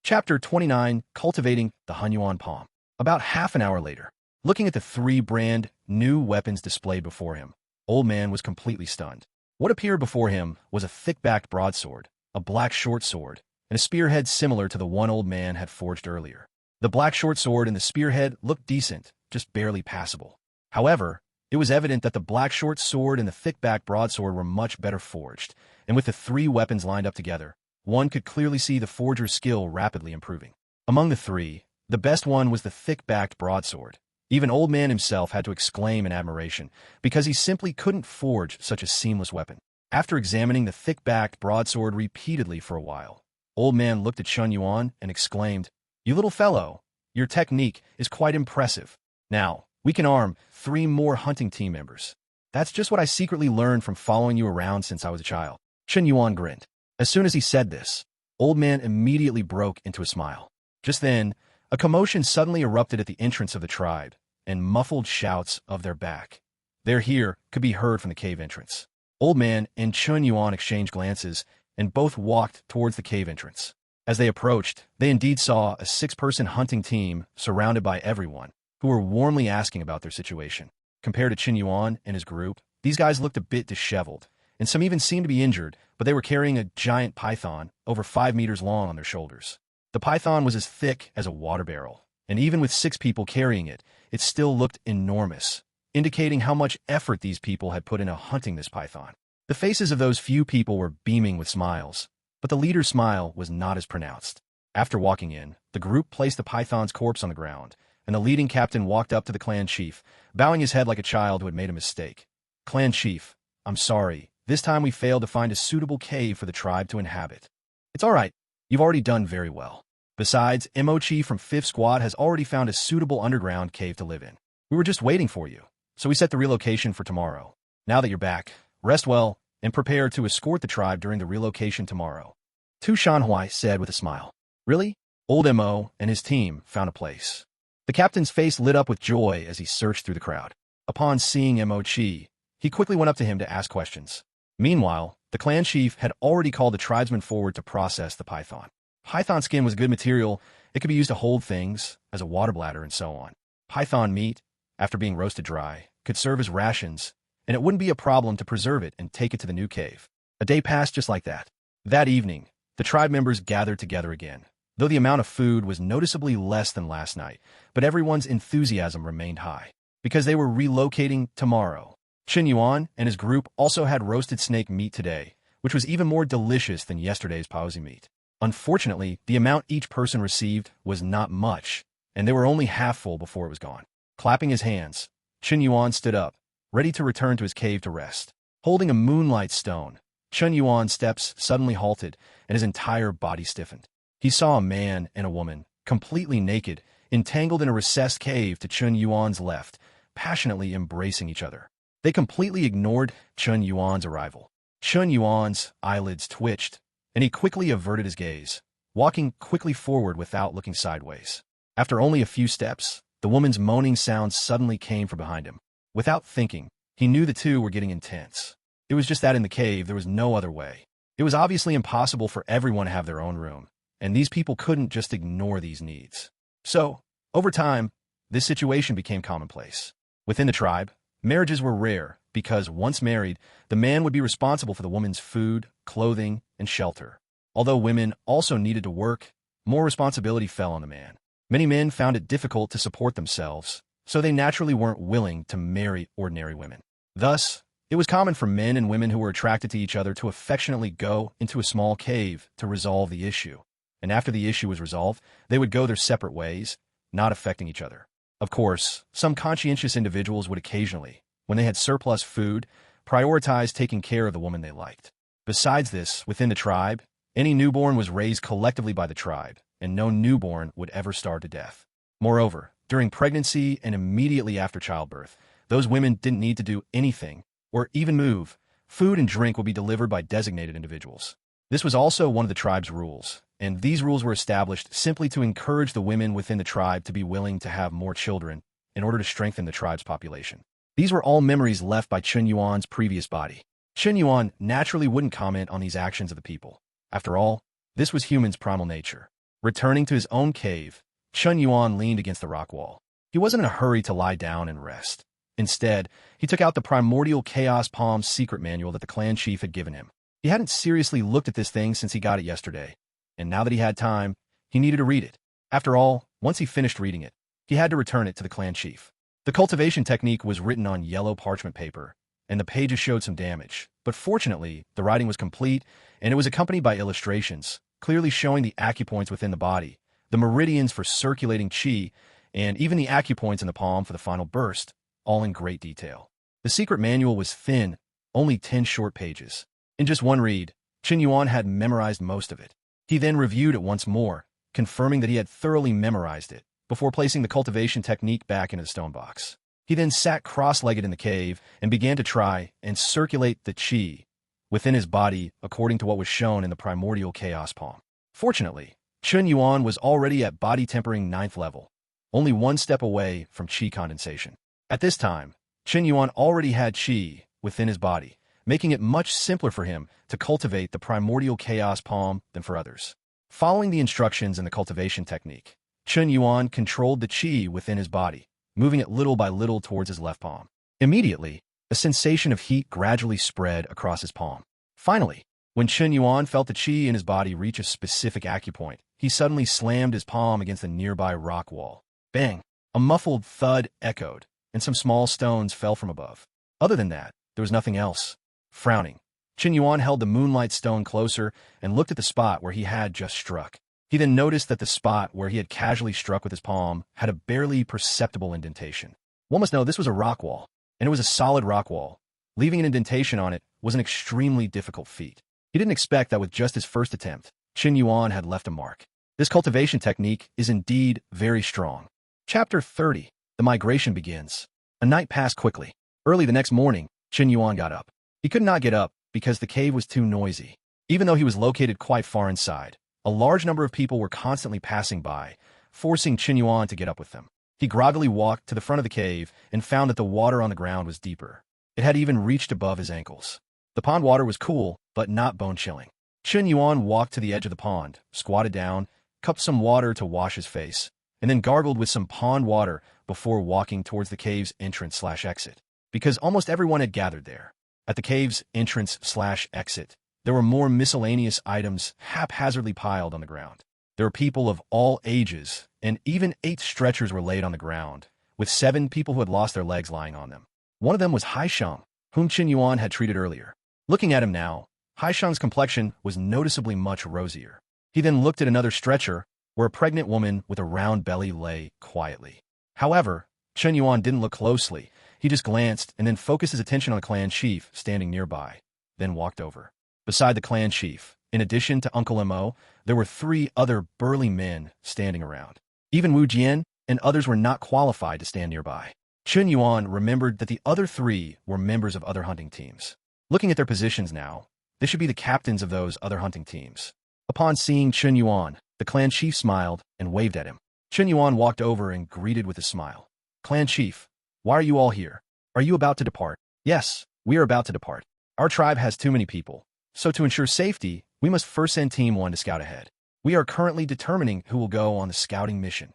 Chapter 29, Cultivating the Chen Yuan Palm. About half an hour later, looking at the three brand new weapons displayed before him, Old Man was completely stunned. What appeared before him was a thick-backed broadsword, a black short sword, and a spearhead similar to the one Old Man had forged earlier. The black short sword and the spearhead looked decent, just barely passable. However, it was evident that the black short sword and the thick-backed broadsword were much better forged, and with the three weapons lined up together, one could clearly see the forger's skill rapidly improving. Among the three, the best one was the thick-backed broadsword. Even Old Man himself had to exclaim in admiration, because he simply couldn't forge such a seamless weapon. After examining the thick-backed broadsword repeatedly for a while, Old Man looked at Chen Yuan and exclaimed, "You little fellow, your technique is quite impressive. Now, we can arm 3 more hunting team members. That's just what I secretly learned from following you around since I was a child." Chen Yuan grinned. As soon as he said this, Old Man immediately broke into a smile. Just then, a commotion suddenly erupted at the entrance of the tribe, and muffled shouts of "they're back, they're here" could be heard from the cave entrance. Old Man and Chen Yuan exchanged glances, and both walked towards the cave entrance. As they approached, they indeed saw a 6-person hunting team surrounded by everyone, who were warmly asking about their situation. Compared to Chen Yuan and his group, these guys looked a bit disheveled, and some even seemed to be injured, but they were carrying a giant python over 5 meters long on their shoulders. The python was as thick as a water barrel, and even with 6 people carrying it, it still looked enormous, indicating how much effort these people had put into hunting this python. The faces of those few people were beaming with smiles, but the leader's smile was not as pronounced. After walking in, the group placed the python's corpse on the ground, and the leading captain walked up to the clan chief, bowing his head like a child who had made a mistake. "Clan chief, I'm sorry. This time we failed to find a suitable cave for the tribe to inhabit." "It's all right. You've already done very well. Besides, Mochi from 5th Squad has already found a suitable underground cave to live in. We were just waiting for you, so we set the relocation for tomorrow. Now that you're back, rest well and prepare to escort the tribe during the relocation tomorrow." Tu Shanhui said with a smile. "Really?" Old Mo and his team found a place. The captain's face lit up with joy as he searched through the crowd. Upon seeing Mochi, he quickly went up to him to ask questions. Meanwhile, the clan chief had already called the tribesmen forward to process the python. Python skin was a good material. It could be used to hold things, as a water bladder and so on. Python meat, after being roasted dry, could serve as rations, and it wouldn't be a problem to preserve it and take it to the new cave. A day passed just like that. That evening, the tribe members gathered together again, though the amount of food was noticeably less than last night, but everyone's enthusiasm remained high, because they were relocating tomorrow. Chen Yuan and his group also had roasted snake meat today, which was even more delicious than yesterday's paozi meat. Unfortunately, the amount each person received was not much, and they were only half full before it was gone. Clapping his hands, Chen Yuan stood up, ready to return to his cave to rest. Holding a moonlight stone, Chen Yuan's steps suddenly halted, and his entire body stiffened. He saw a man and a woman, completely naked, entangled in a recessed cave to Chen Yuan's left, passionately embracing each other. They completely ignored Chen Yuan's arrival. Chen Yuan's eyelids twitched, and he quickly averted his gaze, walking quickly forward without looking sideways. After only a few steps, the woman's moaning sounds suddenly came from behind him. Without thinking, he knew the two were getting intense. It was just that in the cave there was no other way. It was obviously impossible for everyone to have their own room, and these people couldn't just ignore these needs. So, over time, this situation became commonplace. Within the tribe, marriages were rare because, once married, the man would be responsible for the woman's food, clothing, and shelter. Although women also needed to work, more responsibility fell on the man. Many men found it difficult to support themselves, so they naturally weren't willing to marry ordinary women. Thus, it was common for men and women who were attracted to each other to affectionately go into a small cave to resolve the issue. And after the issue was resolved, they would go their separate ways, not affecting each other. Of course, some conscientious individuals would occasionally, when they had surplus food, prioritize taking care of the woman they liked. Besides this, within the tribe, any newborn was raised collectively by the tribe, and no newborn would ever starve to death. Moreover, during pregnancy and immediately after childbirth, those women didn't need to do anything, or even move. Food and drink would be delivered by designated individuals. This was also one of the tribe's rules, and these rules were established simply to encourage the women within the tribe to be willing to have more children in order to strengthen the tribe's population. These were all memories left by Chen Yuan's previous body. Chen Yuan naturally wouldn't comment on these actions of the people. After all, this was humans' primal nature. Returning to his own cave, Chen Yuan leaned against the rock wall. He wasn't in a hurry to lie down and rest. Instead, he took out the Primordial Chaos Palm's secret manual that the clan chief had given him. He hadn't seriously looked at this thing since he got it yesterday, and now that he had time, he needed to read it. After all, once he finished reading it, he had to return it to the clan chief. The cultivation technique was written on yellow parchment paper, and the pages showed some damage, but fortunately, the writing was complete, and it was accompanied by illustrations, clearly showing the acupoints within the body, the meridians for circulating qi, and even the acupoints in the palm for the final burst, all in great detail. The secret manual was thin, only 10 short pages. In just one read, Chen Yuan had memorized most of it. He then reviewed it once more, confirming that he had thoroughly memorized it, before placing the cultivation technique back into the stone box. He then sat cross-legged in the cave and began to try and circulate the qi within his body according to what was shown in the Primordial Chaos Palm. Fortunately, Chen Yuan was already at body tempering 9th level, only one step away from qi condensation. At this time, Chen Yuan already had qi within his body, making it much simpler for him to cultivate the Primordial Chaos Palm than for others. Following the instructions in the cultivation technique, Chen Yuan controlled the qi within his body, moving it little by little towards his left palm. Immediately, a sensation of heat gradually spread across his palm. Finally, when Chen Yuan felt the qi in his body reach a specific acupoint, he suddenly slammed his palm against a nearby rock wall. Bang! A muffled thud echoed, and some small stones fell from above. Other than that, there was nothing else. Frowning, Chen Yuan held the moonlight stone closer and looked at the spot where he had just struck. He then noticed that the spot where he had casually struck with his palm had a barely perceptible indentation. One must know this was a rock wall, and it was a solid rock wall. Leaving an indentation on it was an extremely difficult feat. He didn't expect that with just his first attempt, Chen Yuan had left a mark. This cultivation technique is indeed very strong. Chapter 30. The migration begins. A night passed quickly. Early the next morning, Chen Yuan got up. He could not get up because the cave was too noisy. Even though he was located quite far inside, a large number of people were constantly passing by, forcing Chen Yuan to get up with them. He groggily walked to the front of the cave and found that the water on the ground was deeper. It had even reached above his ankles. The pond water was cool, but not bone-chilling. Chen Yuan walked to the edge of the pond, squatted down, cupped some water to wash his face, and then gargled with some pond water before walking towards the cave's entrance/exit. Because almost everyone had gathered there. At the cave's entrance/exit, there were more miscellaneous items haphazardly piled on the ground. There were people of all ages, and even 8 stretchers were laid on the ground, with 7 people who had lost their legs lying on them. One of them was Haisheng, whom Chen Yuan had treated earlier. Looking at him now, Haisheng's complexion was noticeably much rosier. He then looked at another stretcher, where a pregnant woman with a round belly lay quietly. However, Chen Yuan didn't look closely. He just glanced and then focused his attention on the clan chief standing nearby, then walked over. Beside the clan chief, in addition to Uncle Mo, there were 3 other burly men standing around. Even Wu Jian and others were not qualified to stand nearby. Chen Yuan remembered that the other 3 were members of other hunting teams. Looking at their positions now, they should be the captains of those other hunting teams. Upon seeing Chen Yuan, the clan chief smiled and waved at him. Chen Yuan walked over and greeted with a smile. "Clan chief, why are you all here? Are you about to depart?" "Yes, we are about to depart. Our tribe has too many people, so to ensure safety, we must first send Team 1 to scout ahead. We are currently determining who will go on the scouting mission."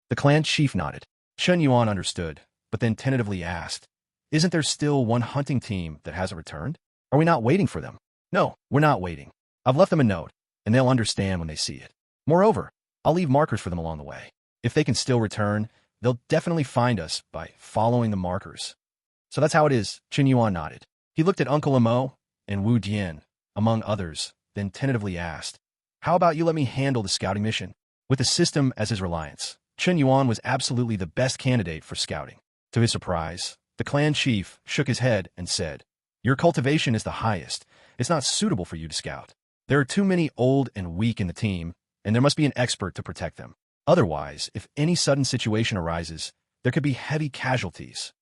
The clan chief nodded. Chen Yuan understood, but then tentatively asked, "Isn't there still one hunting team that hasn't returned? Are we not waiting for them?" "No, we're not waiting. I've left them a note, and they'll understand when they see it. Moreover, I'll leave markers for them along the way. If they can still return, they'll definitely find us by following the markers." "So that's how it is," Chen Yuan nodded. He looked at Uncle Mo and Wu Jian, among others, then tentatively asked, "How about you let me handle the scouting mission?" With the system as his reliance, Chen Yuan was absolutely the best candidate for scouting. To his surprise, the clan chief shook his head and said, "Your cultivation is the highest. It's not suitable for you to scout. There are too many old and weak in the team, and there must be an expert to protect them. Otherwise, if any sudden situation arises, there could be heavy casualties."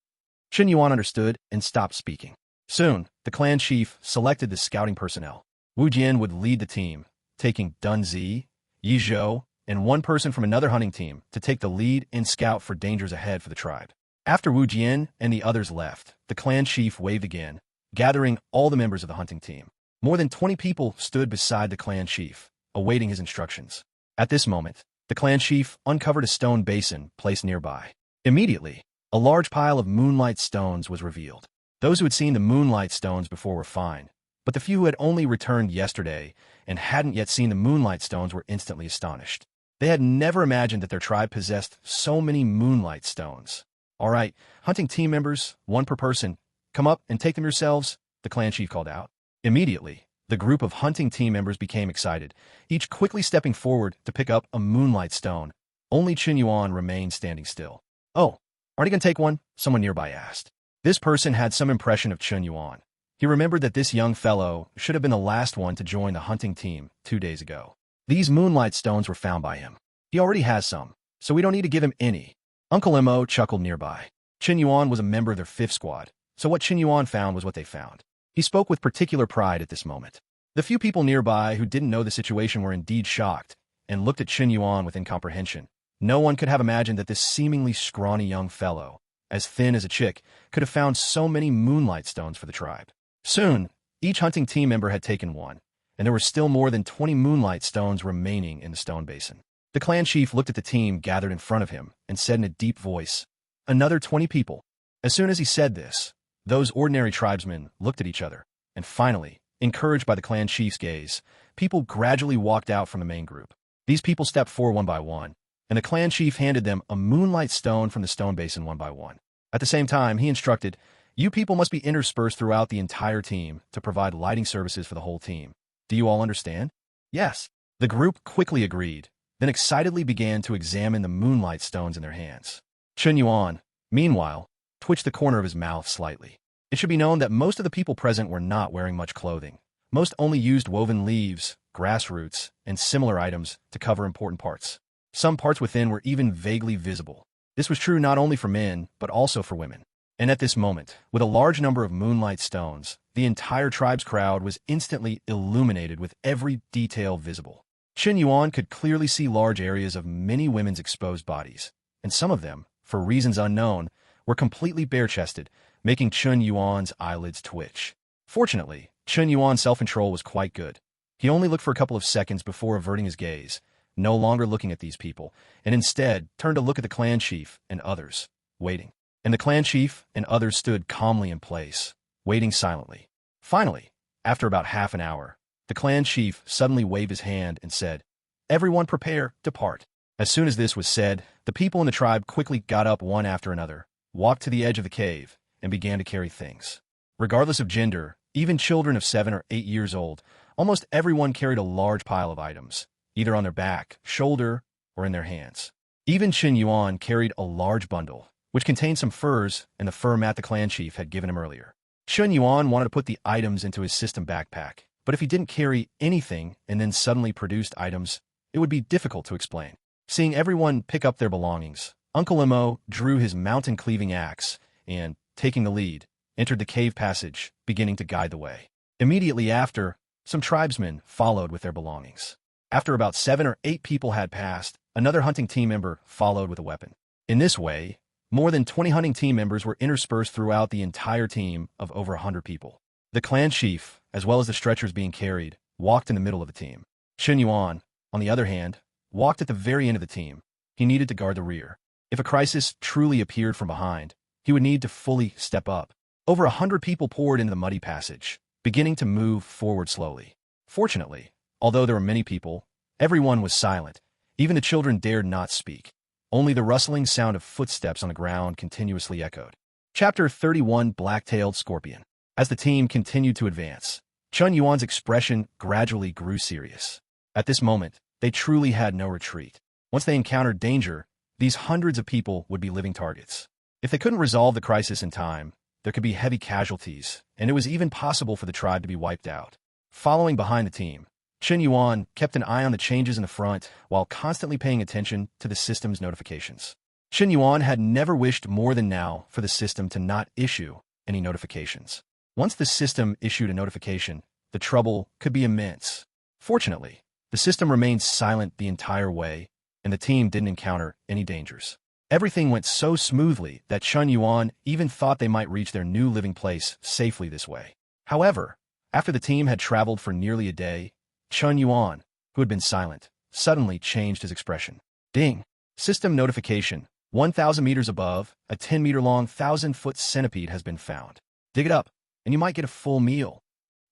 Chen Yuan understood and stopped speaking. Soon, the clan chief selected the scouting personnel. Wu Jian would lead the team, taking Dun Zi, Yi Zhou, and one person from another hunting team to take the lead and scout for dangers ahead for the tribe. After Wu Jian and the others left, the clan chief waved again, gathering all the members of the hunting team. More than 20 people stood beside the clan chief, awaiting his instructions. At this moment, the clan chief uncovered a stone basin placed nearby. Immediately, a large pile of moonlight stones was revealed. Those who had seen the moonlight stones before were fine, but the few who had only returned yesterday and hadn't yet seen the moonlight stones were instantly astonished. They had never imagined that their tribe possessed so many moonlight stones. "All right, hunting team members, one per person, come up and take them yourselves," the clan chief called out. Immediately, the group of hunting team members became excited, each quickly stepping forward to pick up a moonlight stone. Only Chen Yuan remained standing still. "Oh, aren't you going to take one?" someone nearby asked. This person had some impression of Chen Yuan. He remembered that this young fellow should have been the last one to join the hunting team 2 days ago. These moonlight stones were found by him. He already has some, so we don't need to give him any. Uncle Mo chuckled nearby. Chen Yuan was a member of their 5th squad, so what Chen Yuan found was what they found. He spoke with particular pride at this moment. The few people nearby who didn't know the situation were indeed shocked and looked at Chen Yuan with incomprehension. No one could have imagined that this seemingly scrawny young fellow, as thin as a chick, could have found so many moonlight stones for the tribe. Soon, each hunting team member had taken one, and there were still more than 20 moonlight stones remaining in the stone basin. The clan chief looked at the team gathered in front of him and said in a deep voice, "Another 20 people." As soon as he said this, those ordinary tribesmen looked at each other, and finally, encouraged by the clan chief's gaze, people gradually walked out from the main group. These people stepped forward one by one, and the clan chief handed them a moonlight stone from the stone basin one by one. At the same time, he instructed, "You people must be interspersed throughout the entire team to provide lighting services for the whole team. Do you all understand?" "Yes." The group quickly agreed, then excitedly began to examine the moonlight stones in their hands. Chen Yuan, meanwhile, twitched the corner of his mouth slightly. It should be known that most of the people present were not wearing much clothing. Most only used woven leaves, grass roots, and similar items to cover important parts. Some parts within were even vaguely visible. This was true not only for men, but also for women. And at this moment, with a large number of moonlight stones, the entire tribe's crowd was instantly illuminated with every detail visible. Chen Yuan could clearly see large areas of many women's exposed bodies, and some of them, for reasons unknown, were completely bare-chested, making Chen Yuan's eyelids twitch. Fortunately, Chen Yuan's self-control was quite good. He only looked for a couple of seconds before averting his gaze, no longer looking at these people, and instead turned to look at the clan chief and others, waiting. And the clan chief and others stood calmly in place, waiting silently. Finally, after about half an hour, the clan chief suddenly waved his hand and said, "Everyone prepare, depart." As soon as this was said, the people in the tribe quickly got up one after another, walked to the edge of the cave, and began to carry things. Regardless of gender, even children of 7 or 8 years old, almost everyone carried a large pile of items, either on their back, shoulder, or in their hands. Even Chen Yuan carried a large bundle, which contained some furs and the fur mat the clan chief had given him earlier. Chen Yuan wanted to put the items into his system backpack, but if he didn't carry anything and then suddenly produced items, it would be difficult to explain. Seeing everyone pick up their belongings, Uncle Mo drew his mountain-cleaving axe and, taking the lead, entered the cave passage, beginning to guide the way. Immediately after, some tribesmen followed with their belongings. After about 7 or 8 people had passed, another hunting team member followed with a weapon. In this way, more than 20 hunting team members were interspersed throughout the entire team of over 100 people. The clan chief, as well as the stretchers being carried, walked in the middle of the team. Chen Yuan, on the other hand, walked at the very end of the team. He needed to guard the rear. If a crisis truly appeared from behind, he would need to fully step up. Over 100 people poured into the muddy passage, beginning to move forward slowly. Fortunately, although there were many people, everyone was silent. Even the children dared not speak. Only the rustling sound of footsteps on the ground continuously echoed. Chapter 31: Black-tailed Scorpion. As the team continued to advance, Chen Yuan's expression gradually grew serious. At this moment, they truly had no retreat. Once they encountered danger, these hundreds of people would be living targets. If they couldn't resolve the crisis in time, there could be heavy casualties, and it was even possible for the tribe to be wiped out. Following behind the team, Chen Yuan kept an eye on the changes in the front while constantly paying attention to the system's notifications. Chen Yuan had never wished more than now for the system to not issue any notifications. Once the system issued a notification, the trouble could be immense. Fortunately, the system remained silent the entire way, and the team didn't encounter any dangers. Everything went so smoothly that Chen Yuan even thought they might reach their new living place safely this way. However, after the team had traveled for nearly a day, Chen Yuan, who had been silent, suddenly changed his expression. Ding! System notification. 1,000 meters above, a 10-meter-long 1,000-foot centipede has been found. Dig it up, and you might get a full meal.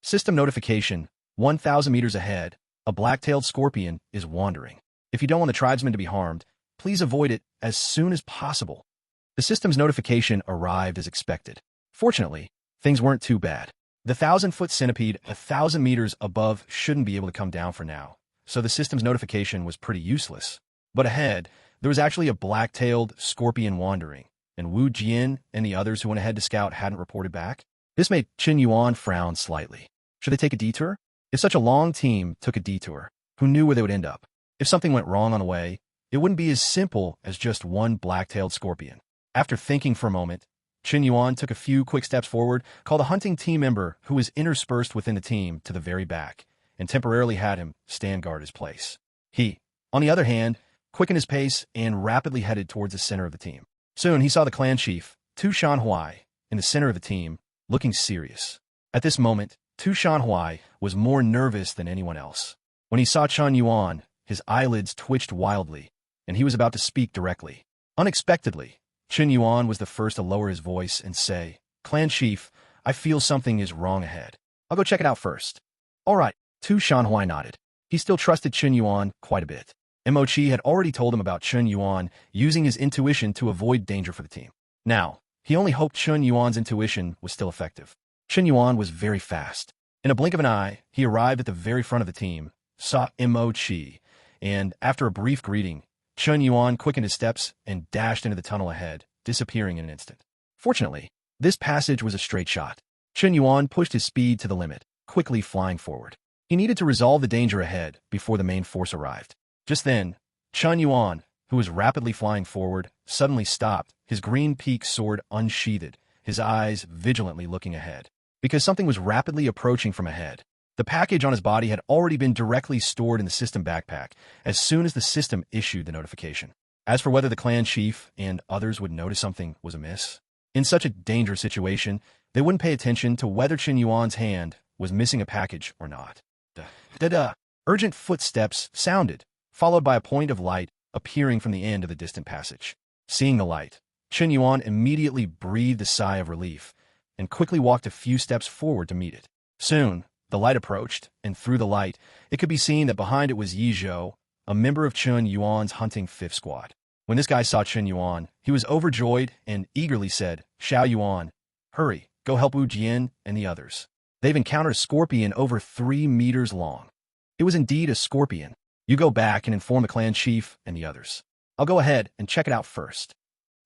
System notification. 1,000 meters ahead, a black-tailed scorpion is wandering. If you don't want the tribesmen to be harmed, please avoid it as soon as possible. The system's notification arrived as expected. Fortunately, things weren't too bad. The 1,000-foot centipede 1,000 meters above shouldn't be able to come down for now, so the system's notification was pretty useless. But ahead, there was actually a black-tailed scorpion wandering, and Wu Jian and the others who went ahead to scout hadn't reported back. This made Chen Yuan frown slightly. Should they take a detour? If such a long team took a detour, who knew where they would end up? If something went wrong on the way, it wouldn't be as simple as just one black-tailed scorpion. After thinking for a moment, Chen Yuan took a few quick steps forward, called a hunting team member who was interspersed within the team to the very back, and temporarily had him stand guard his place. He, on the other hand, quickened his pace and rapidly headed towards the center of the team. Soon he saw the clan chief, Tu Shanhuai, in the center of the team, looking serious. At this moment, Tu Shanhuai was more nervous than anyone else. When he saw Chen Yuan, his eyelids twitched wildly, and he was about to speak directly. Unexpectedly, Chen Yuan was the first to lower his voice and say, "Clan chief, I feel something is wrong ahead. I'll go check it out first." All right, Tu Shanhuai nodded. He still trusted Chen Yuan quite a bit. Mo Chi had already told him about Chen Yuan using his intuition to avoid danger for the team. Now, he only hoped Chen Yuan's intuition was still effective. Chen Yuan was very fast. In a blink of an eye, he arrived at the very front of the team, saw Mo Chi, and after a brief greeting, Chen Yuan quickened his steps and dashed into the tunnel ahead, disappearing in an instant. Fortunately, this passage was a straight shot. Chen Yuan pushed his speed to the limit, quickly flying forward. He needed to resolve the danger ahead before the main force arrived. Just then, Chen Yuan, who was rapidly flying forward, suddenly stopped, his green-peaked sword unsheathed, his eyes vigilantly looking ahead. Because something was rapidly approaching from ahead. The package on his body had already been directly stored in the system backpack as soon as the system issued the notification. As for whether the clan chief and others would notice something was amiss, in such a dangerous situation, they wouldn't pay attention to whether Chen Yuan's hand was missing a package or not. Da-da! Urgent footsteps sounded, followed by a point of light appearing from the end of the distant passage. Seeing the light, Chen Yuan immediately breathed a sigh of relief and quickly walked a few steps forward to meet it. Soon, the light approached, and through the light, it could be seen that behind it was Yi Zhou, a member of Chen Yuan's hunting fifth squad. When this guy saw Chen Yuan, he was overjoyed and eagerly said, "Xiao Yuan, hurry, go help Wu Jian and the others. They've encountered a scorpion over 3 meters long." It was indeed a scorpion. "You go back and inform the clan chief and the others. I'll go ahead and check it out first."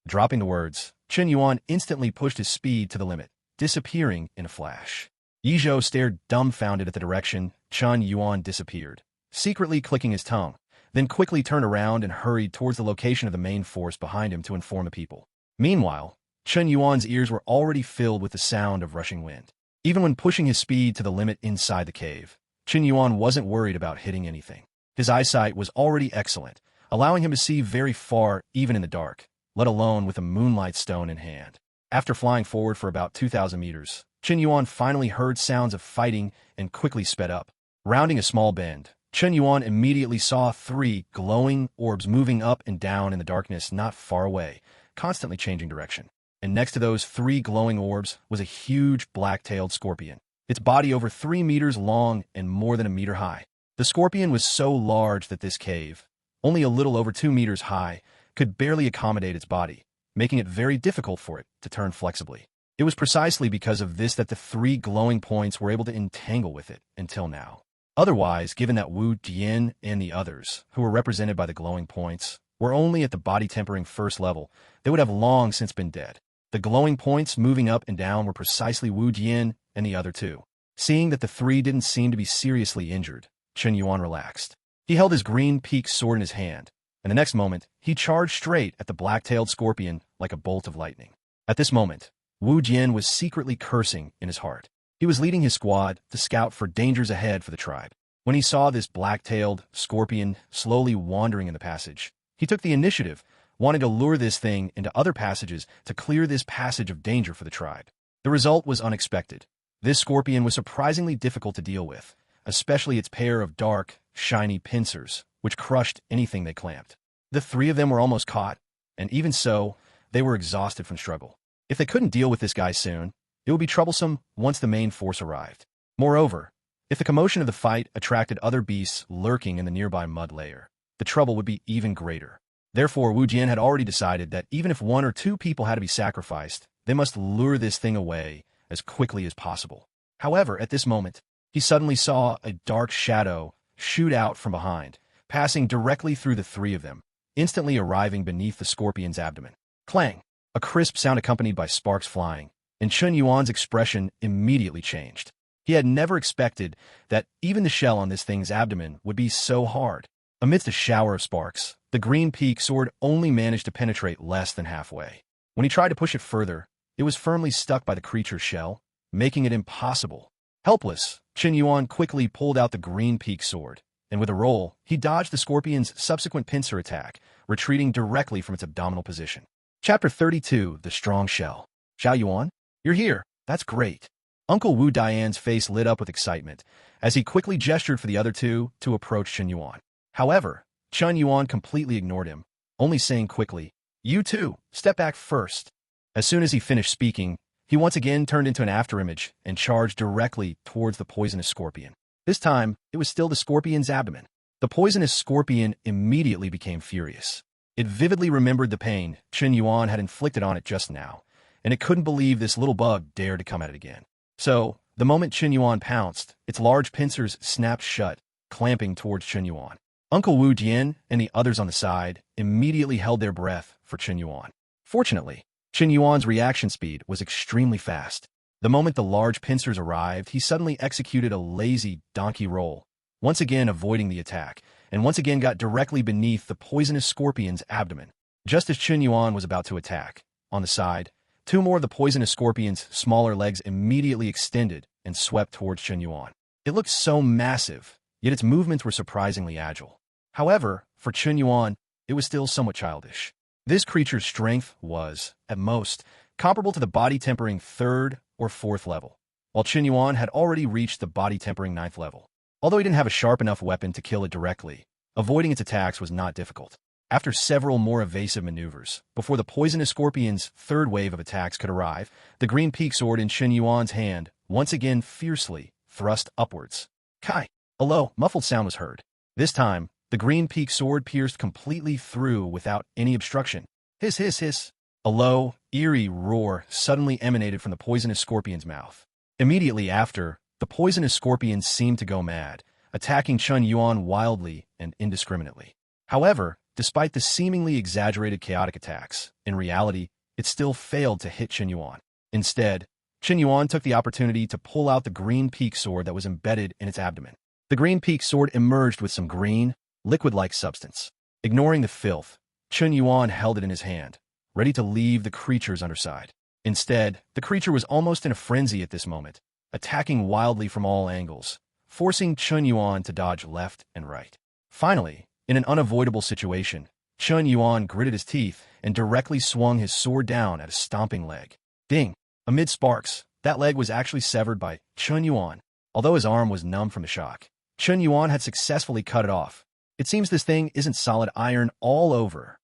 Dropping the words, Chen Yuan instantly pushed his speed to the limit, disappearing in a flash. Yi Zhou stared dumbfounded at the direction Chen Yuan disappeared, secretly clicking his tongue, then quickly turned around and hurried towards the location of the main force behind him to inform the people. Meanwhile, Chen Yuan's ears were already filled with the sound of rushing wind. Even when pushing his speed to the limit inside the cave, Chen Yuan wasn't worried about hitting anything. His eyesight was already excellent, allowing him to see very far even in the dark, let alone with a moonlight stone in hand. After flying forward for about 2,000 meters, Chen Yuan finally heard sounds of fighting and quickly sped up. Rounding a small bend, Chen Yuan immediately saw 3 glowing orbs moving up and down in the darkness not far away, constantly changing direction. And next to those 3 glowing orbs was a huge black-tailed scorpion, its body over 3 meters long and more than a meter high. The scorpion was so large that this cave, only a little over 2 meters high, could barely accommodate its body, making it very difficult for it to turn flexibly. It was precisely because of this that the 3 glowing points were able to entangle with it until now. Otherwise, given that Wu Jian and the others, who were represented by the glowing points, were only at the body-tempering first level, they would have long since been dead. The glowing points moving up and down were precisely Wu Jian and the other 2. Seeing that the 3 didn't seem to be seriously injured, Chen Yuan relaxed. He held his green-peaked sword in his hand, and the next moment, he charged straight at the black-tailed scorpion like a bolt of lightning. At this moment, Wu Jian was secretly cursing in his heart. He was leading his squad to scout for dangers ahead for the tribe. When he saw this black-tailed scorpion slowly wandering in the passage, he took the initiative, wanting to lure this thing into other passages to clear this passage of danger for the tribe. The result was unexpected. This scorpion was surprisingly difficult to deal with, especially its pair of dark, shiny pincers, which crushed anything they clamped. The three of them were almost caught, and even so, they were exhausted from struggle. If they couldn't deal with this guy soon, it would be troublesome once the main force arrived. Moreover, if the commotion of the fight attracted other beasts lurking in the nearby mud layer, the trouble would be even greater. Therefore, Wu Jian had already decided that even if one or two people had to be sacrificed, they must lure this thing away as quickly as possible. However, at this moment, he suddenly saw a dark shadow shoot out from behind, passing directly through the three of them, instantly arriving beneath the scorpion's abdomen. Clang! A crisp sound accompanied by sparks flying, and Chen Yuan's expression immediately changed. He had never expected that even the shell on this thing's abdomen would be so hard. Amidst a shower of sparks, the green peak sword only managed to penetrate less than halfway. When he tried to push it further, it was firmly stuck by the creature's shell, making it impossible. Helpless, Chen Yuan quickly pulled out the green peak sword, and with a roll, he dodged the scorpion's subsequent pincer attack, retreating directly from its abdominal position. Chapter 32, The Strong Shell. Xiao Yuan, you're here. That's great. Uncle Wu Dian's face lit up with excitement as he quickly gestured for the other two to approach Chen Yuan. However, Chen Yuan completely ignored him, only saying quickly, "You two, step back first." As soon as he finished speaking, he once again turned into an afterimage and charged directly towards the poisonous scorpion. This time, it was still the scorpion's abdomen. The poisonous scorpion immediately became furious. It vividly remembered the pain Chen Yuan had inflicted on it just now, and it couldn't believe this little bug dared to come at it again. So, the moment Chen Yuan pounced, its large pincers snapped shut, clamping towards Chen Yuan. Uncle Wu Jian and the others on the side immediately held their breath for Chen Yuan. Fortunately, Chen Yuan's reaction speed was extremely fast. The moment the large pincers arrived, he suddenly executed a lazy donkey roll, once again avoiding the attack, and once again got directly beneath the poisonous scorpion's abdomen. Just as Chen Yuan was about to attack, on the side, two more of the poisonous scorpion's smaller legs immediately extended and swept towards Chen Yuan. It looked so massive, yet its movements were surprisingly agile. However, for Chen Yuan, it was still somewhat childish. This creature's strength was, at most, comparable to the body-tempering 3rd or 4th level, while Chen Yuan had already reached the body-tempering 9th level. Although he didn't have a sharp enough weapon to kill it directly, avoiding its attacks was not difficult. After several more evasive maneuvers, before the poisonous scorpion's 3rd wave of attacks could arrive, the green peak sword in Chen Yuan's hand once again fiercely thrust upwards. Kai! A low, muffled sound was heard. This time, the green peak sword pierced completely through without any obstruction. Hiss, hiss, hiss. A low, eerie roar suddenly emanated from the poisonous scorpion's mouth. Immediately after, the poisonous scorpion seemed to go mad, attacking Chen Yuan wildly and indiscriminately. However, despite the seemingly exaggerated chaotic attacks, in reality, it still failed to hit Chen Yuan. Instead, Chen Yuan took the opportunity to pull out the green peak sword that was embedded in its abdomen. The green peak sword emerged with some green, liquid-like substance. Ignoring the filth, Chen Yuan held it in his hand, ready to leave the creature's underside. Instead, the creature was almost in a frenzy at this moment, attacking wildly from all angles, forcing Chen Yuan to dodge left and right. Finally, in an unavoidable situation, Chen Yuan gritted his teeth and directly swung his sword down at a stomping leg. Ding! Amid sparks, that leg was actually severed by Chen Yuan. Although his arm was numb from the shock, Chen Yuan had successfully cut it off. It seems this thing isn't solid iron all over.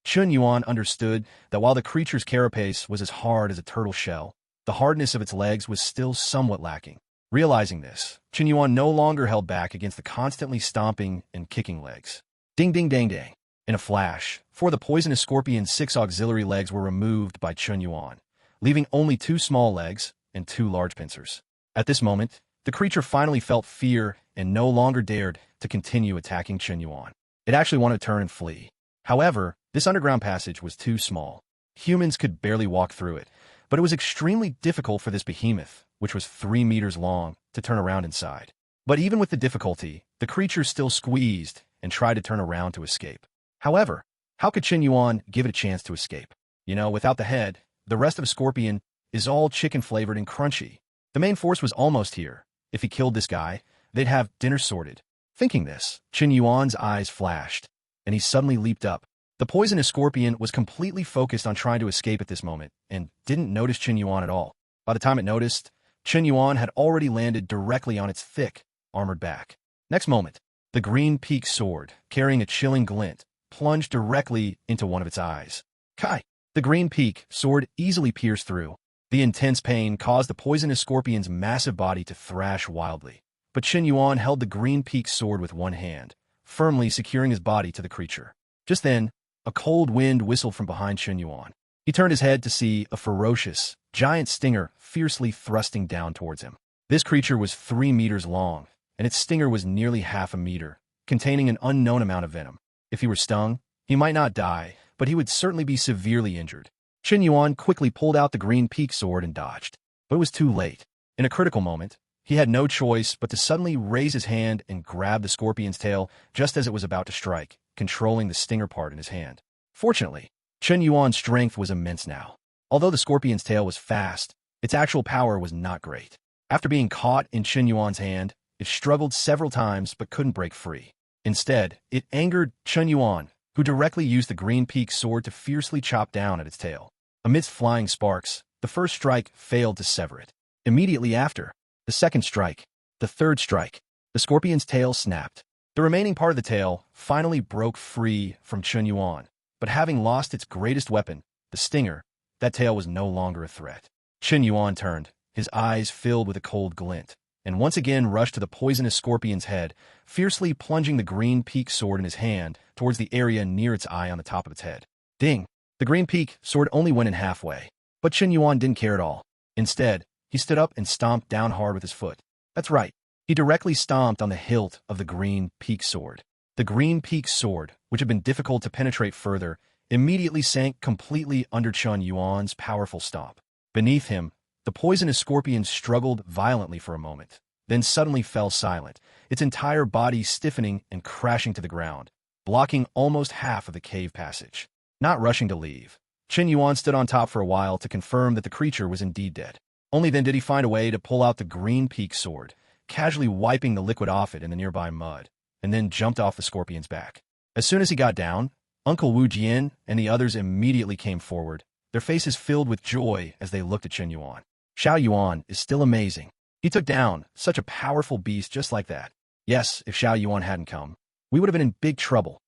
Chen Yuan understood that while the creature's carapace was as hard as a turtle shell, the hardness of its legs was still somewhat lacking. Realizing this, Chen Yuan no longer held back against the constantly stomping and kicking legs. Ding ding dang dang. In a flash, 4 of the poisonous scorpion's 6 auxiliary legs were removed by Chen Yuan, leaving only 2 small legs and 2 large pincers. At this moment, the creature finally felt fear and no longer dared to continue attacking Chen Yuan. It actually wanted to turn and flee. However, this underground passage was too small. Humans could barely walk through it, but it was extremely difficult for this behemoth, which was 3 meters long, to turn around inside. But even with the difficulty, the creature still squeezed and tried to turn around to escape. However, how could Chen Yuan give it a chance to escape? Without the head, the rest of a scorpion is all chicken-flavored and crunchy. The main force was almost here. If he killed this guy, they'd have dinner sorted. Thinking this, Chen Yuan's eyes flashed, and he suddenly leaped up. The poisonous scorpion was completely focused on trying to escape at this moment, and didn't notice Chen Yuan at all. By the time it noticed, Chen Yuan had already landed directly on its thick, armored back. Next moment, the green peak sword, carrying a chilling glint, plunged directly into one of its eyes. Kai! The green peak sword easily pierced through. The intense pain caused the poisonous scorpion's massive body to thrash wildly. But Chen Yuan held the green peak sword with one hand, firmly securing his body to the creature. Just then, a cold wind whistled from behind Chen Yuan. He turned his head to see a ferocious, giant stinger fiercely thrusting down towards him. This creature was 3 meters long, and its stinger was nearly half a meter, containing an unknown amount of venom. If he were stung, he might not die, but he would certainly be severely injured. Chen Yuan quickly pulled out the green peak sword and dodged. But it was too late. In a critical moment, he had no choice but to suddenly raise his hand and grab the scorpion's tail just as it was about to strike, controlling the stinger part in his hand. Fortunately, Chen Yuan's strength was immense now. Although the scorpion's tail was fast, its actual power was not great. After being caught in Chen Yuan's hand, it struggled several times but couldn't break free. Instead, it angered Chen Yuan, who directly used the green peak sword to fiercely chop down at its tail. Amidst flying sparks, the first strike failed to sever it. Immediately after, the second strike, the third strike, the scorpion's tail snapped. The remaining part of the tail finally broke free from Chen Yuan, but having lost its greatest weapon, the stinger, that tail was no longer a threat. Chen Yuan turned, his eyes filled with a cold glint, and once again rushed to the poisonous scorpion's head, fiercely plunging the green peak sword in his hand towards the area near its eye on the top of its head. Ding! The green peak sword only went in halfway, but Chen Yuan didn't care at all. Instead, he stood up and stomped down hard with his foot. That's right. He directly stomped on the hilt of the green peak sword. The green peak sword, which had been difficult to penetrate further, immediately sank completely under Chen Yuan's powerful stomp. Beneath him, the poisonous scorpion struggled violently for a moment, then suddenly fell silent, its entire body stiffening and crashing to the ground, blocking almost half of the cave passage. Not rushing to leave, Chen Yuan stood on top for a while to confirm that the creature was indeed dead. Only then did he find a way to pull out the green peak sword, casually wiping the liquid off it in the nearby mud, and then jumped off the scorpion's back. As soon as he got down, Uncle Wu Jian and the others immediately came forward, their faces filled with joy as they looked at Chen Yuan. Xiao Yuan is still amazing. He took down such a powerful beast just like that. Yes, if Xiao Yuan hadn't come, we would have been in big trouble.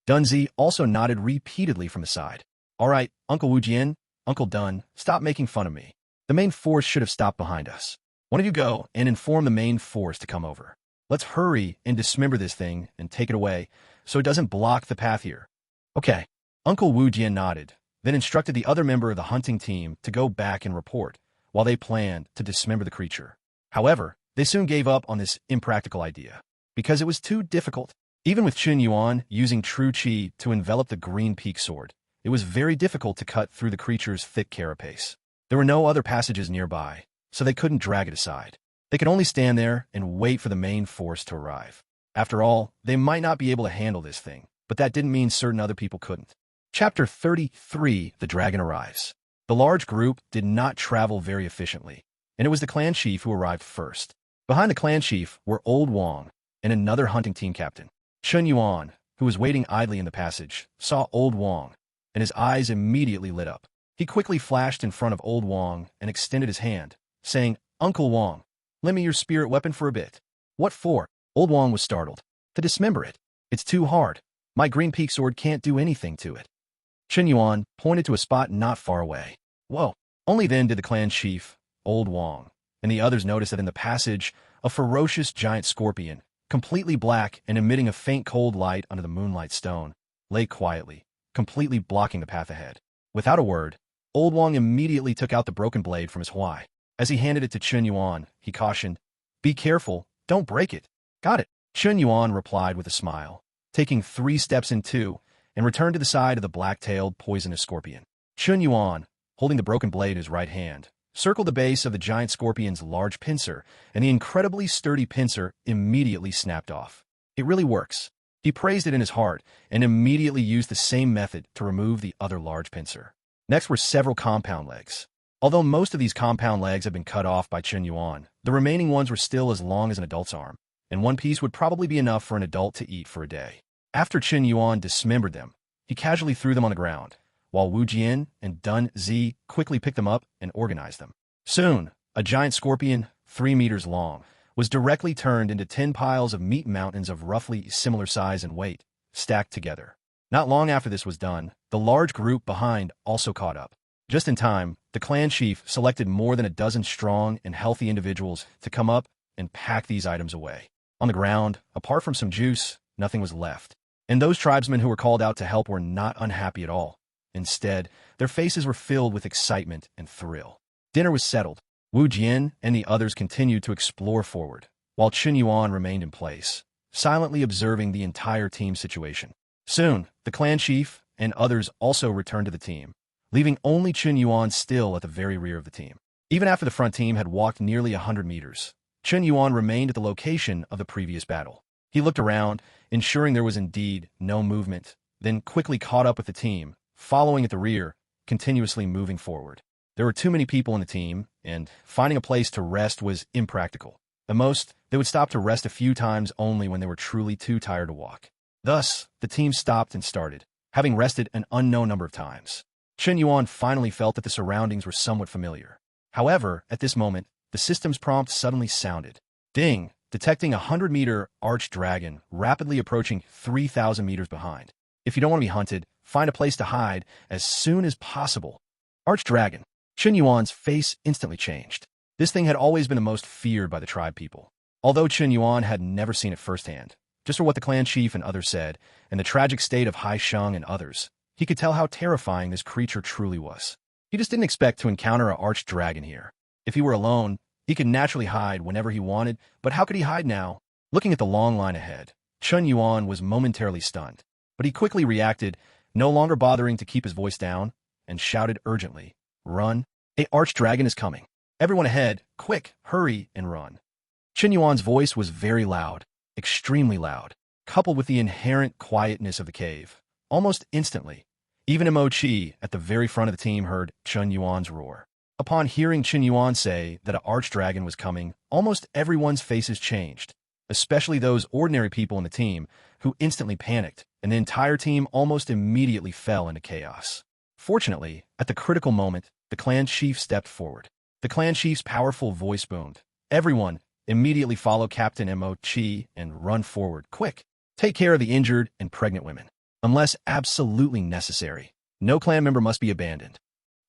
Dunzi also nodded repeatedly from the side. All right, Uncle Wu Jian, Uncle Dun, stop making fun of me. The main force should have stopped behind us. One of you go and inform the main force to come over. Let's hurry and dismember this thing and take it away so it doesn't block the path here. Okay. Uncle Wu Jian nodded, then instructed the other member of the hunting team to go back and report, while they planned to dismember the creature. However, they soon gave up on this impractical idea, because it was too difficult. Even with Chen Yuan using true qi to envelop the green peak sword, it was very difficult to cut through the creature's thick carapace. There were no other passages nearby, so they couldn't drag it aside. They could only stand there and wait for the main force to arrive. After all, they might not be able to handle this thing, but that didn't mean certain other people couldn't. Chapter 33, The Dragon Arrives. The large group did not travel very efficiently, and it was the clan chief who arrived first. Behind the clan chief were Old Wang and another hunting team captain. Chen Yuan, who was waiting idly in the passage, saw Old Wang, and his eyes immediately lit up. He quickly flashed in front of Old Wang and extended his hand, saying, Uncle Wang, lend me your spirit weapon for a bit. What for? Old Wang was startled. To dismember it. It's too hard. My green peak sword can't do anything to it. Chen Yuan pointed to a spot not far away. Whoa. Only then did the clan chief, Old Wang, and the others notice that in the passage, a ferocious giant scorpion, completely black and emitting a faint cold light under the moonlight stone, lay quietly, completely blocking the path ahead. Without a word, Old Wang immediately took out the broken blade from his huai. As he handed it to Chen Yuan, he cautioned, Be careful, don't break it. Got it. Chen Yuan replied with a smile, taking 3 steps in 2, and returned to the side of the black-tailed poisonous scorpion. Chen Yuan, holding the broken blade in his right hand, circled the base of the giant scorpion's large pincer, and the incredibly sturdy pincer immediately snapped off. It really works. He praised it in his heart, and immediately used the same method to remove the other large pincer. Next were several compound legs. Although most of these compound legs had been cut off by Chen Yuan, the remaining ones were still as long as an adult's arm, and one piece would probably be enough for an adult to eat for a day. After Chen Yuan dismembered them, he casually threw them on the ground, while Wu Jian and Dun Zi quickly picked them up and organized them. Soon, a giant scorpion, 3 meters long, was directly turned into 10 piles of meat mountains of roughly similar size and weight, stacked together. Not long after this was done, the large group behind also caught up. Just in time, the clan chief selected more than a dozen strong and healthy individuals to come up and pack these items away. On the ground, apart from some juice, nothing was left. And those tribesmen who were called out to help were not unhappy at all. Instead, their faces were filled with excitement and thrill. Dinner was settled. Wu Jian and the others continued to explore forward, while Chen Yuan remained in place, silently observing the entire team situation. Soon, the clan chief and others also returned to the team, leaving only Chen Yuan still at the very rear of the team. Even after the front team had walked nearly 100 meters, Chen Yuan remained at the location of the previous battle. He looked around, ensuring there was indeed no movement, then quickly caught up with the team, following at the rear, continuously moving forward. There were too many people in the team, and finding a place to rest was impractical. At most, they would stop to rest a few times only when they were truly too tired to walk. Thus, the team stopped and started, having rested an unknown number of times. Chen Yuan finally felt that the surroundings were somewhat familiar. However, at this moment, the system's prompt suddenly sounded. Ding! Detecting a 100-meter arch-dragon rapidly approaching 3,000 meters behind. If you don't want to be hunted, find a place to hide as soon as possible. Arch-dragon. Chen Yuan's face instantly changed. This thing had always been the most feared by the tribe people. Although Chen Yuan had never seen it firsthand, just for what the clan chief and others said, and the tragic state of Hai Sheng and others, he could tell how terrifying this creature truly was. He just didn't expect to encounter an arch-dragon here. If he were alone, he could naturally hide whenever he wanted, but how could he hide now? Looking at the long line ahead, Chen Yuan was momentarily stunned, but he quickly reacted, no longer bothering to keep his voice down, and shouted urgently, "Run! A arch-dragon is coming! Everyone ahead, quick, hurry, and run!" Chen Yuan's voice was very loud, extremely loud, coupled with the inherent quietness of the cave. Almost instantly, even Mo Chi at the very front of the team heard Chen Yuan's roar. Upon hearing Chen Yuan say that an arch-dragon was coming, almost everyone's faces changed, especially those ordinary people in the team, who instantly panicked, and the entire team almost immediately fell into chaos. Fortunately, at the critical moment, the clan chief stepped forward. The clan chief's powerful voice boomed. "Everyone, immediately follow Captain Mo Chi and run forward, quick! Take care of the injured and pregnant women. Unless absolutely necessary, no clan member must be abandoned."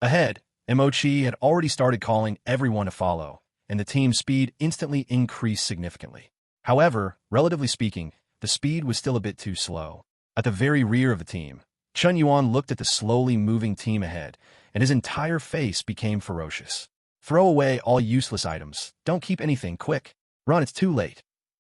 Ahead, Mo Chi had already started calling everyone to follow, and the team's speed instantly increased significantly. However, relatively speaking, the speed was still a bit too slow. At the very rear of the team, Chen Yuan looked at the slowly moving team ahead, and his entire face became ferocious. "Throw away all useless items. Don't keep anything. Quick. Run, it's too late."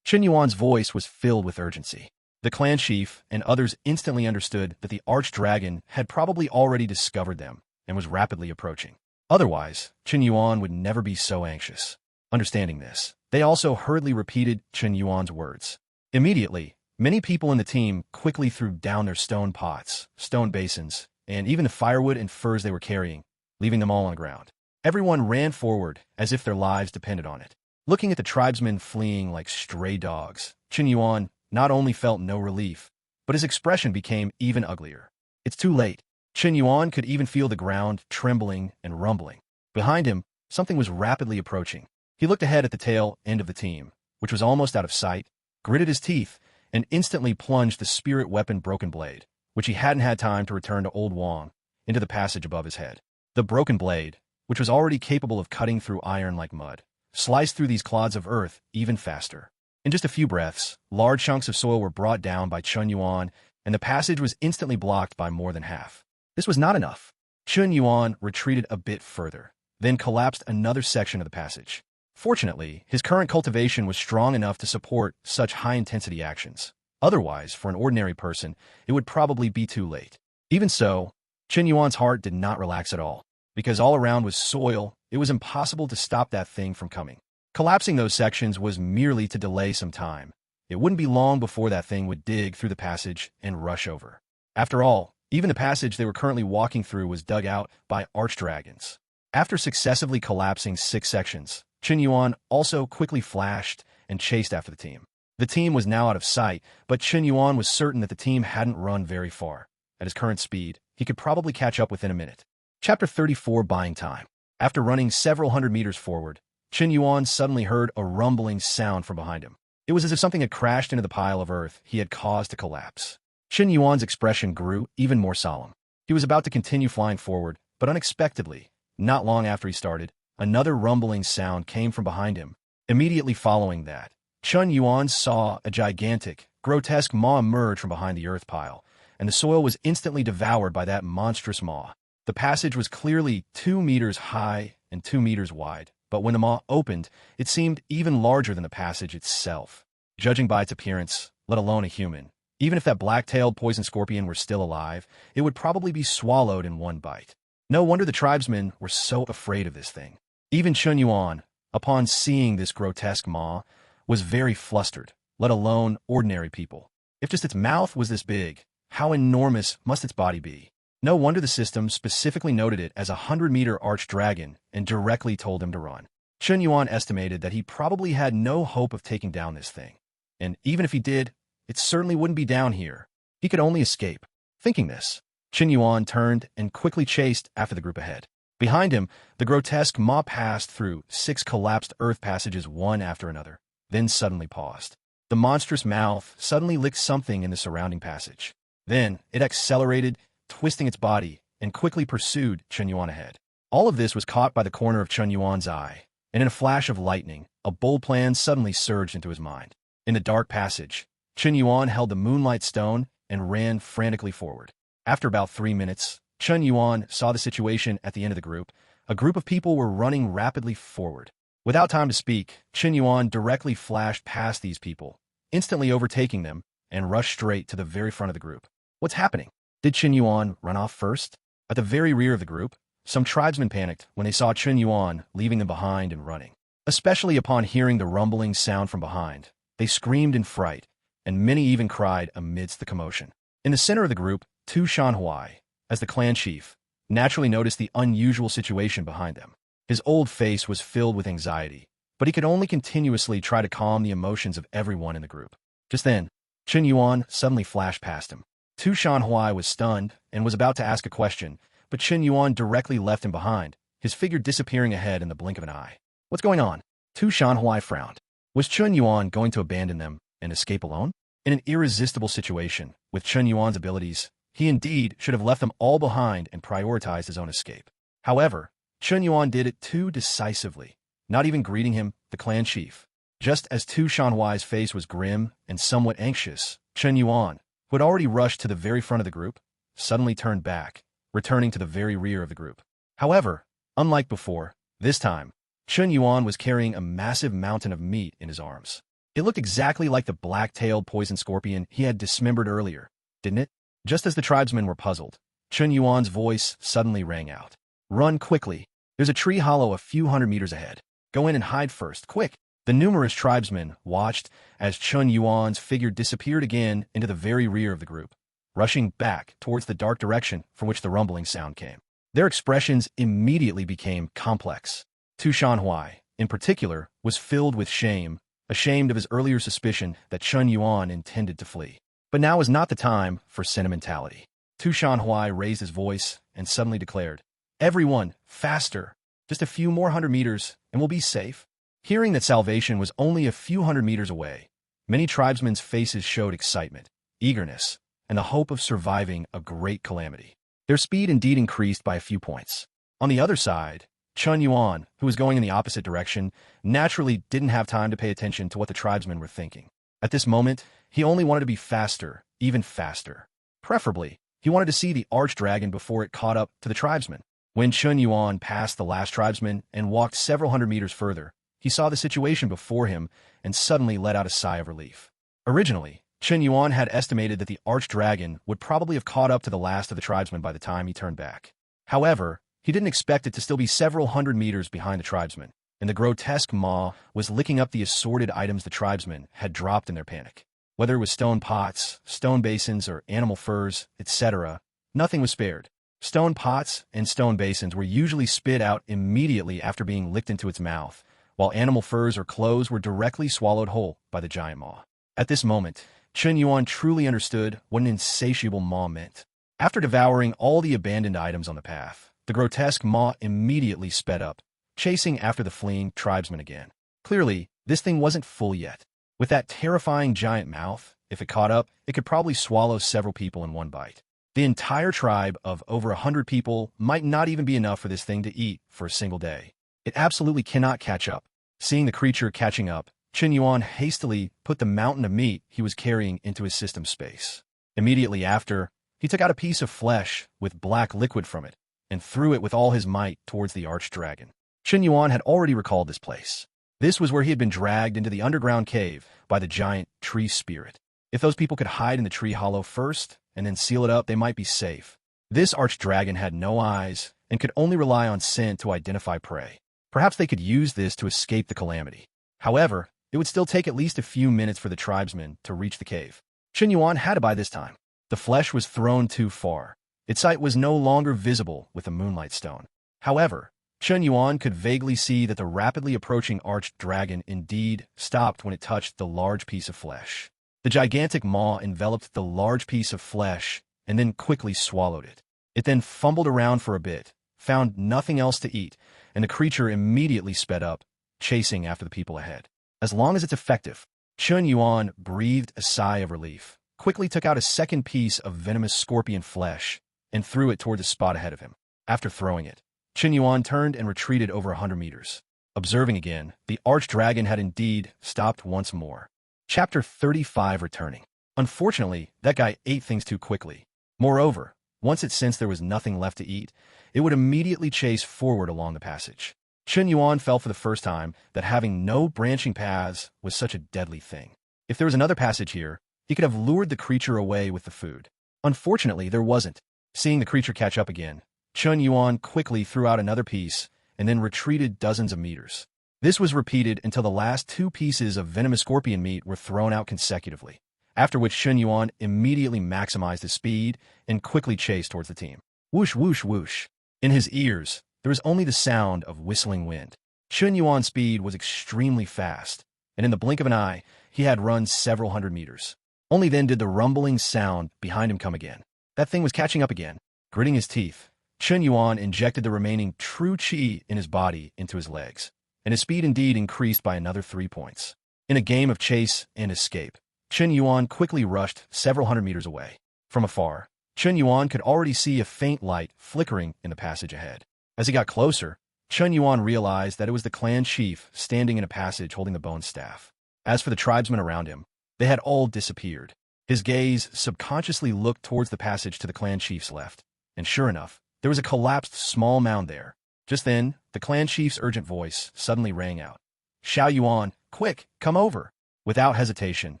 Chen Yuan's voice was filled with urgency. The clan chief and others instantly understood that the arch-dragon had probably already discovered them and was rapidly approaching. Otherwise, Chen Yuan would never be so anxious. Understanding this, they also hurriedly repeated Chen Yuan's words. Immediately, many people in the team quickly threw down their stone pots, stone basins, and even the firewood and furs they were carrying, leaving them all on the ground. Everyone ran forward as if their lives depended on it. Looking at the tribesmen fleeing like stray dogs, Chen Yuan not only felt no relief, but his expression became even uglier. It's too late. Chen Yuan could even feel the ground trembling and rumbling. Behind him, something was rapidly approaching. He looked ahead at the tail end of the team, which was almost out of sight, gritted his teeth, and instantly plunged the spirit weapon Broken Blade, which he hadn't had time to return to Old Wang, into the passage above his head. The Broken Blade, which was already capable of cutting through iron like mud, sliced through these clods of earth even faster. In just a few breaths, large chunks of soil were brought down by Chen Yuan, and the passage was instantly blocked by more than half. This was not enough. Chen Yuan retreated a bit further, then collapsed another section of the passage. Fortunately, his current cultivation was strong enough to support such high-intensity actions. Otherwise, for an ordinary person, it would probably be too late. Even so, Chen Yuan's heart did not relax at all. Because all around was soil, it was impossible to stop that thing from coming. Collapsing those sections was merely to delay some time. It wouldn't be long before that thing would dig through the passage and rush over. After all, even the passage they were currently walking through was dug out by archdragons. After successively collapsing 6 sections, Chen Yuan also quickly flashed and chased after the team. The team was now out of sight, but Chen Yuan was certain that the team hadn't run very far. At his current speed, he could probably catch up within a minute. Chapter 34 Buying Time. After running several hundred meters forward, Chen Yuan suddenly heard a rumbling sound from behind him. It was as if something had crashed into the pile of earth he had caused to collapse. Chen Yuan's expression grew even more solemn. He was about to continue flying forward, but unexpectedly, not long after he started, another rumbling sound came from behind him. Immediately following that, Chen Yuan saw a gigantic, grotesque maw emerge from behind the earth pile, and the soil was instantly devoured by that monstrous maw. The passage was clearly 2 meters high and 2 meters wide, but when the maw opened, it seemed even larger than the passage itself. Judging by its appearance, let alone a human, even if that black-tailed poison scorpion were still alive, it would probably be swallowed in one bite. No wonder the tribesmen were so afraid of this thing. Even Chen Yuan, upon seeing this grotesque maw, was very flustered, let alone ordinary people. If just its mouth was this big, how enormous must its body be? No wonder the system specifically noted it as a 100-meter arched dragon and directly told him to run. Chen Yuan estimated that he probably had no hope of taking down this thing. And even if he did, it certainly wouldn't be down here. He could only escape. Thinking this, Chen Yuan turned and quickly chased after the group ahead. Behind him, the grotesque maw passed through 6 collapsed earth passages one after another, then suddenly paused. The monstrous mouth suddenly licked something in the surrounding passage. Then it accelerated, twisting its body, and quickly pursued Chen Yuan ahead. All of this was caught by the corner of Chen Yuan's eye, and in a flash of lightning, a bold plan suddenly surged into his mind. In the dark passage, Chen Yuan held the moonlight stone and ran frantically forward. After about 3 minutes, Chen Yuan saw the situation at the end of the group. A group of people were running rapidly forward. Without time to speak, Chen Yuan directly flashed past these people, instantly overtaking them, and rushed straight to the very front of the group. What's happening? Did Chen Yuan run off first? At the very rear of the group, some tribesmen panicked when they saw Chen Yuan leaving them behind and running. Especially upon hearing the rumbling sound from behind, they screamed in fright, and many even cried amidst the commotion. In the center of the group, Tu Shanhuai, as the clan chief, naturally noticed the unusual situation behind them. His old face was filled with anxiety, but he could only continuously try to calm the emotions of everyone in the group. Just then, Chen Yuan suddenly flashed past him. Tu Shanhuai was stunned and was about to ask a question, but Chen Yuan directly left him behind, his figure disappearing ahead in the blink of an eye. What's going on? Tu Shanhuai frowned. Was Chen Yuan going to abandon them and escape alone? In an irresistible situation, with Chen Yuan's abilities, he indeed should have left them all behind and prioritized his own escape. However, Chen Yuan did it too decisively, not even greeting him, the clan chief. Just as Tu Shanhuai's face was grim and somewhat anxious, Chen Yuan, who had already rushed to the very front of the group, suddenly turned back, returning to the very rear of the group. However, unlike before, this time, Chen Yuan was carrying a massive mountain of meat in his arms. It looked exactly like the black-tailed poison scorpion he had dismembered earlier, didn't it? Just as the tribesmen were puzzled, Chen Yuan's voice suddenly rang out. Run quickly. There's a tree hollow a few hundred meters ahead. Go in and hide first, quick. The numerous tribesmen watched as Chen Yuan's figure disappeared again into the very rear of the group, rushing back towards the dark direction from which the rumbling sound came. Their expressions immediately became complex. Tu Shanhuai, in particular, was filled with shame, ashamed of his earlier suspicion that Chen Yuan intended to flee. But now is not the time for sentimentality. Tu Shanhuai raised his voice and suddenly declared, "Everyone, faster! Just a few more 100 meters, and we'll be safe." Hearing that salvation was only a few 100 meters away, many tribesmen's faces showed excitement, eagerness, and the hope of surviving a great calamity. Their speed indeed increased by a few points. On the other side, Chen Yuan, who was going in the opposite direction, naturally didn't have time to pay attention to what the tribesmen were thinking. At this moment, he only wanted to be faster, even faster. Preferably, he wanted to see the archdragon before it caught up to the tribesmen. When Chen Yuan passed the last tribesman and walked several hundred meters further, he saw the situation before him and suddenly let out a sigh of relief. Originally, Chen Yuan had estimated that the archdragon would probably have caught up to the last of the tribesmen by the time he turned back. However, he didn't expect it to still be several hundred meters behind the tribesmen, and the grotesque maw was licking up the assorted items the tribesmen had dropped in their panic. Whether it was stone pots, stone basins, or animal furs, etc., nothing was spared. Stone pots and stone basins were usually spit out immediately after being licked into its mouth, while animal furs or clothes were directly swallowed whole by the giant maw. At this moment, Chen Yuan truly understood what an insatiable maw meant. After devouring all the abandoned items on the path, the grotesque maw immediately sped up, chasing after the fleeing tribesmen again. Clearly, this thing wasn't full yet. With that terrifying giant mouth, if it caught up, it could probably swallow several people in one bite. The entire tribe of over 100 people might not even be enough for this thing to eat for a single day. It absolutely cannot catch up. Seeing the creature catching up, Chen Yuan hastily put the mountain of meat he was carrying into his system space. Immediately after, he took out a piece of flesh with black liquid from it and threw it with all his might towards the archdragon. Chen Yuan had already recalled this place. This was where he had been dragged into the underground cave by the giant tree spirit. If those people could hide in the tree hollow first and then seal it up, they might be safe. This archdragon had no eyes and could only rely on scent to identify prey. Perhaps they could use this to escape the calamity. However, it would still take at least a few minutes for the tribesmen to reach the cave. Chen Yuan had to by this time. The flesh was thrown too far. Its sight was no longer visible with the moonlight stone. However, Chen Yuan could vaguely see that the rapidly approaching archdragon indeed stopped when it touched the large piece of flesh. The gigantic maw enveloped the large piece of flesh and then quickly swallowed it. It then fumbled around for a bit, found nothing else to eat, and the creature immediately sped up, chasing after the people ahead. As long as it's effective, Chen Yuan breathed a sigh of relief, quickly took out a second piece of venomous scorpion flesh, and threw it toward the spot ahead of him. After throwing it, Chen Yuan turned and retreated over 100 meters. Observing again, the archdragon had indeed stopped once more. Chapter 35 Returning. Unfortunately, that guy ate things too quickly. Moreover, once it sensed there was nothing left to eat, it would immediately chase forward along the passage. Chen Yuan felt for the first time that having no branching paths was such a deadly thing. If there was another passage here, he could have lured the creature away with the food. Unfortunately, there wasn't. Seeing the creature catch up again, Chen Yuan quickly threw out another piece and then retreated dozens of meters. This was repeated until the last two pieces of venomous scorpion meat were thrown out consecutively, after which Chen Yuan immediately maximized his speed and quickly chased towards the team. Whoosh, whoosh, whoosh. In his ears, there was only the sound of whistling wind. Chen Yuan's speed was extremely fast, and in the blink of an eye, he had run several hundred meters. Only then did the rumbling sound behind him come again. That thing was catching up again. Gritting his teeth, Chen Yuan injected the remaining true qi in his body into his legs, and his speed indeed increased by another 3 points. In a game of chase and escape, Chen Yuan quickly rushed several hundred meters away. From afar, Chen Yuan could already see a faint light flickering in the passage ahead. As he got closer, Chen Yuan realized that it was the clan chief standing in a passage holding the bone staff. As for the tribesmen around him, they had all disappeared. His gaze subconsciously looked towards the passage to the clan chief's left, and sure enough, there was a collapsed small mound there. Just then, the clan chief's urgent voice suddenly rang out. "Xiao Yuan, quick, come over!" Without hesitation,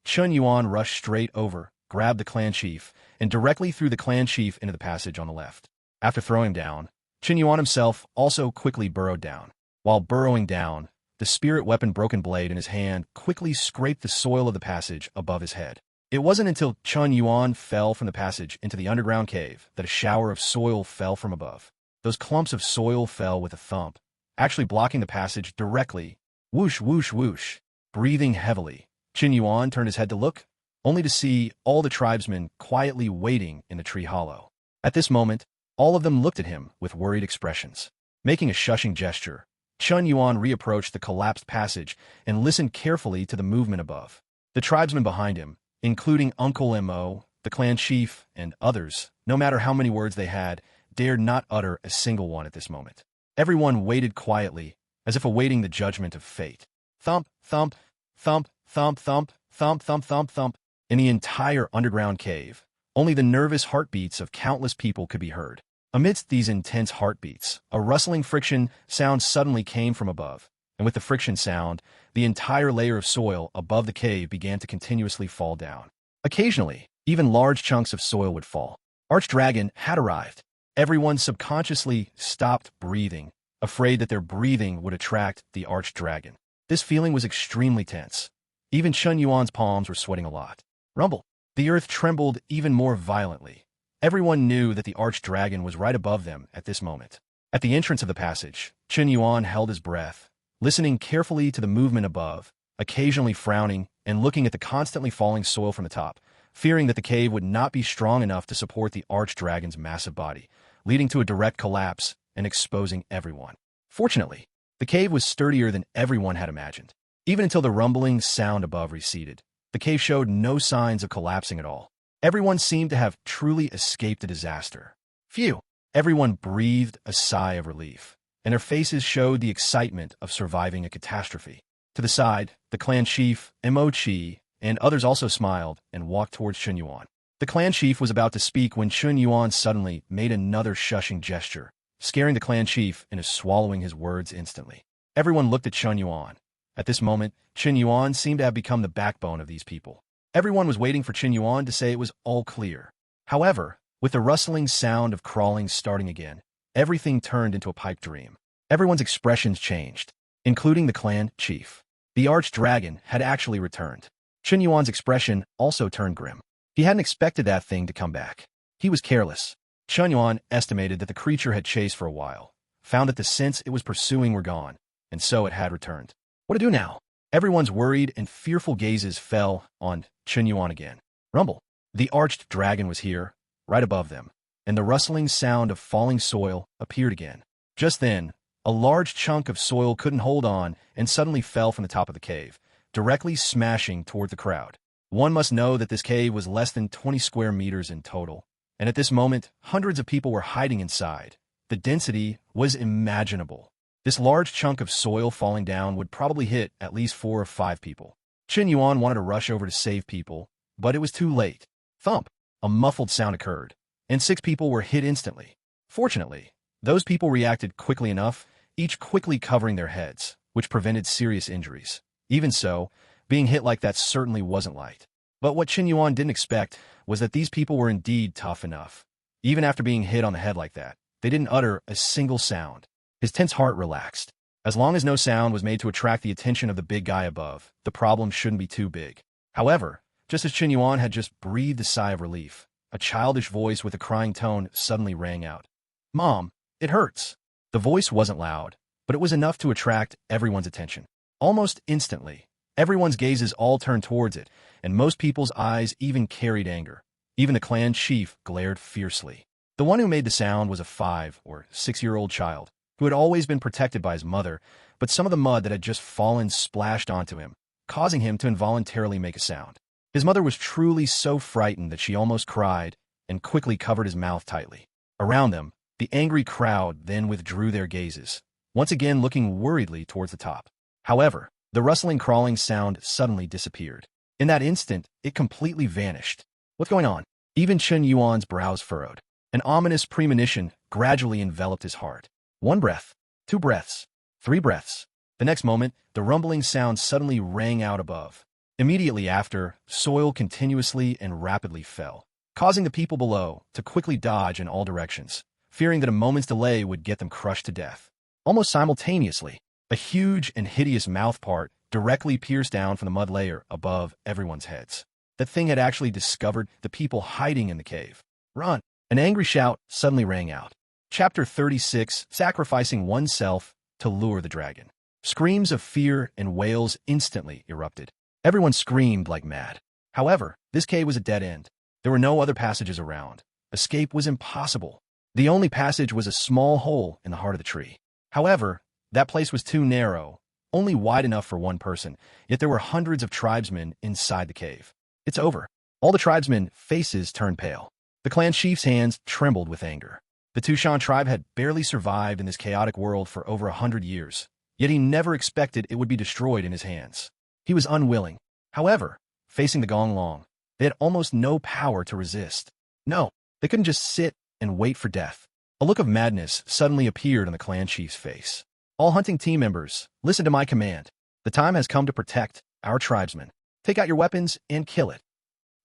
Chen Yuan rushed straight over, grabbed the clan chief, and directly threw the clan chief into the passage on the left. After throwing him down, Chen Yuan himself also quickly burrowed down. While burrowing down, the spirit weapon broken blade in his hand quickly scraped the soil of the passage above his head. It wasn't until Chen Yuan fell from the passage into the underground cave that a shower of soil fell from above. Those clumps of soil fell with a thump, actually blocking the passage directly. Whoosh, whoosh, whoosh. Breathing heavily, Chen Yuan turned his head to look, only to see all the tribesmen quietly waiting in the tree hollow. At this moment, all of them looked at him with worried expressions. Making a shushing gesture, Chen Yuan reapproached the collapsed passage and listened carefully to the movement above. The tribesmen behind him, including Uncle Mo, the clan chief, and others, no matter how many words they had, dared not utter a single one at this moment. Everyone waited quietly, as if awaiting the judgment of fate. Thump, thump, thump, thump, thump, thump, thump, thump, thump. In the entire underground cave, only the nervous heartbeats of countless people could be heard. Amidst these intense heartbeats, a rustling friction sound suddenly came from above, and with the friction sound, the entire layer of soil above the cave began to continuously fall down. Occasionally, even large chunks of soil would fall. Archdragon had arrived. Everyone subconsciously stopped breathing, afraid that their breathing would attract the archdragon. This feeling was extremely tense. Even Chen Yuan's palms were sweating a lot. Rumble. The earth trembled even more violently. Everyone knew that the archdragon was right above them at this moment. At the entrance of the passage, Chen Yuan held his breath, listening carefully to the movement above, occasionally frowning and looking at the constantly falling soil from the top, fearing that the cave would not be strong enough to support the archdragon's massive body, leading to a direct collapse and exposing everyone. Fortunately, The cave was sturdier than everyone had imagined. Even until the rumbling sound above receded, the cave showed no signs of collapsing at all. Everyone seemed to have truly escaped a disaster. Phew! Everyone breathed a sigh of relief, and their faces showed the excitement of surviving a catastrophe. To the side, the clan chief, Emochi, and others also smiled and walked towards Chen Yuan. The clan chief was about to speak when Chen Yuan suddenly made another shushing gesture, scaring the clan chief into swallowing his words instantly. Everyone looked at Chen Yuan. At this moment, Chen Yuan seemed to have become the backbone of these people. Everyone was waiting for Chen Yuan to say it was all clear. However, with the rustling sound of crawling starting again, everything turned into a pipe dream. Everyone's expressions changed, including the clan chief. The arch-dragon had actually returned. Chen Yuan's expression also turned grim. He hadn't expected that thing to come back. He was careless. Chen Yuan estimated that the creature had chased for a while, found that the scents it was pursuing were gone, and so it had returned. What to do now? Everyone's worried and fearful gazes fell on Chen Yuan again. Rumble. The arched dragon was here, right above them, and the rustling sound of falling soil appeared again. Just then, a large chunk of soil couldn't hold on and suddenly fell from the top of the cave, directly smashing toward the crowd. One must know that this cave was less than 20 square meters in total, and at this moment, hundreds of people were hiding inside. The density was imaginable. This large chunk of soil falling down would probably hit at least 4 or 5 people. Chen Yuan wanted to rush over to save people, but it was too late. Thump! A muffled sound occurred, and 6 people were hit instantly. Fortunately, those people reacted quickly enough, each quickly covering their heads, which prevented serious injuries. Even so, being hit like that certainly wasn't light. But what Chen Yuan didn't expect was that these people were indeed tough enough. Even after being hit on the head like that, they didn't utter a single sound. His tense heart relaxed. As long as no sound was made to attract the attention of the big guy above, the problem shouldn't be too big. However, just as Chen Yuan had just breathed a sigh of relief, a childish voice with a crying tone suddenly rang out. "Mom, it hurts." The voice wasn't loud, but it was enough to attract everyone's attention. Almost instantly, everyone's gazes all turned towards it, and most people's eyes even carried anger. Even the clan chief glared fiercely. The one who made the sound was a 5 or 6-year-old child, who had always been protected by his mother, but some of the mud that had just fallen splashed onto him, causing him to involuntarily make a sound. His mother was truly so frightened that she almost cried and quickly covered his mouth tightly. Around them, the angry crowd then withdrew their gazes, once again looking worriedly towards the top. However, the rustling crawling sound suddenly disappeared. In that instant, it completely vanished. What's going on? Even Chen Yuan's brows furrowed. An ominous premonition gradually enveloped his heart. 1 breath, 2 breaths, 3 breaths. The next moment, the rumbling sound suddenly rang out above. Immediately after, soil continuously and rapidly fell, causing the people below to quickly dodge in all directions, fearing that a moment's delay would get them crushed to death. Almost simultaneously, a huge and hideous mouth part directly pierced down from the mud layer above everyone's heads. The thing had actually discovered the people hiding in the cave. Run! An angry shout suddenly rang out. Chapter 36, Sacrificing Oneself to Lure the Dragon. Screams of fear and wails instantly erupted. Everyone screamed like mad. However, this cave was a dead end. There were no other passages around. Escape was impossible. The only passage was a small hole in the heart of the tree. However, that place was too narrow, only wide enough for one person, yet there were hundreds of tribesmen inside the cave. It's over. All the tribesmen' faces turned pale. The clan chief's hands trembled with anger. The Tushan tribe had barely survived in this chaotic world for over 100 years, yet he never expected it would be destroyed in his hands. He was unwilling. However, facing the Gong Long, they had almost no power to resist. No, they couldn't just sit and wait for death. A look of madness suddenly appeared on the clan chief's face. All hunting team members, listen to my command. The time has come to protect our tribesmen. Take out your weapons and kill it.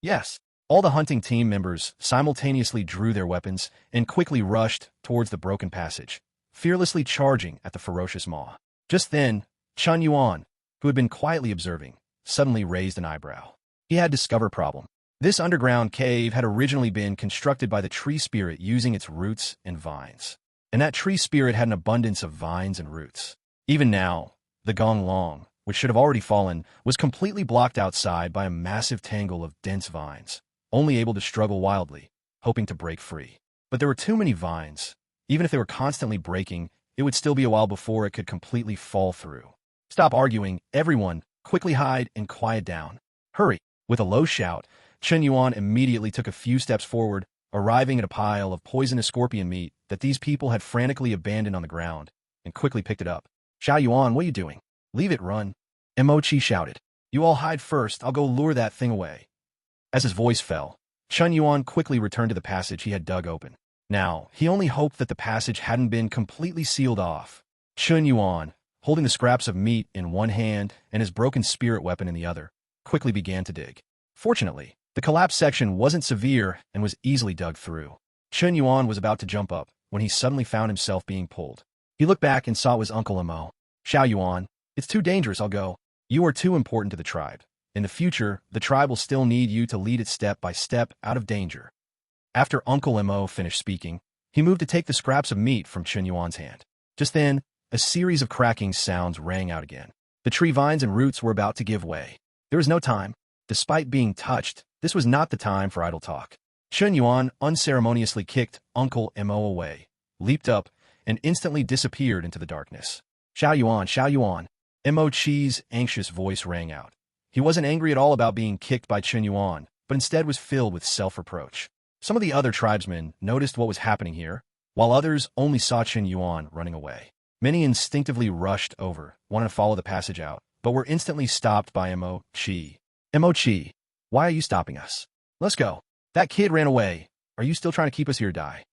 Yes, all the hunting team members simultaneously drew their weapons and quickly rushed towards the broken passage, fearlessly charging at the ferocious maw. Just then, Chen Yuan, who had been quietly observing, suddenly raised an eyebrow. He had discovered a problem. This underground cave had originally been constructed by the tree spirit using its roots and vines. And that tree spirit had an abundance of vines and roots. Even now, the Gong Long, which should have already fallen, was completely blocked outside by a massive tangle of dense vines, only able to struggle wildly, hoping to break free. But there were too many vines. Even if they were constantly breaking, it would still be a while before it could completely fall through. Stop arguing, everyone. Quickly hide and quiet down. Hurry. With a low shout, Chen Yuan immediately took a few steps forward, arriving at a pile of poisonous scorpion meat that these people had frantically abandoned on the ground, and quickly picked it up. Xiao Yuan, what are you doing? Leave it, run. Mochi shouted. You all hide first, I'll go lure that thing away. As his voice fell, Chen Yuan quickly returned to the passage he had dug open. Now, he only hoped that the passage hadn't been completely sealed off. Chen Yuan, holding the scraps of meat in one hand and his broken spirit weapon in the other, quickly began to dig. Fortunately, the collapsed section wasn't severe and was easily dug through. Chen Yuan was about to jump up when he suddenly found himself being pulled. He looked back and saw it was Uncle Mo. Xiao Yuan, it's too dangerous, I'll go. You are too important to the tribe. In the future, the tribe will still need you to lead it step by step out of danger. After Uncle Mo finished speaking, he moved to take the scraps of meat from Chen Yuan's hand. Just then, a series of cracking sounds rang out again. The tree vines and roots were about to give way. There was no time. Despite being touched, this was not the time for idle talk. Chen Yuan unceremoniously kicked Uncle Mo away, leaped up, and instantly disappeared into the darkness. Xiao Yuan, Mo Chi's anxious voice rang out. He wasn't angry at all about being kicked by Chen Yuan, but instead was filled with self-reproach. Some of the other tribesmen noticed what was happening here, while others only saw Chen Yuan running away. Many instinctively rushed over, wanting to follow the passage out, but were instantly stopped by Mo Chi. Mo Chi, why are you stopping us? Let's go. That kid ran away. Are you still trying to keep us here, die?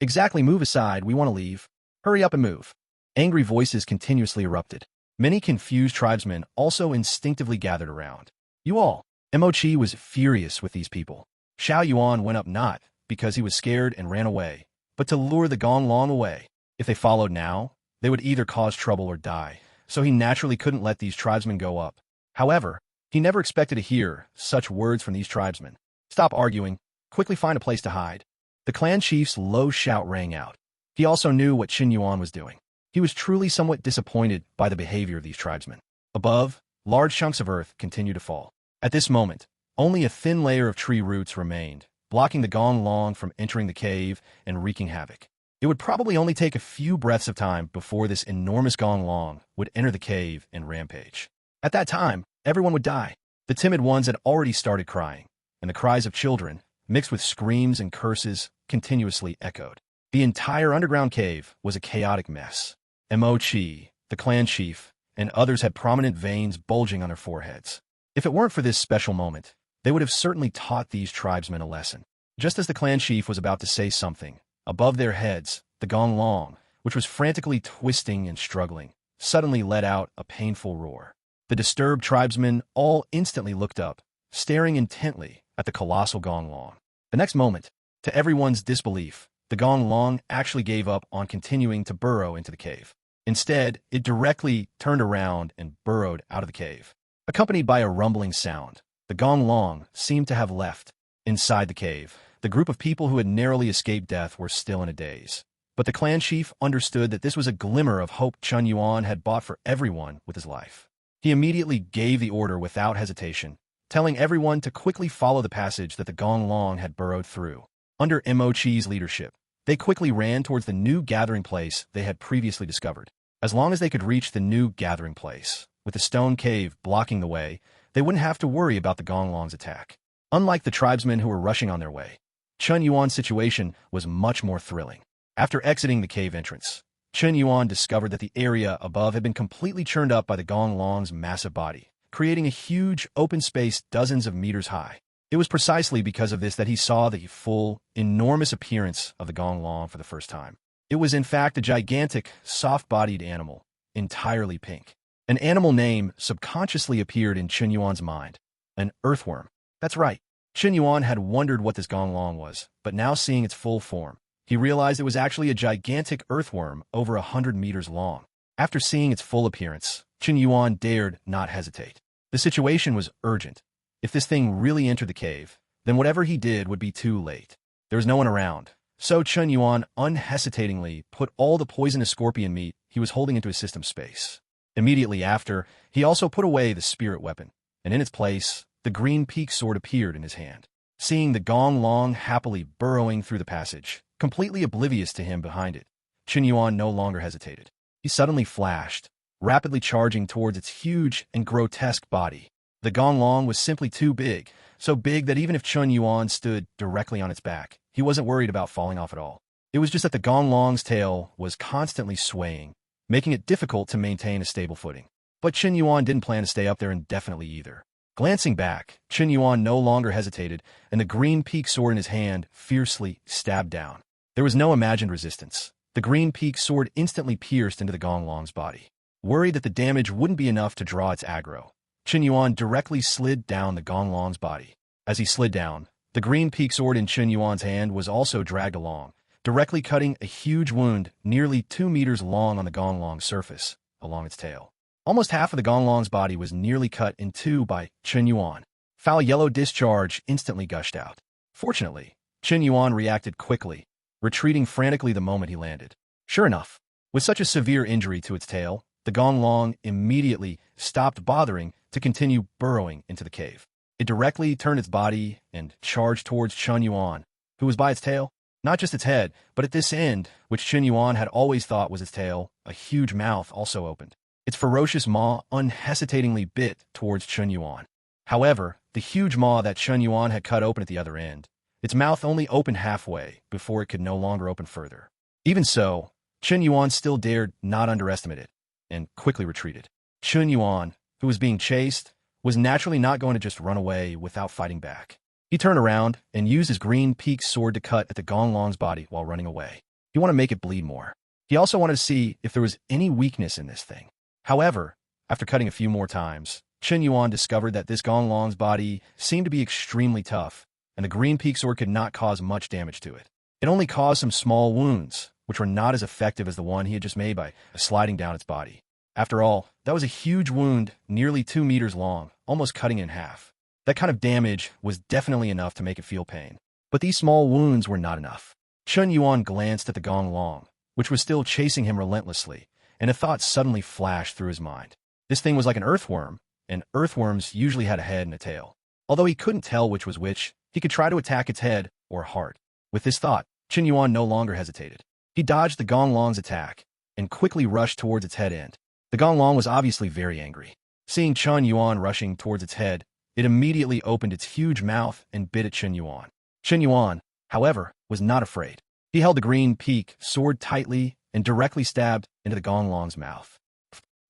Exactly, move aside, we want to leave. Hurry up and move. Angry voices continuously erupted. Many confused tribesmen also instinctively gathered around. You all. Mo Chi was furious with these people. Xiao Yuan went up not because he was scared and ran away, but to lure the Gong Long away. If they followed now, they would either cause trouble or die, so he naturally couldn't let these tribesmen go up. However, he never expected to hear such words from these tribesmen. Stop arguing. Quickly find a place to hide. The clan chief's low shout rang out. He also knew what Chen Yuan was doing. He was truly somewhat disappointed by the behavior of these tribesmen. Above, large chunks of earth continued to fall. At this moment, only a thin layer of tree roots remained, blocking the Gong Long from entering the cave and wreaking havoc. It would probably only take a few breaths of time before this enormous Gong Long would enter the cave and rampage. At that time, everyone would die. The timid ones had already started crying, and the cries of children, mixed with screams and curses, continuously echoed. The entire underground cave was a chaotic mess. Mo Chi, the clan chief, and others had prominent veins bulging on their foreheads. If it weren't for this special moment, they would have certainly taught these tribesmen a lesson. Just as the clan chief was about to say something, above their heads, the Gong Long, which was frantically twisting and struggling, suddenly let out a painful roar. The disturbed tribesmen all instantly looked up, staring intently at the colossal Gong Long. The next moment, to everyone's disbelief, the Gong Long actually gave up on continuing to burrow into the cave. Instead, it directly turned around and burrowed out of the cave. Accompanied by a rumbling sound, the Gong Long seemed to have left. Inside the cave, the group of people who had narrowly escaped death were still in a daze. But the clan chief understood that this was a glimmer of hope Chen Yuan had bought for everyone with his life. He immediately gave the order without hesitation, telling everyone to quickly follow the passage that the Gong Long had burrowed through. Under Mo Chi's leadership, they quickly ran towards the new gathering place they had previously discovered. As long as they could reach the new gathering place, with the stone cave blocking the way, they wouldn't have to worry about the Gong Long's attack. Unlike the tribesmen who were rushing on their way, Chen Yuan's situation was much more thrilling. After exiting the cave entrance, Chen Yuan discovered that the area above had been completely churned up by the Gong Long's massive body, creating a huge open space dozens of meters high. It was precisely because of this that he saw the full, enormous appearance of the Gong Long for the first time. It was in fact a gigantic, soft-bodied animal, entirely pink. An animal name subconsciously appeared in Chen Yuan's mind. An earthworm. That's right. Chen Yuan had wondered what this Gong Long was, but now seeing its full form, he realized it was actually a gigantic earthworm over 100 meters long. After seeing its full appearance, Chen Yuan dared not hesitate. The situation was urgent. If this thing really entered the cave, then whatever he did would be too late. There was no one around. So Chen Yuan unhesitatingly put all the poisonous scorpion meat he was holding into his system space. Immediately after, he also put away the spirit weapon, and in its place, the green peak sword appeared in his hand. Seeing the Gong Long happily burrowing through the passage, completely oblivious to him behind it, Chen Yuan no longer hesitated. He suddenly flashed, rapidly charging towards its huge and grotesque body. The Gonglong was simply too big, so big that even if Chen Yuan stood directly on its back, he wasn't worried about falling off at all. It was just that the Gonglong's tail was constantly swaying, making it difficult to maintain a stable footing. But Chen Yuan didn't plan to stay up there indefinitely either. Glancing back, Chen Yuan no longer hesitated, and the green peak sword in his hand fiercely stabbed down. There was no imagined resistance. The green peak sword instantly pierced into the Gonglong's body. Worried that the damage wouldn't be enough to draw its aggro, Chen Yuan directly slid down the Gonglong's body. As he slid down, the green peak sword in Chen Yuan's hand was also dragged along, directly cutting a huge wound nearly 2 meters long on the Gonglong's surface, along its tail. Almost half of the Gonglong's body was nearly cut in two by Chen Yuan. Foul yellow discharge instantly gushed out. Fortunately, Chen Yuan reacted quickly, retreating frantically the moment he landed. Sure enough, with such a severe injury to its tail, the Gonglong immediately stopped bothering to continue burrowing into the cave. It directly turned its body and charged towards Chen Yuan, who was by its tail. Not just its head, but at this end, which Chen Yuan had always thought was its tail, a huge mouth also opened. Its ferocious maw unhesitatingly bit towards Chen Yuan. However, the huge maw that Chen Yuan had cut open at the other end, its mouth only opened halfway before it could no longer open further. Even so, Chen Yuan still dared not underestimate it, and quickly retreated. Chen Yuan, who was being chased, was naturally not going to just run away without fighting back. He turned around and used his green peak sword to cut at the Gonglong's body while running away. He wanted to make it bleed more. He also wanted to see if there was any weakness in this thing. However, after cutting a few more times, Chen Yuan discovered that this Gonglong's body seemed to be extremely tough, and the green peak sword could not cause much damage to it. It only caused some small wounds, which were not as effective as the one he had just made by sliding down its body. After all, that was a huge wound, nearly 2 meters long, almost cutting it in half. That kind of damage was definitely enough to make it feel pain. But these small wounds were not enough. Chen Yuan glanced at the Gonglong, which was still chasing him relentlessly, and a thought suddenly flashed through his mind. This thing was like an earthworm, and earthworms usually had a head and a tail. Although he couldn't tell which was which, he could try to attack its head or heart. With this thought, Chen Yuan no longer hesitated. He dodged the Gonglong's attack and quickly rushed towards its head end. The Gonglong was obviously very angry. Seeing Chen Yuan rushing towards its head, it immediately opened its huge mouth and bit at Chen Yuan. Chen Yuan, however, was not afraid. He held the green peak sword tightly and directly stabbed into the Gonglong's mouth.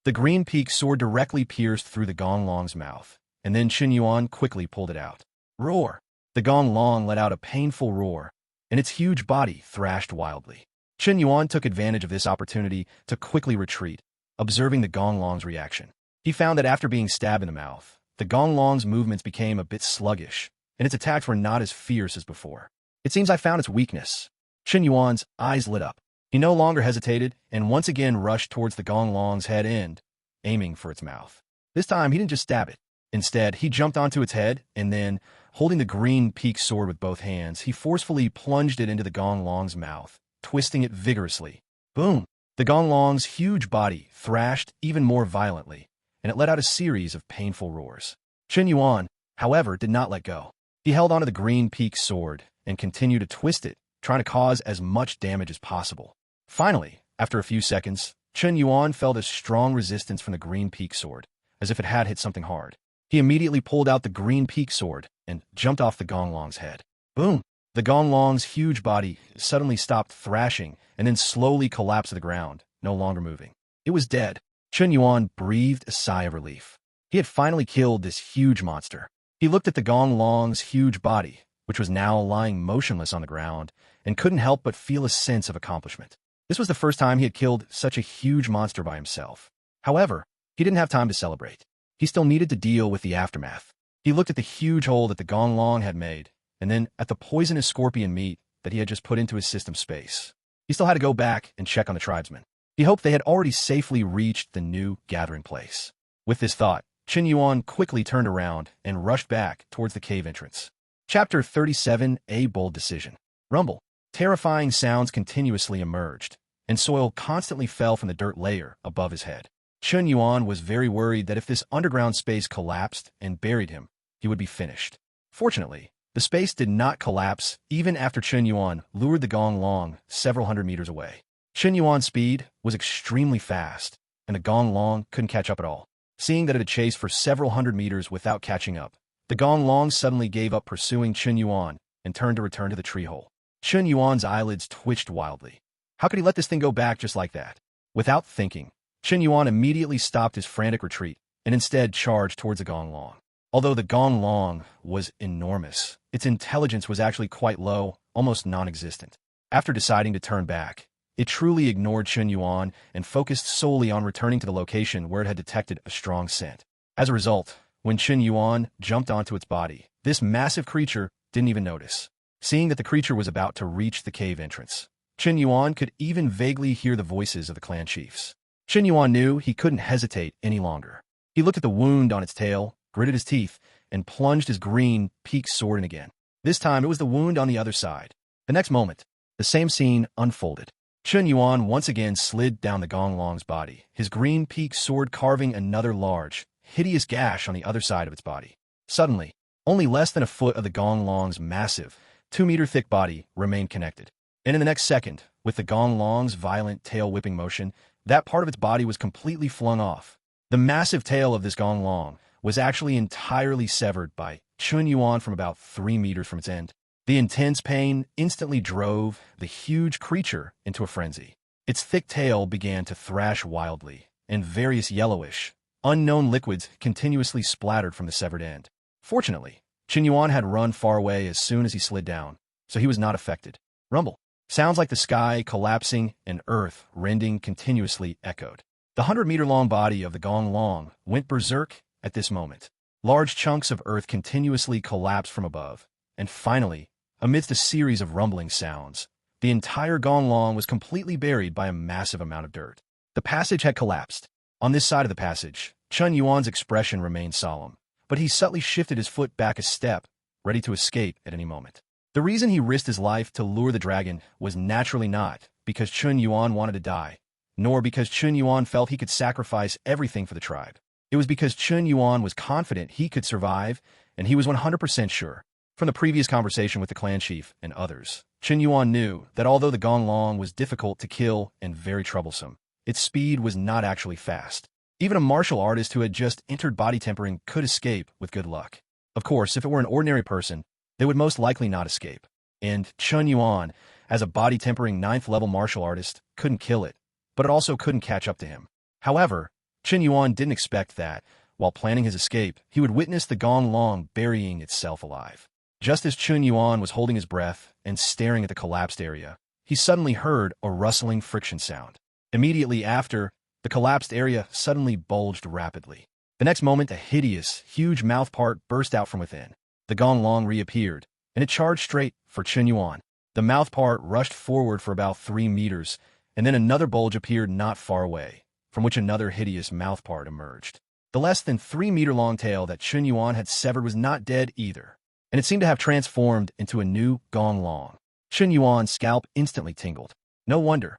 The green peak sword directly pierced through the Gonglong's mouth, and then Chen Yuan quickly pulled it out. Roar! The Gonglong let out a painful roar, and its huge body thrashed wildly. Chen Yuan took advantage of this opportunity to quickly retreat, observing the Gonglong's reaction. He found that after being stabbed in the mouth, the Gonglong's movements became a bit sluggish, and its attacks were not as fierce as before. It seems I found its weakness. Chen Yuan's eyes lit up. He no longer hesitated and once again rushed towards the Gonglong's head end, aiming for its mouth. This time, he didn't just stab it. Instead, he jumped onto its head and then, holding the green peak sword with both hands, he forcefully plunged it into the Gonglong's mouth, twisting it vigorously. Boom! The Gonglong's huge body thrashed even more violently, and it let out a series of painful roars. Chen Yuan, however, did not let go. He held onto the green peak sword and continued to twist it, trying to cause as much damage as possible. Finally, after a few seconds, Chen Yuan felt a strong resistance from the green peak sword, as if it had hit something hard. He immediately pulled out the green peak sword and jumped off the Gonglong's head. Boom! The Gonglong's huge body suddenly stopped thrashing and then slowly collapsed to the ground, no longer moving. It was dead. Chen Yuan breathed a sigh of relief. He had finally killed this huge monster. He looked at the Gonglong's huge body, which was now lying motionless on the ground, and couldn't help but feel a sense of accomplishment. This was the first time he had killed such a huge monster by himself. However, he didn't have time to celebrate. He still needed to deal with the aftermath. He looked at the huge hole that the Gonglong had made, and then at the poisonous scorpion meat that he had just put into his system space. He still had to go back and check on the tribesmen. He hoped they had already safely reached the new gathering place. With this thought, Chen Yuan quickly turned around and rushed back towards the cave entrance. Chapter 37, A Bold Decision. Rumble. Terrifying sounds continuously emerged, and soil constantly fell from the dirt layer above his head. Chen Yuan was very worried that if this underground space collapsed and buried him, he would be finished. Fortunately, the space did not collapse even after Chen Yuan lured the Gonglong several hundred meters away. Chen Yuan's speed was extremely fast, and the Gong Long couldn't catch up at all. Seeing that it had chased for several hundred meters without catching up, the Gong Long suddenly gave up pursuing Chen Yuan and turned to return to the tree hole. Chen Yuan's eyelids twitched wildly. How could he let this thing go back just like that? Without thinking, Chen Yuan immediately stopped his frantic retreat and instead charged towards the Gong Long. Although the Gong Long was enormous, its intelligence was actually quite low, almost non-existent. After deciding to turn back, it truly ignored Chen Yuan and focused solely on returning to the location where it had detected a strong scent. As a result, when Chen Yuan jumped onto its body, this massive creature didn't even notice. Seeing that the creature was about to reach the cave entrance, Chen Yuan could even vaguely hear the voices of the clan chiefs. Chen Yuan knew he couldn't hesitate any longer. He looked at the wound on its tail, gritted his teeth, and plunged his green, peaked sword in again. This time it was the wound on the other side. The next moment, the same scene unfolded. Chen Yuan once again slid down the Gong Long's body, his green peaked sword carving another large, hideous gash on the other side of its body. Suddenly, only less than a foot of the Gong Long's massive, 2-meter-thick body remained connected. And in the next second, with the Gong Long's violent tail-whipping motion, that part of its body was completely flung off. The massive tail of this Gong Long was actually entirely severed by Chen Yuan from about 3 meters from its end. The intense pain instantly drove the huge creature into a frenzy. Its thick tail began to thrash wildly, and various yellowish, unknown liquids continuously splattered from the severed end. Fortunately, Chen Yuan had run far away as soon as he slid down, so he was not affected. Rumble. Sounds like the sky collapsing and earth rending continuously echoed. The 100-meter-long body of the Gong Long went berserk at this moment. Large chunks of earth continuously collapsed from above, and finally, amidst a series of rumbling sounds, the entire Gong Long was completely buried by a massive amount of dirt. The passage had collapsed. On this side of the passage, Chen Yuan's expression remained solemn, but he subtly shifted his foot back a step, ready to escape at any moment. The reason he risked his life to lure the dragon was naturally not because Chen Yuan wanted to die, nor because Chen Yuan felt he could sacrifice everything for the tribe. It was because Chen Yuan was confident he could survive, and he was 100% sure. From the previous conversation with the clan chief and others, Chen Yuan knew that although the Gong Long was difficult to kill and very troublesome, its speed was not actually fast. Even a martial artist who had just entered body tempering could escape with good luck. Of course, if it were an ordinary person, they would most likely not escape. And Chen Yuan, as a body tempering 9th-level martial artist, couldn't kill it, but it also couldn't catch up to him. However, Chen Yuan didn't expect that, while planning his escape, he would witness the Gong Long burying itself alive. Just as Chen Yuan was holding his breath and staring at the collapsed area, he suddenly heard a rustling friction sound. Immediately after, the collapsed area suddenly bulged rapidly. The next moment, a hideous, huge mouthpart burst out from within. The Gong Long reappeared, and it charged straight for Chen Yuan. The mouthpart rushed forward for about 3 meters, and then another bulge appeared not far away, from which another hideous mouthpart emerged. The less than 3-meter-long tail that Chen Yuan had severed was not dead either, and it seemed to have transformed into a new Gong Long. Chen Yuan's scalp instantly tingled. No wonder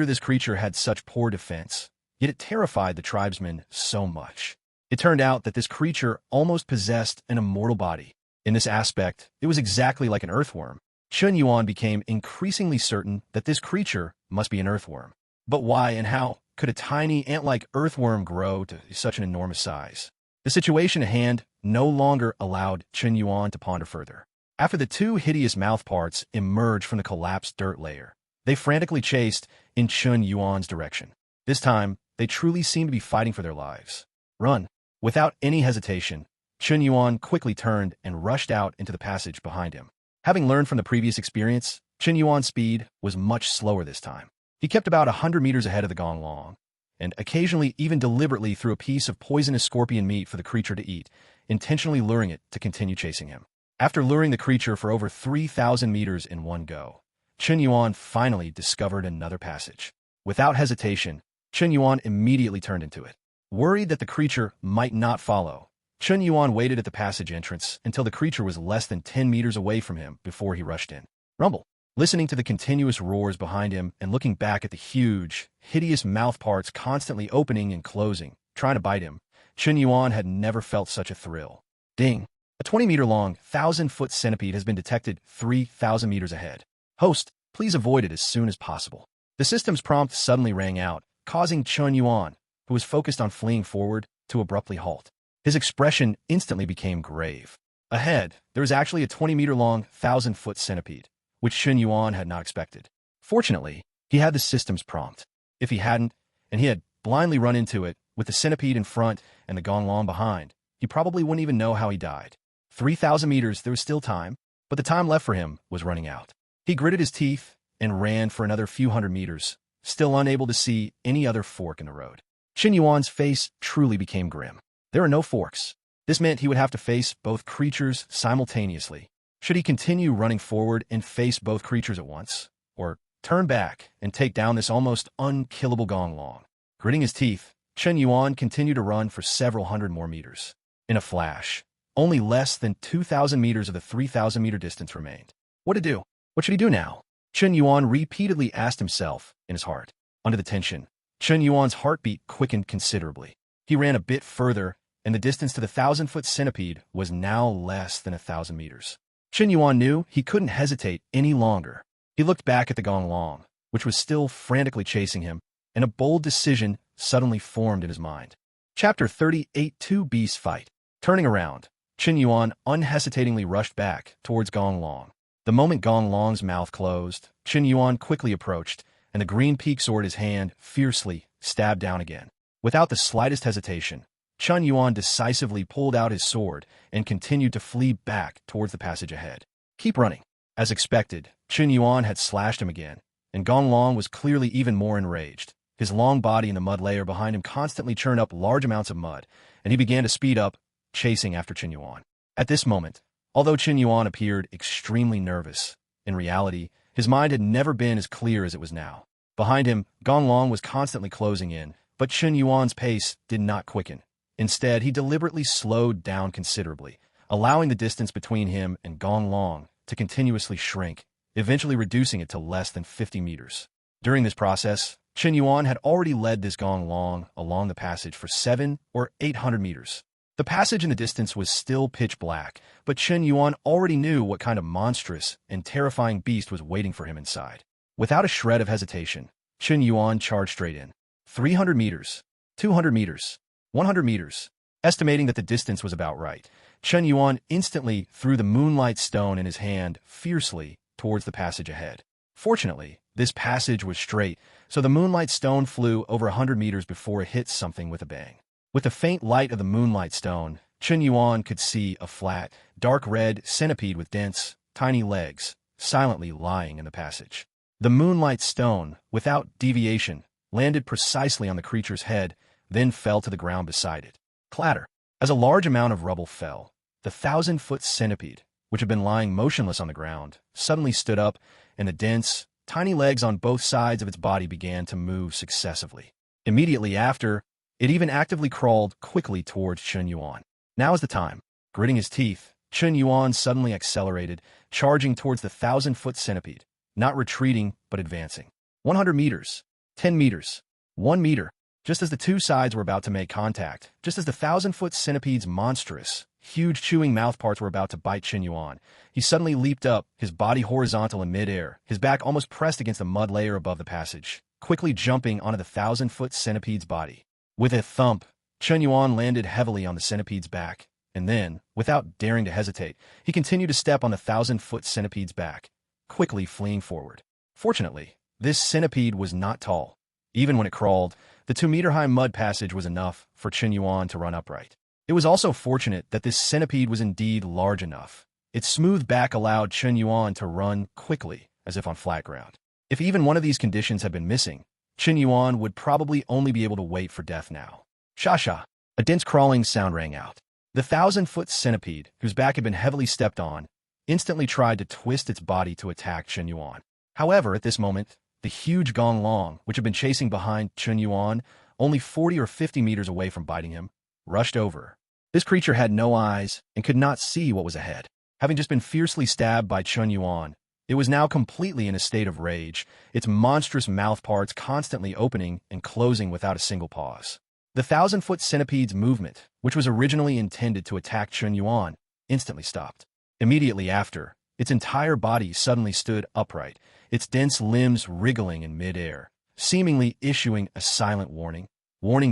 this creature had such poor defense, yet it terrified the tribesmen so much. It turned out that this creature almost possessed an immortal body. In this aspect, it was exactly like an earthworm. Chen Yuan became increasingly certain that this creature must be an earthworm. But why and how could a tiny ant-like earthworm grow to such an enormous size? The situation at hand no longer allowed Chen Yuan to ponder further. After the 2 hideous mouthparts emerged from the collapsed dirt layer, they frantically chased in Chen Yuan's direction. This time, they truly seemed to be fighting for their lives. Run! Without any hesitation, Chen Yuan quickly turned and rushed out into the passage behind him. Having learned from the previous experience, Chen Yuan's speed was much slower this time. He kept about 100 meters ahead of the Gong Long, and occasionally even deliberately threw a piece of poisonous scorpion meat for the creature to eat, intentionally luring it to continue chasing him. After luring the creature for over 3,000 meters in one go, Chen Yuan finally discovered another passage. Without hesitation, Chen Yuan immediately turned into it. Worried that the creature might not follow, Chen Yuan waited at the passage entrance until the creature was less than 10 meters away from him before he rushed in. Rumble. Listening to the continuous roars behind him and looking back at the huge, hideous mouthparts constantly opening and closing, trying to bite him, Chen Yuan had never felt such a thrill. Ding! A 20-meter-long, 1,000-foot centipede has been detected 3,000 meters ahead. Host, please avoid it as soon as possible. The system's prompt suddenly rang out, causing Chen Yuan, who was focused on fleeing forward, to abruptly halt. His expression instantly became grave. Ahead, there was actually a 20-meter-long, 1,000-foot centipede, which Chen Yuan had not expected. Fortunately, he had the system's prompt. If he hadn't, and he had blindly run into it, with the centipede in front and the gonglong behind, he probably wouldn't even know how he died. 3,000 meters, there was still time, but the time left for him was running out. He gritted his teeth and ran for another few hundred meters, still unable to see any other fork in the road. Chen Yuan's face truly became grim. There are no forks. This meant he would have to face both creatures simultaneously. Should he continue running forward and face both creatures at once, or turn back and take down this almost unkillable gonglong? Gritting his teeth, Chen Yuan continued to run for several hundred more meters. In a flash, only less than 2,000 meters of the 3,000-meter distance remained. What to do? What should he do now? Chen Yuan repeatedly asked himself in his heart. Under the tension, Chen Yuan's heartbeat quickened considerably. He ran a bit further, and the distance to the 1,000-foot centipede was now less than 1,000 meters. Chen Yuan knew he couldn't hesitate any longer. He looked back at the gonglong, which was still frantically chasing him, and a bold decision suddenly formed in his mind. Chapter 38: Two Beasts Fight. Turning around, Chen Yuan unhesitatingly rushed back towards Gonglong. The moment Gonglong's mouth closed, Chen Yuan quickly approached, and the green peak sword in his hand fiercely stabbed down again. Without the slightest hesitation, Chen Yuan decisively pulled out his sword and continued to flee back towards the passage ahead. Keep running. As expected, Chen Yuan had slashed him again, and Gonglong was clearly even more enraged. His long body in the mud layer behind him constantly churned up large amounts of mud, and he began to speed up, chasing after Chen Yuan. At this moment, although Chen Yuan appeared extremely nervous, in reality, his mind had never been as clear as it was now. Behind him, Gonglong was constantly closing in, but Chen Yuan's pace did not quicken. Instead, he deliberately slowed down considerably, allowing the distance between him and Gonglong to continuously shrink, eventually reducing it to less than 50 meters. During this process, Chen Yuan had already led this gonglong along the passage for 700 or 800 meters. The passage in the distance was still pitch black, but Chen Yuan already knew what kind of monstrous and terrifying beast was waiting for him inside. Without a shred of hesitation, Chen Yuan charged straight in. 300 meters, 200 meters, 100 meters. Estimating that the distance was about right, Chen Yuan instantly threw the moonlight stone in his hand fiercely towards the passage ahead. Fortunately, this passage was straight, so the moonlight stone flew over 100 meters before it hit something with a bang. With the faint light of the moonlight stone, Chen Yuan could see a flat, dark red centipede with dense, tiny legs, silently lying in the passage. The moonlight stone, without deviation, landed precisely on the creature's head, then fell to the ground beside it. Clatter. As a large amount of rubble fell, the 1,000-foot centipede, which had been lying motionless on the ground, suddenly stood up, and the dense, tiny legs on both sides of its body began to move successively. Immediately after, it even actively crawled quickly towards Chen Yuan. Now is the time. Gritting his teeth, Chen Yuan suddenly accelerated, charging towards the 1,000-foot centipede, not retreating but advancing. 100 meters, 10 meters, 1 meter. Just as the two sides were about to make contact, just as the 1,000-foot centipede's monstrous, huge chewing mouthparts were about to bite Chen Yuan, he suddenly leaped up, his body horizontal in midair, his back almost pressed against the mud layer above the passage, quickly jumping onto the 1,000-foot centipede's body. With a thump, Chen Yuan landed heavily on the centipede's back, and then, without daring to hesitate, he continued to step on the 1,000-foot centipede's back, quickly fleeing forward. Fortunately, this centipede was not tall. Even when it crawled, the 2-meter-high mud passage was enough for Chen Yuan to run upright. It was also fortunate that this centipede was indeed large enough. Its smooth back allowed Chen Yuan to run quickly, as if on flat ground. If even one of these conditions had been missing, Chen Yuan would probably only be able to wait for death now. Sha-sha! A dense crawling sound rang out. The 1,000-foot centipede, whose back had been heavily stepped on, instantly tried to twist its body to attack Chen Yuan. However, at this moment, the huge gonglong, which had been chasing behind Chen Yuan, only 40 or 50 meters away from biting him, rushed over. This creature had no eyes and could not see what was ahead. Having just been fiercely stabbed by Chen Yuan, it was now completely in a state of rage, its monstrous mouthparts constantly opening and closing without a single pause. The 1,000-foot centipede's movement, which was originally intended to attack Chen Yuan, instantly stopped. Immediately after, its entire body suddenly stood upright, its dense limbs wriggling in midair, seemingly issuing a silent warning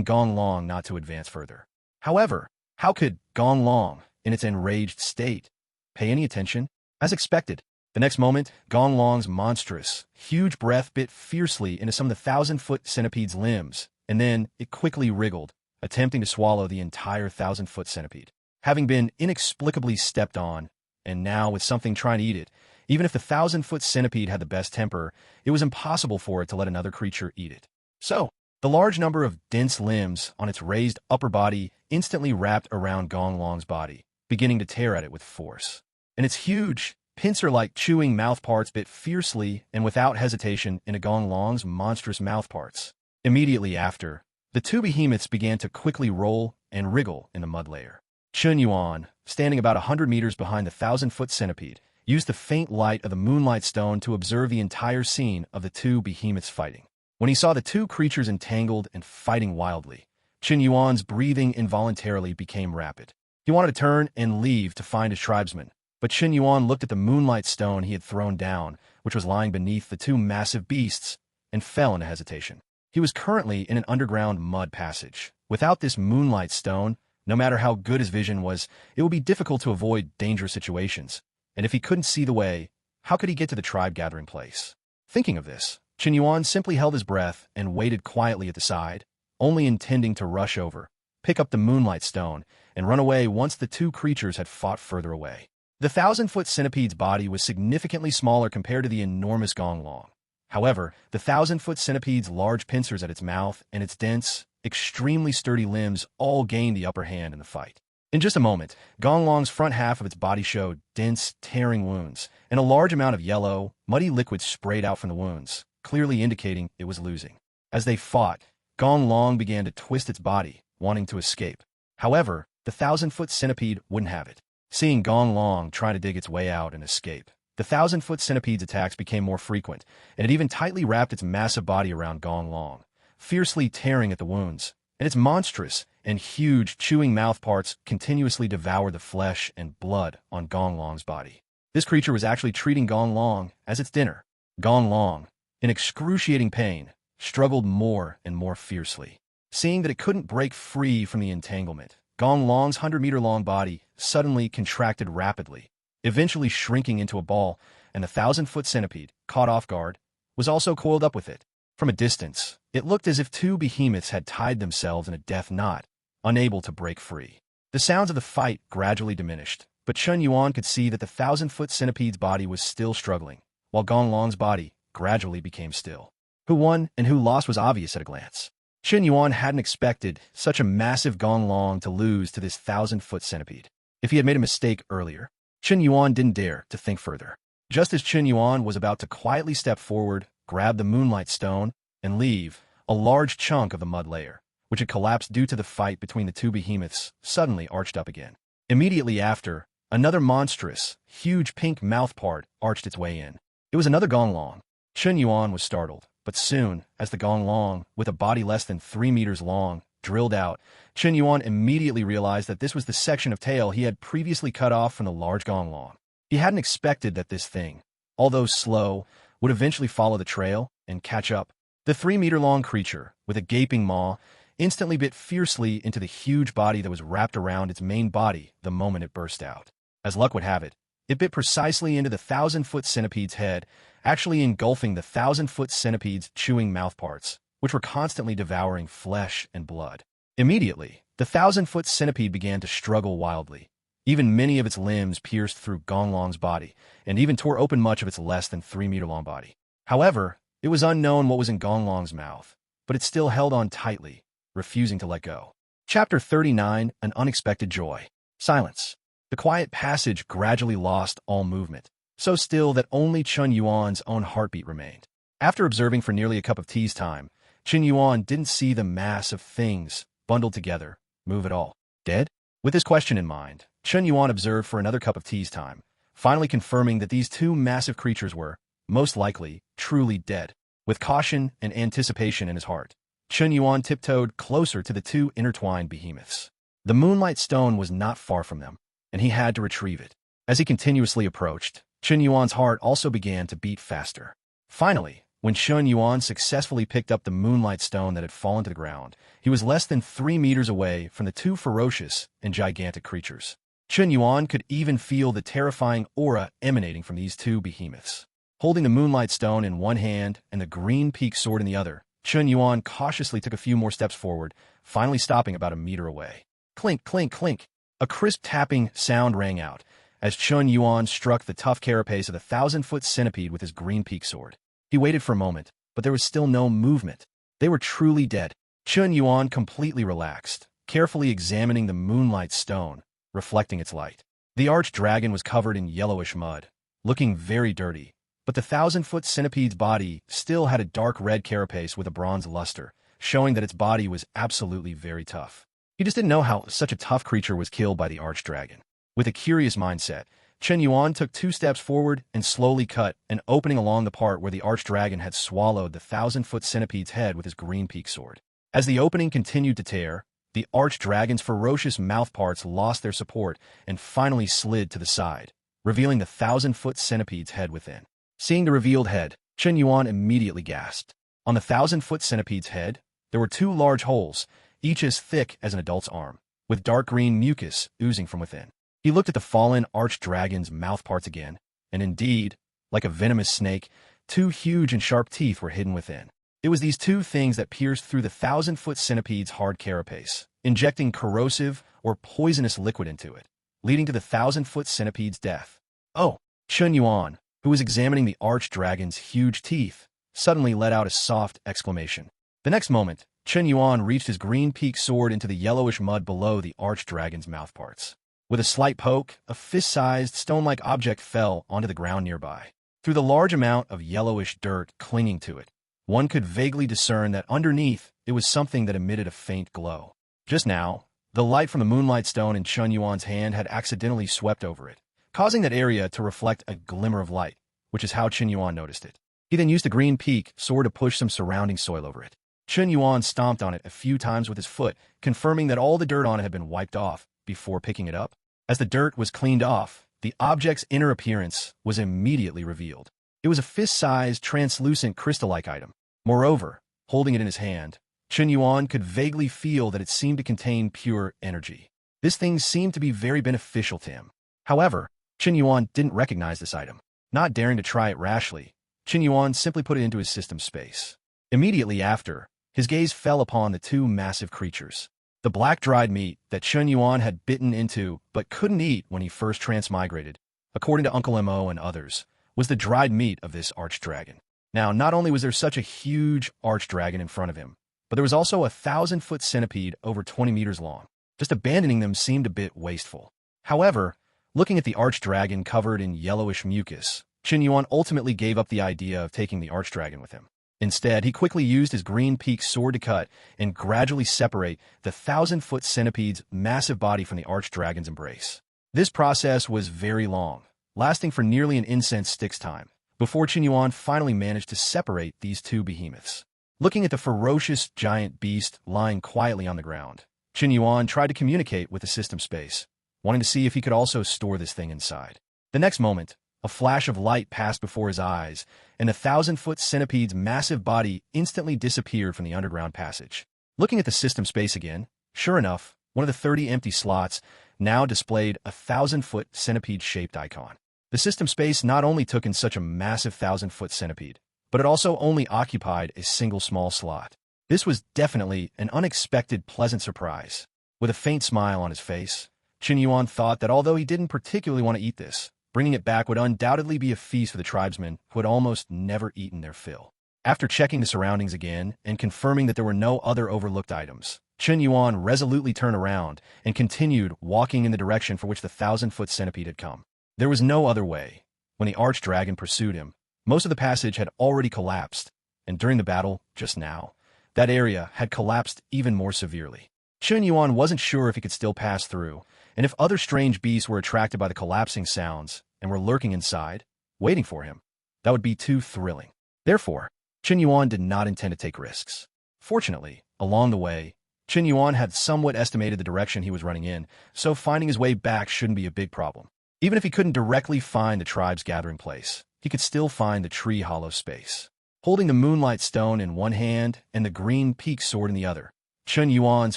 Gong Long not to advance further. However, how could Gong Long, in its enraged state, pay any attention? As expected, the next moment, Gong Long's monstrous, huge breath bit fiercely into some of the 1,000-foot centipede's limbs, and then it quickly wriggled, attempting to swallow the entire 1,000-foot centipede. Having been inexplicably stepped on, and now with something trying to eat it, even if the 1,000-foot centipede had the best temper, it was impossible for it to let another creature eat it. So, the large number of dense limbs on its raised upper body instantly wrapped around Gong Long's body, beginning to tear at it with force. And its huge, pincer-like chewing mouthparts bit fiercely and without hesitation into Gong Long's monstrous mouthparts. Immediately after, the two behemoths began to quickly roll and wriggle in the mud layer. Chen Yuan, standing about 100 meters behind the 1,000-foot centipede, used the faint light of the moonlight stone to observe the entire scene of the two behemoths fighting. When he saw the two creatures entangled and fighting wildly, Chen Yuan's breathing involuntarily became rapid. He wanted to turn and leave to find his tribesmen, but Chen Yuan looked at the moonlight stone he had thrown down, which was lying beneath the two massive beasts, and fell into hesitation. He was currently in an underground mud passage. Without this moonlight stone, no matter how good his vision was, it would be difficult to avoid dangerous situations. And if he couldn't see the way, how could he get to the tribe gathering place? Thinking of this, Chen Yuan simply held his breath and waited quietly at the side, only intending to rush over, pick up the moonlight stone, and run away once the two creatures had fought further away. The 1,000-foot centipede's body was significantly smaller compared to the enormous Gong Long. However, the 1,000-foot centipede's large pincers at its mouth and its dense, extremely sturdy limbs all gained the upper hand in the fight. In just a moment, Gong Long's front half of its body showed dense, tearing wounds, and a large amount of yellow, muddy liquid sprayed out from the wounds, clearly indicating it was losing. As they fought, Gong Long began to twist its body, wanting to escape. However, the 1,000-foot centipede wouldn't have it. Seeing Gong Long trying to dig its way out and escape, the 1,000-foot centipede's attacks became more frequent, and it even tightly wrapped its massive body around Gong Long, fiercely tearing at the wounds, and its monstrous and huge chewing mouthparts continuously devoured the flesh and blood on Gong Long's body. This creature was actually treating Gong Long as its dinner. Gong Long, in excruciating pain, struggled more and more fiercely. Seeing that it couldn't break free from the entanglement, Gong Long's 100-meter-long body suddenly contracted rapidly, eventually shrinking into a ball, and the 1,000-foot centipede, caught off guard, was also coiled up with it. From a distance, it looked as if two behemoths had tied themselves in a death knot, unable to break free. The sounds of the fight gradually diminished, but Chen Yuan could see that the 1,000-foot centipede's body was still struggling, while Gong Long's body gradually became still. Who won and who lost was obvious at a glance. Chen Yuan hadn't expected such a massive Gong Long to lose to this 1,000-foot centipede. If he had made a mistake earlier, Chen Yuan didn't dare to think further. Just as Chen Yuan was about to quietly step forward, grab the moonlight stone, and leave, a large chunk of the mud layer, which had collapsed due to the fight between the two behemoths, suddenly arched up again. Immediately after, another monstrous, huge pink mouthpart arched its way in. It was another Gong Long. Chen Yuan was startled, but soon, as the Gong Long, with a body less than 3 meters long, drilled out, Chen Yuan immediately realized that this was the section of tail he had previously cut off from the large Gong Long. He hadn't expected that this thing, although slow, would eventually follow the trail and catch up. The 3-meter-long creature, with a gaping maw, instantly bit fiercely into the huge body that was wrapped around its main body the moment it burst out. As luck would have it, it bit precisely into the 1,000-foot centipede's head, actually engulfing the 1,000-foot centipede's chewing mouthparts, which were constantly devouring flesh and blood. Immediately, the 1,000-foot centipede began to struggle wildly. Even many of its limbs pierced through Gong Long's body, and even tore open much of its less than 3-meter-long body. However, it was unknown what was in Gong Long's mouth, but it still held on tightly, refusing to let go. Chapter 39, An Unexpected Joy. Silence. The quiet passage gradually lost all movement, so still that only Chen Yuan's own heartbeat remained. After observing for nearly a cup of tea's time, Chen Yuan didn't see the mass of things, bundled together, move at all. Dead? With this question in mind, Chen Yuan observed for another cup of tea's time, finally confirming that these two massive creatures were, most likely, truly dead. With caution and anticipation in his heart, Chen Yuan tiptoed closer to the two intertwined behemoths. The moonlight stone was not far from them, and he had to retrieve it. As he continuously approached, Chen Yuan's heart also began to beat faster. Finally, when Chen Yuan successfully picked up the moonlight stone that had fallen to the ground, he was less than 3 meters away from the two ferocious and gigantic creatures. Chen Yuan could even feel the terrifying aura emanating from these two behemoths. Holding the moonlight stone in one hand and the green peak sword in the other, Chen Yuan cautiously took a few more steps forward, finally stopping about a meter away. Clink, clink, clink. A crisp tapping sound rang out as Chen Yuan struck the tough carapace of the 1,000-foot centipede with his green peak sword. He waited for a moment, but there was still no movement. They were truly dead. Chen Yuan completely relaxed, carefully examining the moonlight stone, reflecting its light. The arch-dragon was covered in yellowish mud, looking very dirty, but the 1,000-foot centipede's body still had a dark red carapace with a bronze luster, showing that its body was absolutely very tough. He just didn't know how such a tough creature was killed by the arch-dragon. With a curious mindset, Chen Yuan took 2 steps forward and slowly cut an opening along the part where the arch-dragon had swallowed the 1,000-foot centipede's head with his green peak sword. As the opening continued to tear, the arch-dragon's ferocious mouthparts lost their support and finally slid to the side, revealing the 1,000-foot centipede's head within. Seeing the revealed head, Chen Yuan immediately gasped. On the 1,000-foot centipede's head, there were 2 large holes, each as thick as an adult's arm, with dark green mucus oozing from within. He looked at the fallen arch-dragon's mouthparts again, and indeed, like a venomous snake, 2 huge and sharp teeth were hidden within. It was these 2 things that pierced through the 1,000-foot centipede's hard carapace, injecting corrosive or poisonous liquid into it, leading to the 1,000-foot centipede's death. Oh! Chen Yuan, who was examining the arch-dragon's huge teeth, suddenly let out a soft exclamation. The next moment, Chen Yuan reached his green peak sword into the yellowish mud below the arch-dragon's mouthparts. With a slight poke, a fist-sized, stone-like object fell onto the ground nearby. Through the large amount of yellowish dirt clinging to it, one could vaguely discern that underneath it was something that emitted a faint glow. Just now, the light from the moonlight stone in Chen Yuan's hand had accidentally swept over it, causing that area to reflect a glimmer of light, which is how Chen Yuan noticed it. He then used the green peak sword to push some surrounding soil over it. Chen Yuan stomped on it a few times with his foot, confirming that all the dirt on it had been wiped off before picking it up. As the dirt was cleaned off, the object's inner appearance was immediately revealed. It was a fist-sized, translucent, crystal-like item. Moreover, holding it in his hand, Chen Yuan could vaguely feel that it seemed to contain pure energy. This thing seemed to be very beneficial to him. However, Chen Yuan didn't recognize this item. Not daring to try it rashly, Chen Yuan simply put it into his system space. Immediately after, his gaze fell upon the 2 massive creatures. The black dried meat that Chen Yuan had bitten into but couldn't eat when he first transmigrated, according to Uncle Mo and others, was the dried meat of this arch-dragon. Now, not only was there such a huge arch-dragon in front of him, but there was also a 1,000-foot centipede over 20 meters long. Just abandoning them seemed a bit wasteful. However, looking at the arch-dragon covered in yellowish mucus, Chen Yuan ultimately gave up the idea of taking the arch-dragon with him. Instead, he quickly used his green peak sword to cut and gradually separate the 1,000-foot centipede's massive body from the arch-dragon's embrace. This process was very long, lasting for nearly an incense stick's time, before Chen Yuan finally managed to separate these 2 behemoths. Looking at the ferocious giant beast lying quietly on the ground, Chen Yuan tried to communicate with the system space, wanting to see if he could also store this thing inside. The next moment, a flash of light passed before his eyes, and the 1,000-foot centipede's massive body instantly disappeared from the underground passage. Looking at the system space again, sure enough, one of the 30 empty slots now displayed a 1,000-foot centipede-shaped icon. The system space not only took in such a massive 1,000-foot centipede, but it also only occupied a single small slot. This was definitely an unexpected pleasant surprise. With a faint smile on his face, Chen Yuan thought that although he didn't particularly want to eat this, bringing it back would undoubtedly be a feast for the tribesmen who had almost never eaten their fill. After checking the surroundings again and confirming that there were no other overlooked items, Chen Yuan resolutely turned around and continued walking in the direction for which the 1,000-foot centipede had come. There was no other way. When the arch-dragon pursued him, most of the passage had already collapsed, and during the battle, just now, that area had collapsed even more severely. Chen Yuan wasn't sure if he could still pass through, and if other strange beasts were attracted by the collapsing sounds and were lurking inside, waiting for him. That would be too thrilling. Therefore, Chen Yuan did not intend to take risks. Fortunately, along the way, Chen Yuan had somewhat estimated the direction he was running in, so finding his way back shouldn't be a big problem. Even if he couldn't directly find the tribe's gathering place, he could still find the tree hollow space. Holding the moonlight stone in one hand and the green peak sword in the other, Chen Yuan's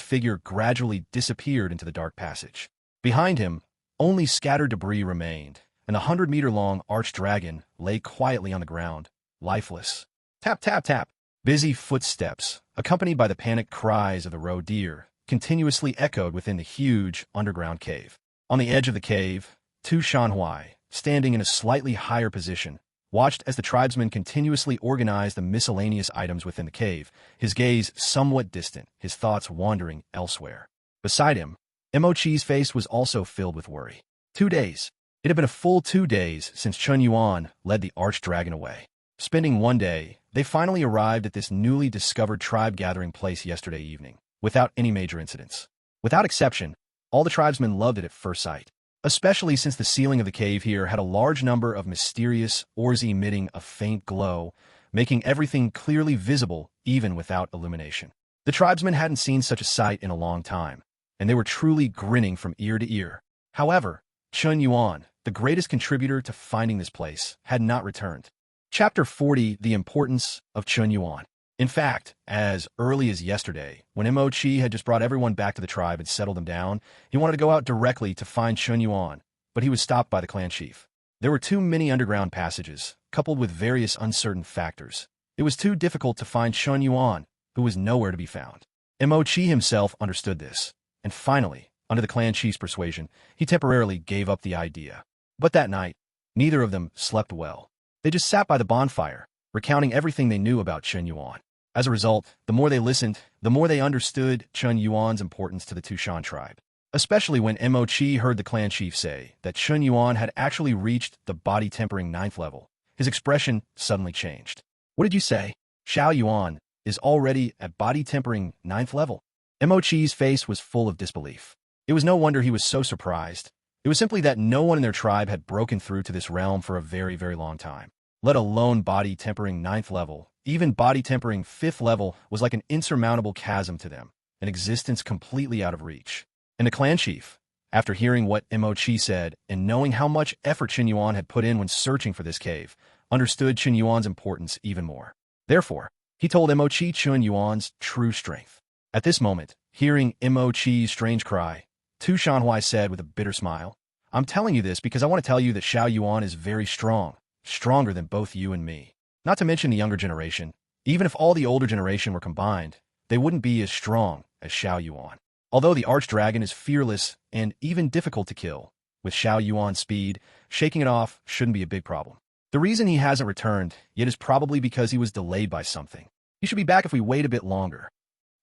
figure gradually disappeared into the dark passage. Behind him, only scattered debris remained, and the 100-meter-long archdragon lay quietly on the ground, lifeless. Tap, tap, tap. Busy footsteps, accompanied by the panicked cries of the roe deer, continuously echoed within the huge underground cave. On the edge of the cave, Tu Shanhuai, standing in a slightly higher position, watched as the tribesmen continuously organized the miscellaneous items within the cave, his gaze somewhat distant, his thoughts wandering elsewhere. Beside him, Mochi's face was also filled with worry. 2 days. It had been a full 2 days since Chen Yuan led the archdragon away. Spending one day, they finally arrived at this newly discovered tribe gathering place yesterday evening, without any major incidents. Without exception, all the tribesmen loved it at first sight, especially since the ceiling of the cave here had a large number of mysterious orbs emitting a faint glow, making everything clearly visible even without illumination. The tribesmen hadn't seen such a sight in a long time, and they were truly grinning from ear to ear. However, Chen Yuan, the greatest contributor to finding this place, had not returned. Chapter 40: The Importance of Chen Yuan. In fact, as early as yesterday, when Mochi had just brought everyone back to the tribe and settled them down, he wanted to go out directly to find Chen Yuan, but he was stopped by the clan chief. There were too many underground passages, coupled with various uncertain factors. It was too difficult to find Chen Yuan, who was nowhere to be found. Mochi himself understood this, and finally, under the clan chief's persuasion, he temporarily gave up the idea. But that night, neither of them slept well. They just sat by the bonfire, recounting everything they knew about Chen Yuan. As a result, the more they listened, the more they understood Chen Yuan's importance to the Tushan tribe. Especially when Mochi heard the clan chief say that Chen Yuan had actually reached the body-tempering 9th level. His expression suddenly changed. What did you say? Xiao Yuan is already at body-tempering 9th level. Mochi's face was full of disbelief. It was no wonder he was so surprised. It was simply that no one in their tribe had broken through to this realm for a very, very long time. Let alone body-tempering 9th level. Even body-tempering 5th level was like an insurmountable chasm to them, an existence completely out of reach. And the clan chief, after hearing what Mochi said and knowing how much effort Chen Yuan had put in when searching for this cave, understood Chen Yuan's importance even more. Therefore, he told Mochi Chen Yuan's true strength. At this moment, hearing Mochi's strange cry, Tu Shanhuai said with a bitter smile, "I'm telling you this because I want to tell you that Xiao Yuan is very strong, stronger than both you and me. Not to mention the younger generation. Even if all the older generation were combined, they wouldn't be as strong as Xiao Yuan. Although the archdragon is fearless and even difficult to kill, with Xiao Yuan's speed, shaking it off shouldn't be a big problem. The reason he hasn't returned yet is probably because he was delayed by something. He should be back if we wait a bit longer."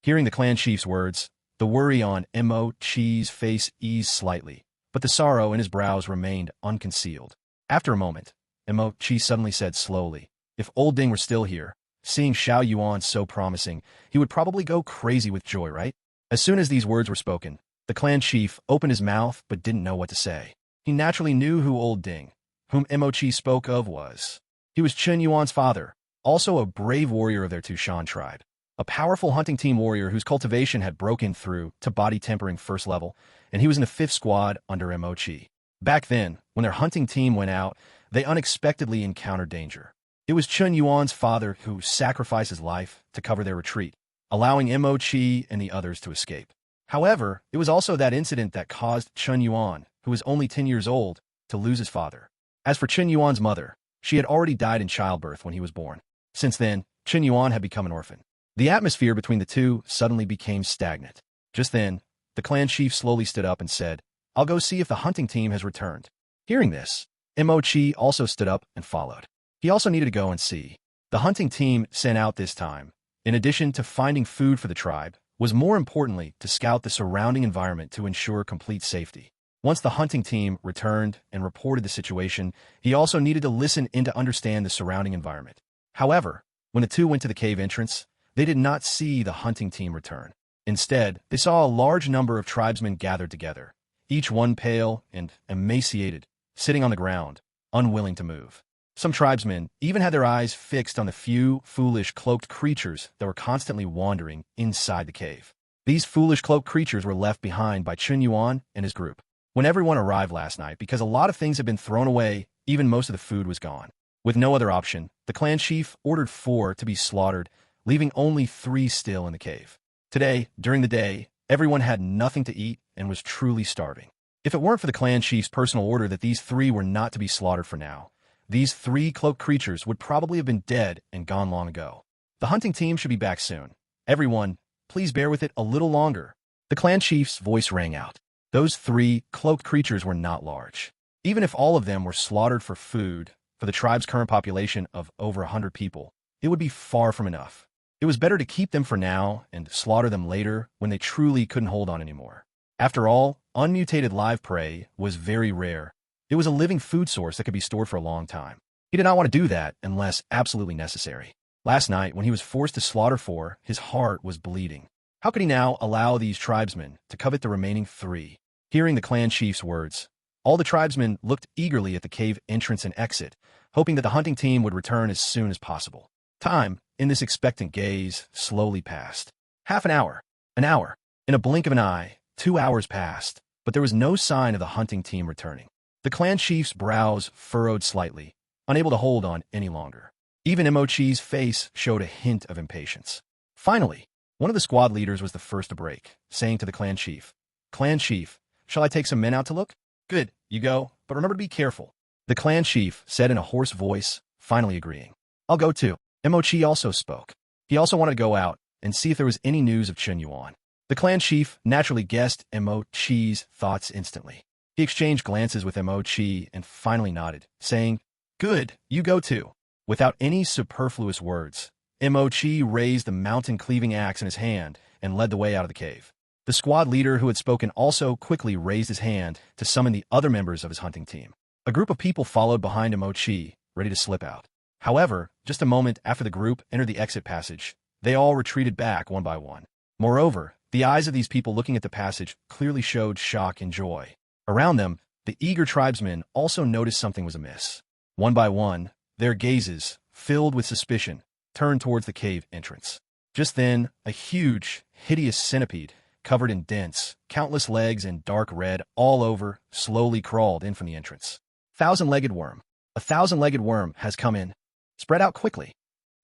Hearing the clan chief's words, the worry on Mochi's face eased slightly, but the sorrow in his brows remained unconcealed. After a moment, Mochi suddenly said slowly, "If old Ding were still here, seeing Xiao Yuan so promising, he would probably go crazy with joy, right?" As soon as these words were spoken, the clan chief opened his mouth but didn't know what to say. He naturally knew who old Ding, whom Mochi spoke of, was. He was Chen Yuan's father, also a brave warrior of their Tushan tribe. A powerful hunting team warrior whose cultivation had broken through to body-tempering 1st level, and he was in the 5th squad under Mochi. Back then, when their hunting team went out, they unexpectedly encountered danger. It was Chen Yuan's father who sacrificed his life to cover their retreat, allowing Mochi and the others to escape. However, it was also that incident that caused Chen Yuan, who was only 10 years old, to lose his father. As for Chen Yuan's mother, she had already died in childbirth when he was born. Since then, Chen Yuan had become an orphan. The atmosphere between the two suddenly became stagnant. Just then, the clan chief slowly stood up and said, "I'll go see if the hunting team has returned." Hearing this, Mochi also stood up and followed. He also needed to go and see. The hunting team sent out this time, in addition to finding food for the tribe, was more importantly to scout the surrounding environment to ensure complete safety. Once the hunting team returned and reported the situation, he also needed to listen in to understand the surrounding environment. However, when the two went to the cave entrance, they did not see the hunting team return. Instead, they saw a large number of tribesmen gathered together, each one pale and emaciated, sitting on the ground, unwilling to move. Some tribesmen even had their eyes fixed on the few foolish cloaked creatures that were constantly wandering inside the cave. These foolish cloaked creatures were left behind by Chen Yuan and his group. When everyone arrived last night, because a lot of things had been thrown away, even most of the food was gone. With no other option, the clan chief ordered 4 to be slaughtered, leaving only 3 still in the cave. Today, during the day, everyone had nothing to eat and was truly starving. If it weren't for the clan chief's personal order that these 3 were not to be slaughtered for now, these 3 cloaked creatures would probably have been dead and gone long ago. The hunting team should be back soon. Everyone, please bear with it a little longer. The clan chief's voice rang out. Those 3 cloaked creatures were not large. Even if all of them were slaughtered for food, for the tribe's current population of over 100 people, it would be far from enough. It was better to keep them for now and slaughter them later when they truly couldn't hold on anymore. After all, unmutated live prey was very rare. It was a living food source that could be stored for a long time. He did not want to do that unless absolutely necessary. Last night, when he was forced to slaughter 4, his heart was bleeding. How could he now allow these tribesmen to covet the remaining 3? Hearing the clan chief's words, all the tribesmen looked eagerly at the cave entrance and exit, hoping that the hunting team would return as soon as possible. Time, in this expectant gaze, slowly passed. Half an hour. In a blink of an eye, 2 hours passed, but there was no sign of the hunting team returning. The clan chief's brows furrowed slightly, unable to hold on any longer. Even Mochi's face showed a hint of impatience. Finally, one of the squad leaders was the first to break, saying to the clan chief, "Clan chief, shall I take some men out to look?" "Good, you go, but remember to be careful." The clan chief said in a hoarse voice, finally agreeing. "I'll go too." Mochi also spoke. He also wanted to go out and see if there was any news of Chen Yuan. The clan chief naturally guessed Mochi's thoughts instantly. He exchanged glances with Mochi and finally nodded, saying, "Good, you go too." Without any superfluous words, Mochi raised the mountain-cleaving axe in his hand and led the way out of the cave. The squad leader who had spoken also quickly raised his hand to summon the other members of his hunting team. A group of people followed behind Mochi, ready to slip out. However, just a moment after the group entered the exit passage, they all retreated back one by one. Moreover, the eyes of these people looking at the passage clearly showed shock and joy. Around them, the eager tribesmen also noticed something was amiss. One by one, their gazes, filled with suspicion, turned towards the cave entrance. Just then, a huge, hideous centipede, covered in dents, countless legs and dark red all over, slowly crawled in from the entrance. Thousand-legged worm. A thousand-legged worm has come in. Spread out quickly.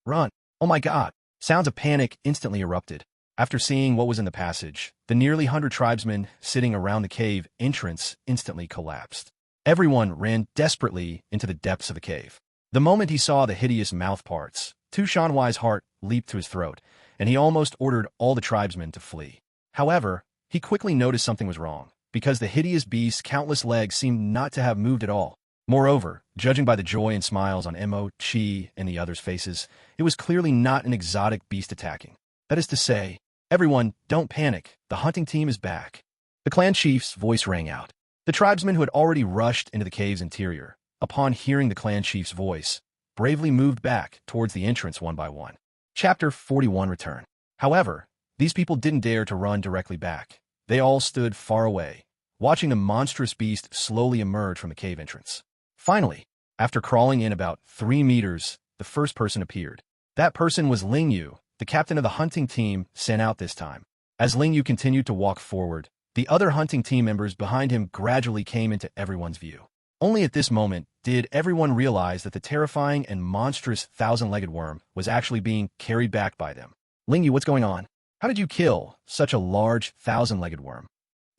Run. Oh my God. Sounds of panic instantly erupted. After seeing what was in the passage, the nearly 100 tribesmen sitting around the cave entrance instantly collapsed. Everyone ran desperately into the depths of the cave. The moment he saw the hideous mouth parts, Tu Shanhuai's heart leaped to his throat, and he almost ordered all the tribesmen to flee. However, he quickly noticed something was wrong, because the hideous beast's countless legs seemed not to have moved at all. Moreover, judging by the joy and smiles on Mochi and the others' faces, it was clearly not an exotic beast attacking. That is to say, everyone, don't panic, the hunting team is back. The clan chief's voice rang out. The tribesmen who had already rushed into the cave's interior, upon hearing the clan chief's voice, bravely moved back towards the entrance one by one. Chapter 41 Return. However, these people didn't dare to run directly back. They all stood far away, watching the monstrous beast slowly emerge from the cave entrance. Finally, after crawling in about 3 meters, the first person appeared. That person was Ling Yu, the captain of the hunting team sent out this time. As Ling Yu continued to walk forward, the other hunting team members behind him gradually came into everyone's view. Only at this moment did everyone realize that the terrifying and monstrous thousand-legged worm was actually being carried back by them. Ling Yu, what's going on? How did you kill such a large thousand-legged worm?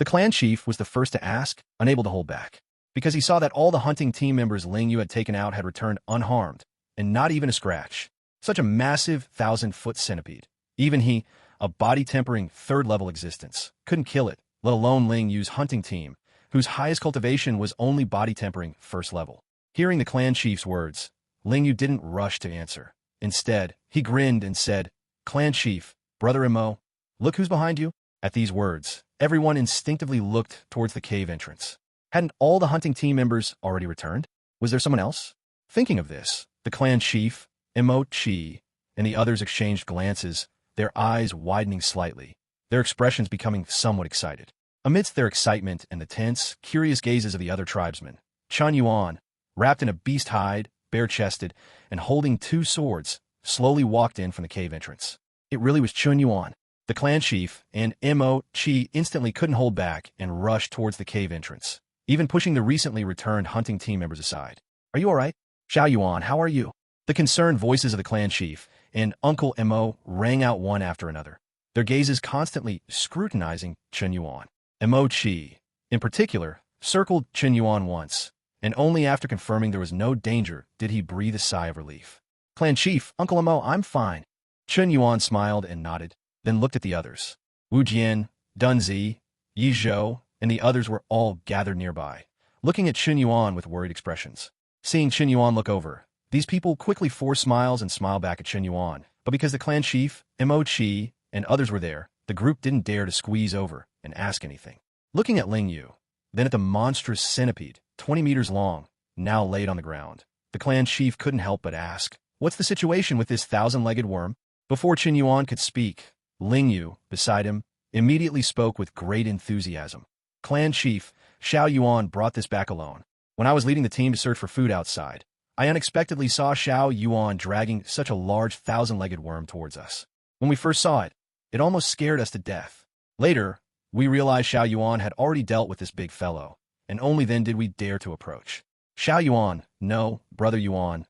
The clan chief was the first to ask, unable to hold back, because he saw that all the hunting team members Ling Yu had taken out had returned unharmed, and not even a scratch. Such a massive 1,000-foot centipede. Even he, a body-tempering third-level existence, couldn't kill it, let alone Ling Yu's hunting team, whose highest cultivation was only body-tempering first level. Hearing the clan chief's words, Ling Yu didn't rush to answer. Instead, he grinned and said, "Clan chief, Brother Mo, look who's behind you." At these words, everyone instinctively looked towards the cave entrance. Hadn't all the hunting team members already returned? Was there someone else? Thinking of this, the clan chief, Mochi, and the others exchanged glances, their eyes widening slightly, their expressions becoming somewhat excited. Amidst their excitement and the tense, curious gazes of the other tribesmen, Chen Yuan, wrapped in a beast hide, bare-chested, and holding 2 swords, slowly walked in from the cave entrance. It really was Chen Yuan. The clan chief and Mochi instantly couldn't hold back and rushed towards the cave entrance, even pushing the recently returned hunting team members aside. "Are you all right?" Xiao Yuan, how are you? The concerned voices of the clan chief and Uncle Mo rang out one after another, their gazes constantly scrutinizing Chen Yuan. Mo Chi, in particular, circled Chen Yuan once, and only after confirming there was no danger did he breathe a sigh of relief. Clan chief, Uncle Mo, I'm fine. Chen Yuan smiled and nodded, then looked at the others. Wu Jian, Dun Zi, Yi Zhou, and the others were all gathered nearby, looking at Chen Yuan with worried expressions. Seeing Chen Yuan look over, these people quickly forced smiles and smiled back at Chen Yuan, but because the clan chief, Mo Chi, and others were there, the group didn't dare to squeeze over and ask anything. Looking at Ling Yu, then at the monstrous centipede, 20 meters long, now laid on the ground, the clan chief couldn't help but ask, "What's the situation with this thousand-legged worm?" Before Chen Yuan could speak, Ling Yu, beside him, immediately spoke with great enthusiasm. Clan chief, Xiao Yuan brought this back alone. When I was leading the team to search for food outside, I unexpectedly saw Xiao Yuan dragging such a large thousand-legged worm towards us. When we first saw it, it almost scared us to death. Later, we realized Xiao Yuan had already dealt with this big fellow, and only then did we dare to approach. Xiao Yuan, no, Brother Yuan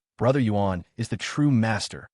is the true master.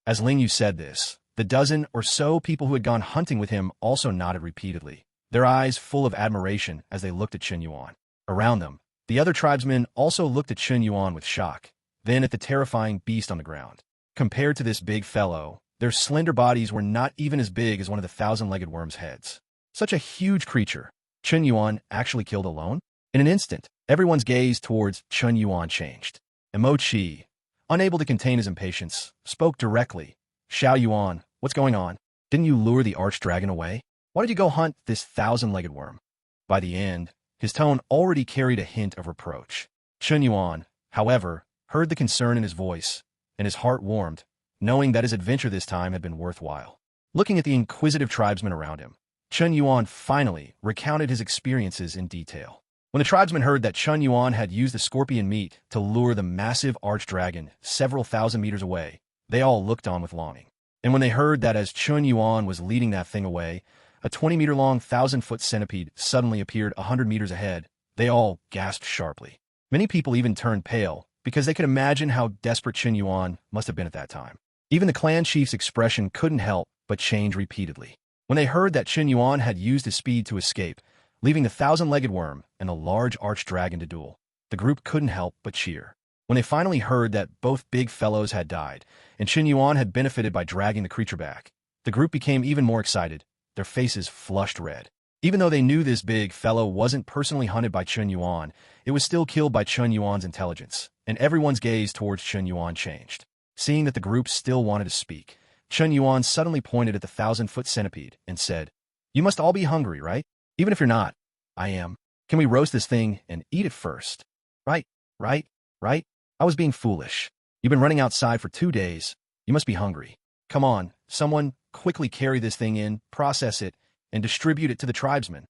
As Ling Yu said this, the dozen or so people who had gone hunting with him also nodded repeatedly, their eyes full of admiration as they looked at Chen Yuan. Around them, the other tribesmen also looked at Chen Yuan with shock, then at the terrifying beast on the ground. Compared to this big fellow, their slender bodies were not even as big as one of the thousand-legged worm's heads. Such a huge creature, Chen Yuan actually killed alone? In an instant, everyone's gaze towards Chen Yuan changed. Mo Chi, unable to contain his impatience, spoke directly. Xiao Yuan, what's going on? Didn't you lure the archdragon away? Why did you go hunt this thousand-legged worm? By the end, his tone already carried a hint of reproach. Chen Yuan, however, heard the concern in his voice, and his heart warmed, knowing that his adventure this time had been worthwhile. Looking at the inquisitive tribesmen around him, Chen Yuan finally recounted his experiences in detail. When the tribesmen heard that Chen Yuan had used the scorpion meat to lure the massive archdragon several thousand meters away, they all looked on with longing. And when they heard that as Chen Yuan was leading that thing away, a 20-meter-long, 1,000-foot centipede suddenly appeared 100 meters ahead, they all gasped sharply. Many people even turned pale, because they could imagine how desperate Chen Yuan must have been at that time. Even the clan chief's expression couldn't help but change repeatedly. When they heard that Chen Yuan had used his speed to escape, leaving the thousand-legged worm and the large archdragon to duel, the group couldn't help but cheer. When they finally heard that both big fellows had died, and Chen Yuan had benefited by dragging the creature back, the group became even more excited, their faces flushed red. Even though they knew this big fellow wasn't personally hunted by Chen Yuan, it was still killed by Chen Yuan's intelligence, and everyone's gaze towards Chen Yuan changed. Seeing that the group still wanted to speak, Chen Yuan suddenly pointed at the 1,000-foot centipede and said, "You must all be hungry, right? Even if you're not, I am. Can we roast this thing and eat it first?" Right. I was being foolish. You've been running outside for 2 days. You must be hungry. Come on, someone quickly carry this thing in, process it, and distribute it to the tribesmen.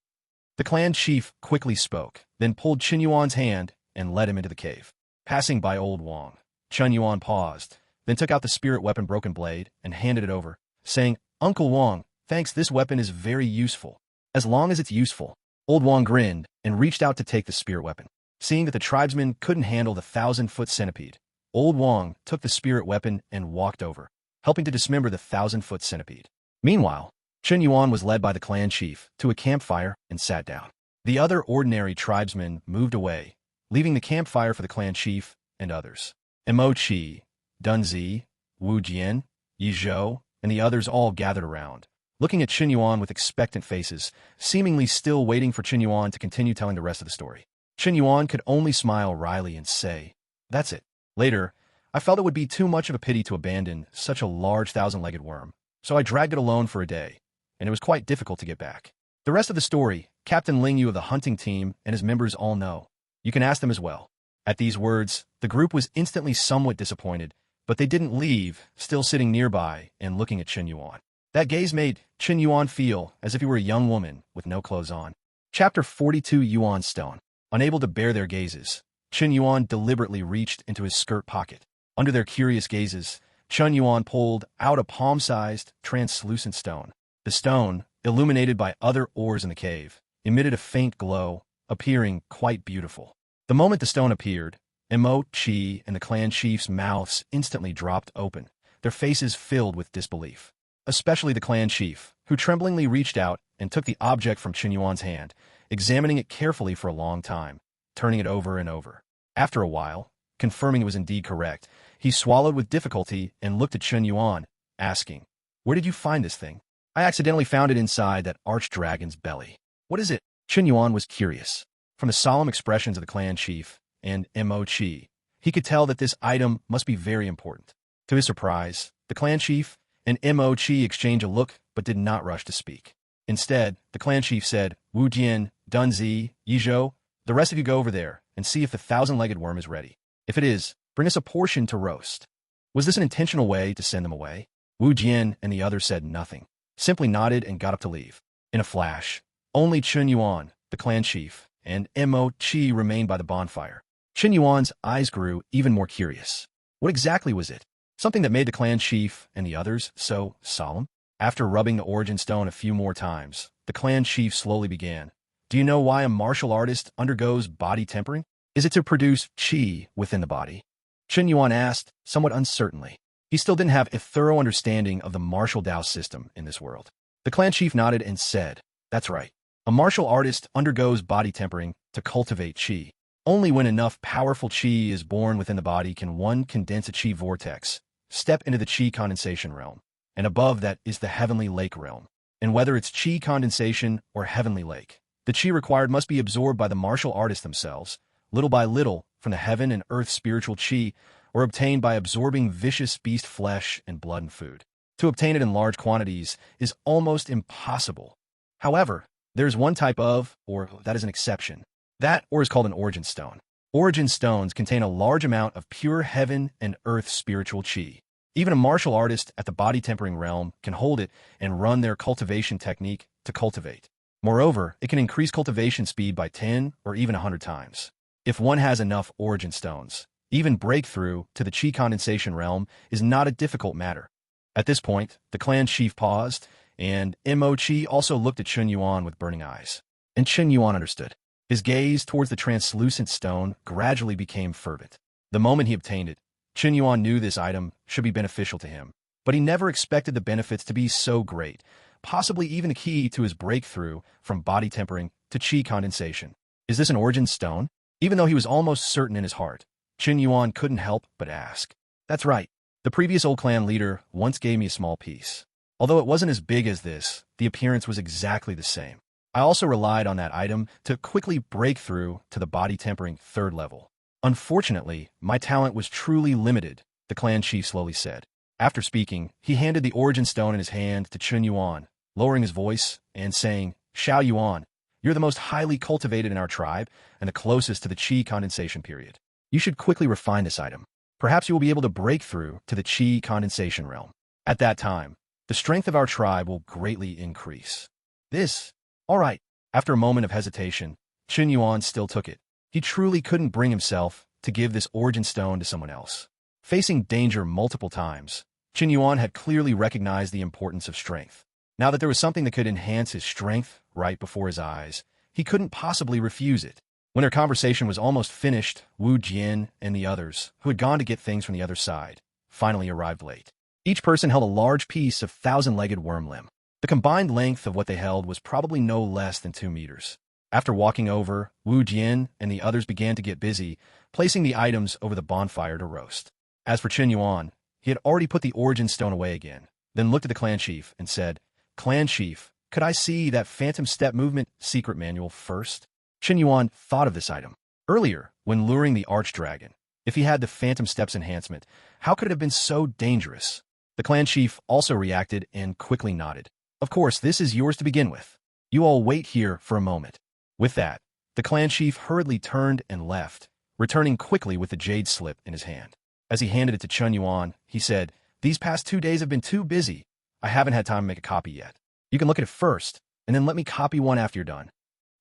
The clan chief quickly spoke, then pulled Chen Yuan's hand and led him into the cave. Passing by Old Wang, Chen Yuan paused, then took out the spirit weapon broken blade and handed it over, saying, "Uncle Wang, thanks, this weapon is very useful." "As long as it's useful." Old Wang grinned and reached out to take the spirit weapon. Seeing that the tribesmen couldn't handle the 1,000-foot centipede, Old Wang took the spirit weapon and walked over, helping to dismember the 1,000-foot centipede. Meanwhile, Chen Yuan was led by the clan chief to a campfire and sat down. The other ordinary tribesmen moved away, leaving the campfire for the clan chief and others. Mo Chi, Dun Zi, Wu Jian, Yi Zhou, and the others all gathered around, looking at Chen Yuan with expectant faces, seemingly still waiting for Chen Yuan to continue telling the rest of the story. Chen Yuan could only smile wryly and say, "That's it." Later, I felt it would be too much of a pity to abandon such a large thousand-legged worm, so I dragged it alone for a day, and it was quite difficult to get back. The rest of the story, Captain Ling Yu of the hunting team and his members all know. You can ask them as well. At these words, the group was instantly somewhat disappointed, but they didn't leave, still sitting nearby and looking at Chen Yuan. That gaze made Chen Yuan feel as if he were a young woman with no clothes on. Chapter 42, Yuan Stone. Unable to bear their gazes, Chen Yuan deliberately reached into his skirt pocket. Under their curious gazes, Chen Yuan pulled out a palm-sized, translucent stone. The stone, illuminated by other ores in the cave, emitted a faint glow, appearing quite beautiful. The moment the stone appeared, Chi, and the clan chief's mouths instantly dropped open, their faces filled with disbelief. Especially the clan chief, who tremblingly reached out and took the object from Chen Yuan's hand, examining it carefully for a long time, turning it over and over. After a while, confirming it was indeed correct, he swallowed with difficulty and looked at Chen Yuan, asking, "Where did you find this thing?" "I accidentally found it inside that archdragon's belly." "What is it?" Chen Yuan was curious. From the solemn expressions of the clan chief and Chi, he could tell that this item must be very important. To his surprise, the clan chief and Chi exchanged a look but did not rush to speak. Instead, the clan chief said, "Wu Jian, Dunzi, Yizhou, the rest of you go over there and see if the thousand-legged worm is ready. If it is, bring us a portion to roast." Was this an intentional way to send them away? Wu Jian and the others said nothing, simply nodded and got up to leave. In a flash, only Chen Yuan, the clan chief, and Chi remained by the bonfire. Chen Yuan's eyes grew even more curious. What exactly was it? Something that made the clan chief and the others so solemn? After rubbing the origin stone a few more times, the clan chief slowly began. "Do you know why a martial artist undergoes body tempering? Is it to produce qi within the body?" Chen Yuan asked, somewhat uncertainly. He still didn't have a thorough understanding of the martial Dao system in this world. The clan chief nodded and said, "That's right. A martial artist undergoes body tempering to cultivate qi. Only when enough powerful qi is born within the body can one condense a qi vortex, step into the qi condensation realm. And above that is the heavenly lake realm. And whether it's qi condensation or heavenly lake, the qi required must be absorbed by the martial artists themselves, little by little, from the heaven and earth spiritual qi, or obtained by absorbing vicious beast flesh and blood and food. To obtain it in large quantities is almost impossible. However, there's one type of, or that is an exception. That, or is called an origin stone. Origin stones contain a large amount of pure heaven and earth spiritual qi. Even a martial artist at the body tempering realm can hold it and run their cultivation technique to cultivate. Moreover, it can increase cultivation speed by 10 or even 100 times. If one has enough origin stones, even breakthrough to the qi condensation realm is not a difficult matter. At this point, the clan chief paused, and Chi also looked at Chen Yuan with burning eyes. And Chen Yuan understood. His gaze towards the translucent stone gradually became fervent. The moment he obtained it, Chen Yuan knew this item should be beneficial to him, but he never expected the benefits to be so great, possibly even the key to his breakthrough from body tempering to qi condensation. Is this an origin stone? Even though he was almost certain in his heart, Chen Yuan couldn't help but ask. "That's right. The previous old clan leader once gave me a small piece. Although it wasn't as big as this, the appearance was exactly the same. I also relied on that item to quickly break through to the body tempering third level. Unfortunately, my talent was truly limited," the clan chief slowly said. After speaking, he handed the origin stone in his hand to Chen Yuan, lowering his voice and saying, "Xiao Yuan, you're the most highly cultivated in our tribe and the closest to the qi condensation period. You should quickly refine this item. Perhaps you will be able to break through to the qi condensation realm. At that time, the strength of our tribe will greatly increase." This, all right. After a moment of hesitation, Chen Yuan still took it. He truly couldn't bring himself to give this origin stone to someone else. Facing danger multiple times, Chen Yuan had clearly recognized the importance of strength. Now that there was something that could enhance his strength right before his eyes, he couldn't possibly refuse it. When their conversation was almost finished, Wu Jian and the others, who had gone to get things from the other side, finally arrived late. Each person held a large piece of thousand-legged worm limb. The combined length of what they held was probably no less than 2 meters. After walking over, Wu Jian and the others began to get busy, placing the items over the bonfire to roast. As for Chen Yuan, he had already put the origin stone away again, then looked at the clan chief and said, "Clan chief, could I see that phantom step movement secret manual first?" Chen Yuan thought of this item. Earlier, when luring the archdragon, if he had the phantom steps enhancement, how could it have been so dangerous? The clan chief also reacted and quickly nodded. "Of course, this is yours to begin with. You all wait here for a moment." With that, the clan chief hurriedly turned and left, returning quickly with the jade slip in his hand. As he handed it to Chen Yuan, he said, "These past 2 days have been too busy. I haven't had time to make a copy yet. You can look at it first, and then let me copy one after you're done."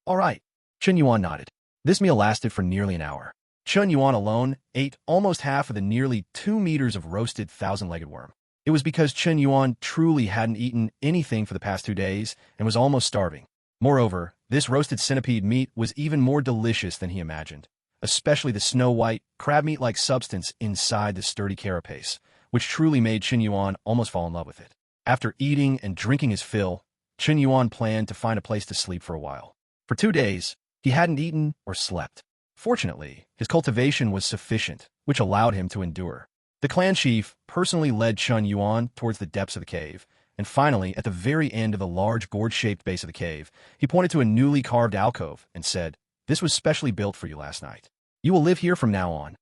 "All right." Chen Yuan nodded. This meal lasted for nearly an hour. Chen Yuan alone ate almost half of the nearly 2 meters of roasted thousand-legged worm. It was because Chen Yuan truly hadn't eaten anything for the past 2 days and was almost starving. Moreover, this roasted centipede meat was even more delicious than he imagined, especially the snow-white, crab-meat-like substance inside the sturdy carapace, which truly made Chen Yuan almost fall in love with it. After eating and drinking his fill, Chen Yuan planned to find a place to sleep for a while. For 2 days, he hadn't eaten or slept. Fortunately, his cultivation was sufficient, which allowed him to endure. The clan chief personally led Chen Yuan towards the depths of the cave, and finally, at the very end of the large gourd-shaped base of the cave, he pointed to a newly carved alcove and said, "This was specially built for you last night. You will live here from now on."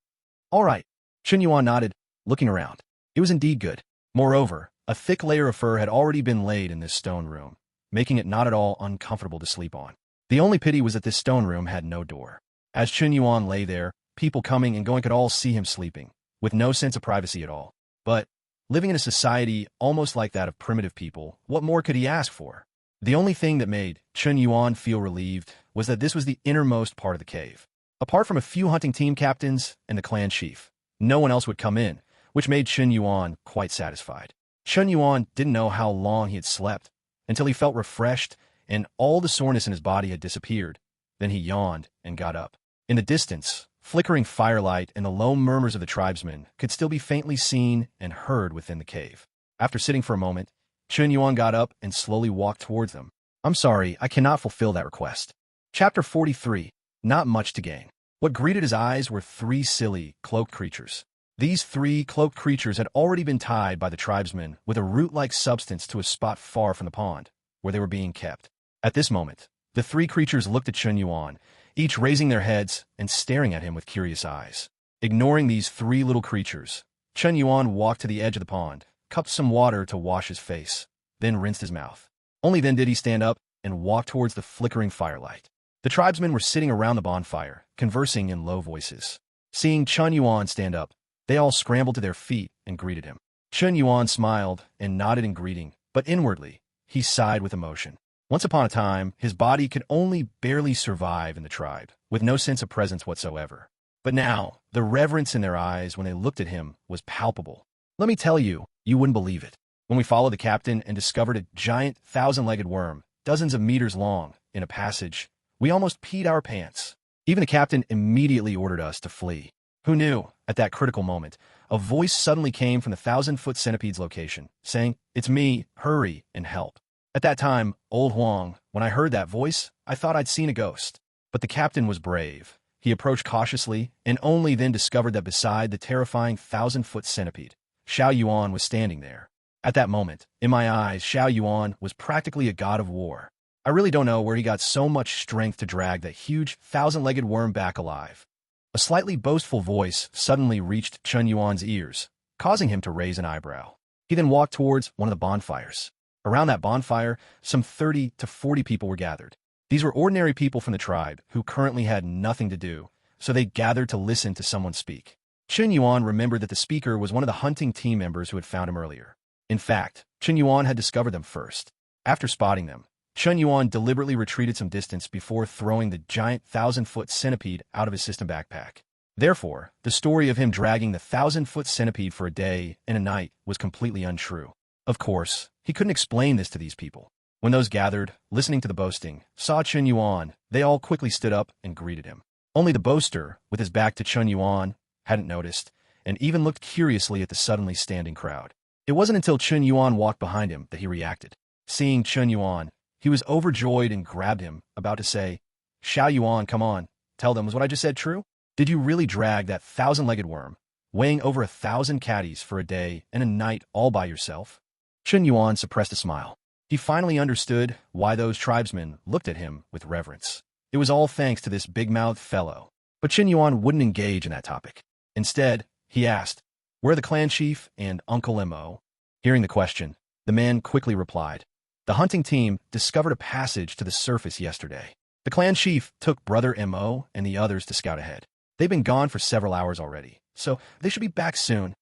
"All right." Chen Yuan nodded, looking around. It was indeed good. Moreover, a thick layer of fur had already been laid in this stone room, making it not at all uncomfortable to sleep on. The only pity was that this stone room had no door. As Chen Yuan lay there, people coming and going could all see him sleeping, with no sense of privacy at all. But, living in a society almost like that of primitive people, what more could he ask for? The only thing that made Chen Yuan feel relieved was that this was the innermost part of the cave. Apart from a few hunting team captains and the clan chief, no one else would come in, which made Chen Yuan quite satisfied. Chen Yuan didn't know how long he had slept, until he felt refreshed and all the soreness in his body had disappeared. Then he yawned and got up. In the distance, flickering firelight and the low murmurs of the tribesmen could still be faintly seen and heard within the cave. After sitting for a moment, Chen Yuan got up and slowly walked towards them. "I'm sorry, I cannot fulfill that request." Chapter 43. Not much to gain. What greeted his eyes were 3 silly, cloaked creatures. These 3 cloaked creatures had already been tied by the tribesmen with a root-like substance to a spot far from the pond, where they were being kept. At this moment, the 3 creatures looked at Chen Yuan, each raising their heads and staring at him with curious eyes. Ignoring these 3 little creatures, Chen Yuan walked to the edge of the pond, cupped some water to wash his face, then rinsed his mouth. Only then did he stand up and walk towards the flickering firelight. The tribesmen were sitting around the bonfire, conversing in low voices. Seeing Chen Yuan stand up, they all scrambled to their feet and greeted him. Chen Yuan smiled and nodded in greeting, but inwardly, he sighed with emotion. Once upon a time, his body could only barely survive in the tribe, with no sense of presence whatsoever. But now, the reverence in their eyes when they looked at him was palpable. "Let me tell you, you wouldn't believe it. When we followed the captain and discovered a giant 1,000-legged worm, dozens of meters long, in a passage, we almost peed our pants. Even the captain immediately ordered us to flee. Who knew, at that critical moment, a voice suddenly came from the 1,000-foot centipede's location, saying, 'It's me, hurry and help.' At that time, old Huang, when I heard that voice, I thought I'd seen a ghost. But the captain was brave. He approached cautiously, and only then discovered that beside the terrifying 1,000-foot centipede, Xiao Yuan was standing there. At that moment, in my eyes, Xiao Yuan was practically a god of war. I really don't know where he got so much strength to drag that huge 1,000-legged worm back alive." A slightly boastful voice suddenly reached Chen Yuan's ears, causing him to raise an eyebrow. He then walked towards one of the bonfires. Around that bonfire, some 30 to 40 people were gathered. These were ordinary people from the tribe who currently had nothing to do, so they gathered to listen to someone speak. Chen Yuan remembered that the speaker was one of the hunting team members who had found him earlier. In fact, Chen Yuan had discovered them first. After spotting them, Chen Yuan deliberately retreated some distance before throwing the giant 1,000-foot centipede out of his system backpack. Therefore, the story of him dragging the 1,000-foot centipede for a day and a night was completely untrue. Of course, he couldn't explain this to these people. When those gathered, listening to the boasting, saw Chen Yuan, they all quickly stood up and greeted him. Only the boaster, with his back to Chen Yuan, hadn't noticed, and even looked curiously at the suddenly standing crowd. It wasn't until Chen Yuan walked behind him that he reacted. Seeing Chen Yuan, he was overjoyed and grabbed him, about to say, "Xiao Yuan, come on, tell them, was what I just said true? Did you really drag that 1,000-legged worm, weighing over 1,000 catties for a day and a night all by yourself?" Chen Yuan suppressed a smile. He finally understood why those tribesmen looked at him with reverence. It was all thanks to this big-mouthed fellow. But Chen Yuan wouldn't engage in that topic. Instead, he asked, "Where are the clan chief and Uncle Mo?" Hearing the question, the man quickly replied, "The hunting team discovered a passage to the surface yesterday. The clan chief took Brother Mo and the others to scout ahead. They've been gone for several hours already, so they should be back soon."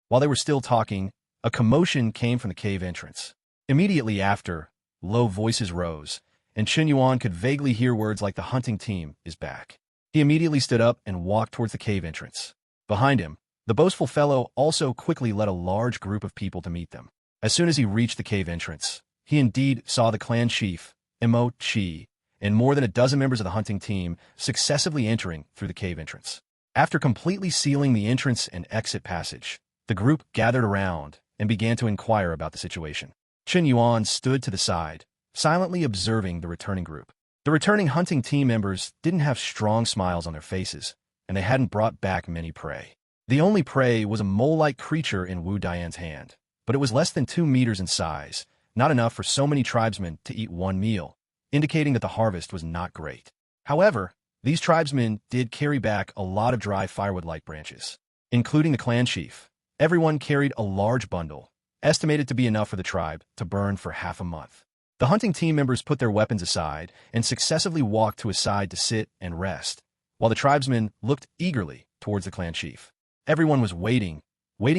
While they were still talking, a commotion came from the cave entrance. Immediately after, low voices rose, and Chen Yuan could vaguely hear words like "the hunting team is back." He immediately stood up and walked towards the cave entrance. Behind him, the boastful fellow also quickly led a large group of people to meet them. As soon as he reached the cave entrance, he indeed saw the clan chief, Mo Chi, and more than a dozen members of the hunting team successively entering through the cave entrance. After completely sealing the entrance and exit passage, the group gathered around and began to inquire about the situation. Chen Yuan stood to the side, silently observing the returning group. The returning hunting team members didn't have strong smiles on their faces, and they hadn't brought back many prey. The only prey was a mole-like creature in Wu Dian's hand, but it was less than 2 meters in size, not enough for so many tribesmen to eat one meal, indicating that the harvest was not great. However, these tribesmen did carry back a lot of dry firewood-like branches, including the clan chief. Everyone carried a large bundle, estimated to be enough for the tribe to burn for half a month. The hunting team members put their weapons aside and successively walked to his side to sit and rest, while the tribesmen looked eagerly towards the clan chief. Everyone was waiting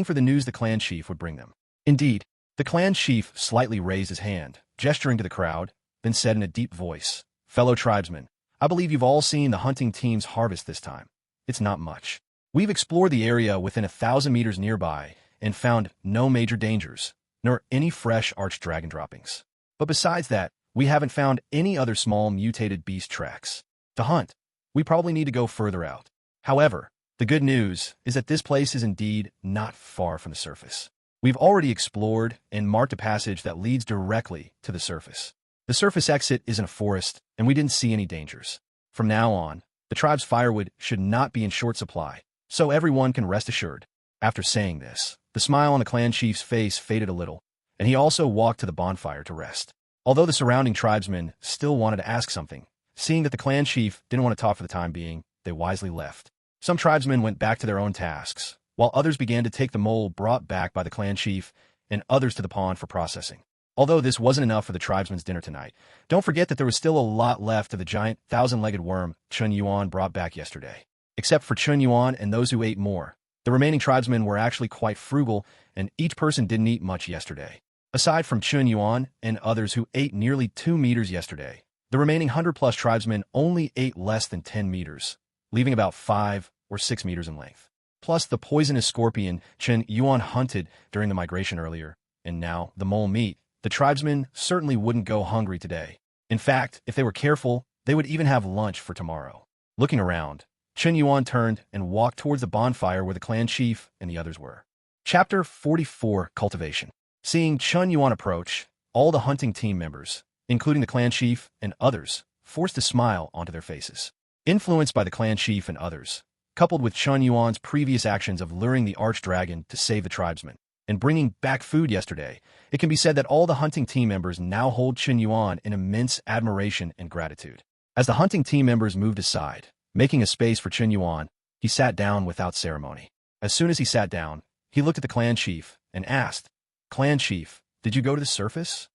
for the news the clan chief would bring them. Indeed, the clan chief slightly raised his hand, gesturing to the crowd, then said in a deep voice, "Fellow tribesmen, I believe you've all seen the hunting team's harvest this time. It's not much. We've explored the area within 1,000 meters nearby and found no major dangers, nor any fresh archdragon droppings. But besides that, we haven't found any other small mutated beast tracks. To hunt, we probably need to go further out. However, the good news is that this place is indeed not far from the surface. We've already explored and marked a passage that leads directly to the surface. The surface exit is in a forest, and we didn't see any dangers. From now on, the tribe's firewood should not be in short supply, so everyone can rest assured." After saying this, the smile on the clan chief's face faded a little, and he also walked to the bonfire to rest. Although the surrounding tribesmen still wanted to ask something, seeing that the clan chief didn't want to talk for the time being, they wisely left. Some tribesmen went back to their own tasks, while others began to take the mole brought back by the clan chief and others to the pond for processing. Although this wasn't enough for the tribesmen's dinner tonight, don't forget that there was still a lot left of the giant 1,000-legged worm Chen Yuan brought back yesterday. Except for Chen Yuan and those who ate more, the remaining tribesmen were actually quite frugal, and each person didn't eat much yesterday. Aside from Chen Yuan and others who ate nearly 2 meters yesterday, the remaining 100-plus tribesmen only ate less than 10 meters, leaving about 5 or 6 meters in length. Plus the poisonous scorpion Chen Yuan hunted during the migration earlier, and now the mole meat. The tribesmen certainly wouldn't go hungry today. In fact, if they were careful, they would even have lunch for tomorrow. Looking around, Chen Yuan turned and walked towards the bonfire where the clan chief and the others were. Chapter 44, Cultivation. Seeing Chen Yuan approach, all the hunting team members, including the clan chief and others, forced a smile onto their faces. Influenced by the clan chief and others, coupled with Chen Yuan's previous actions of luring the archdragon to save the tribesmen and bringing back food yesterday, it can be said that all the hunting team members now hold Chen Yuan in immense admiration and gratitude. As the hunting team members moved aside, making a space for Chen Yuan, he sat down without ceremony. As soon as he sat down, he looked at the clan chief and asked, "Clan chief, did you go to the surface?"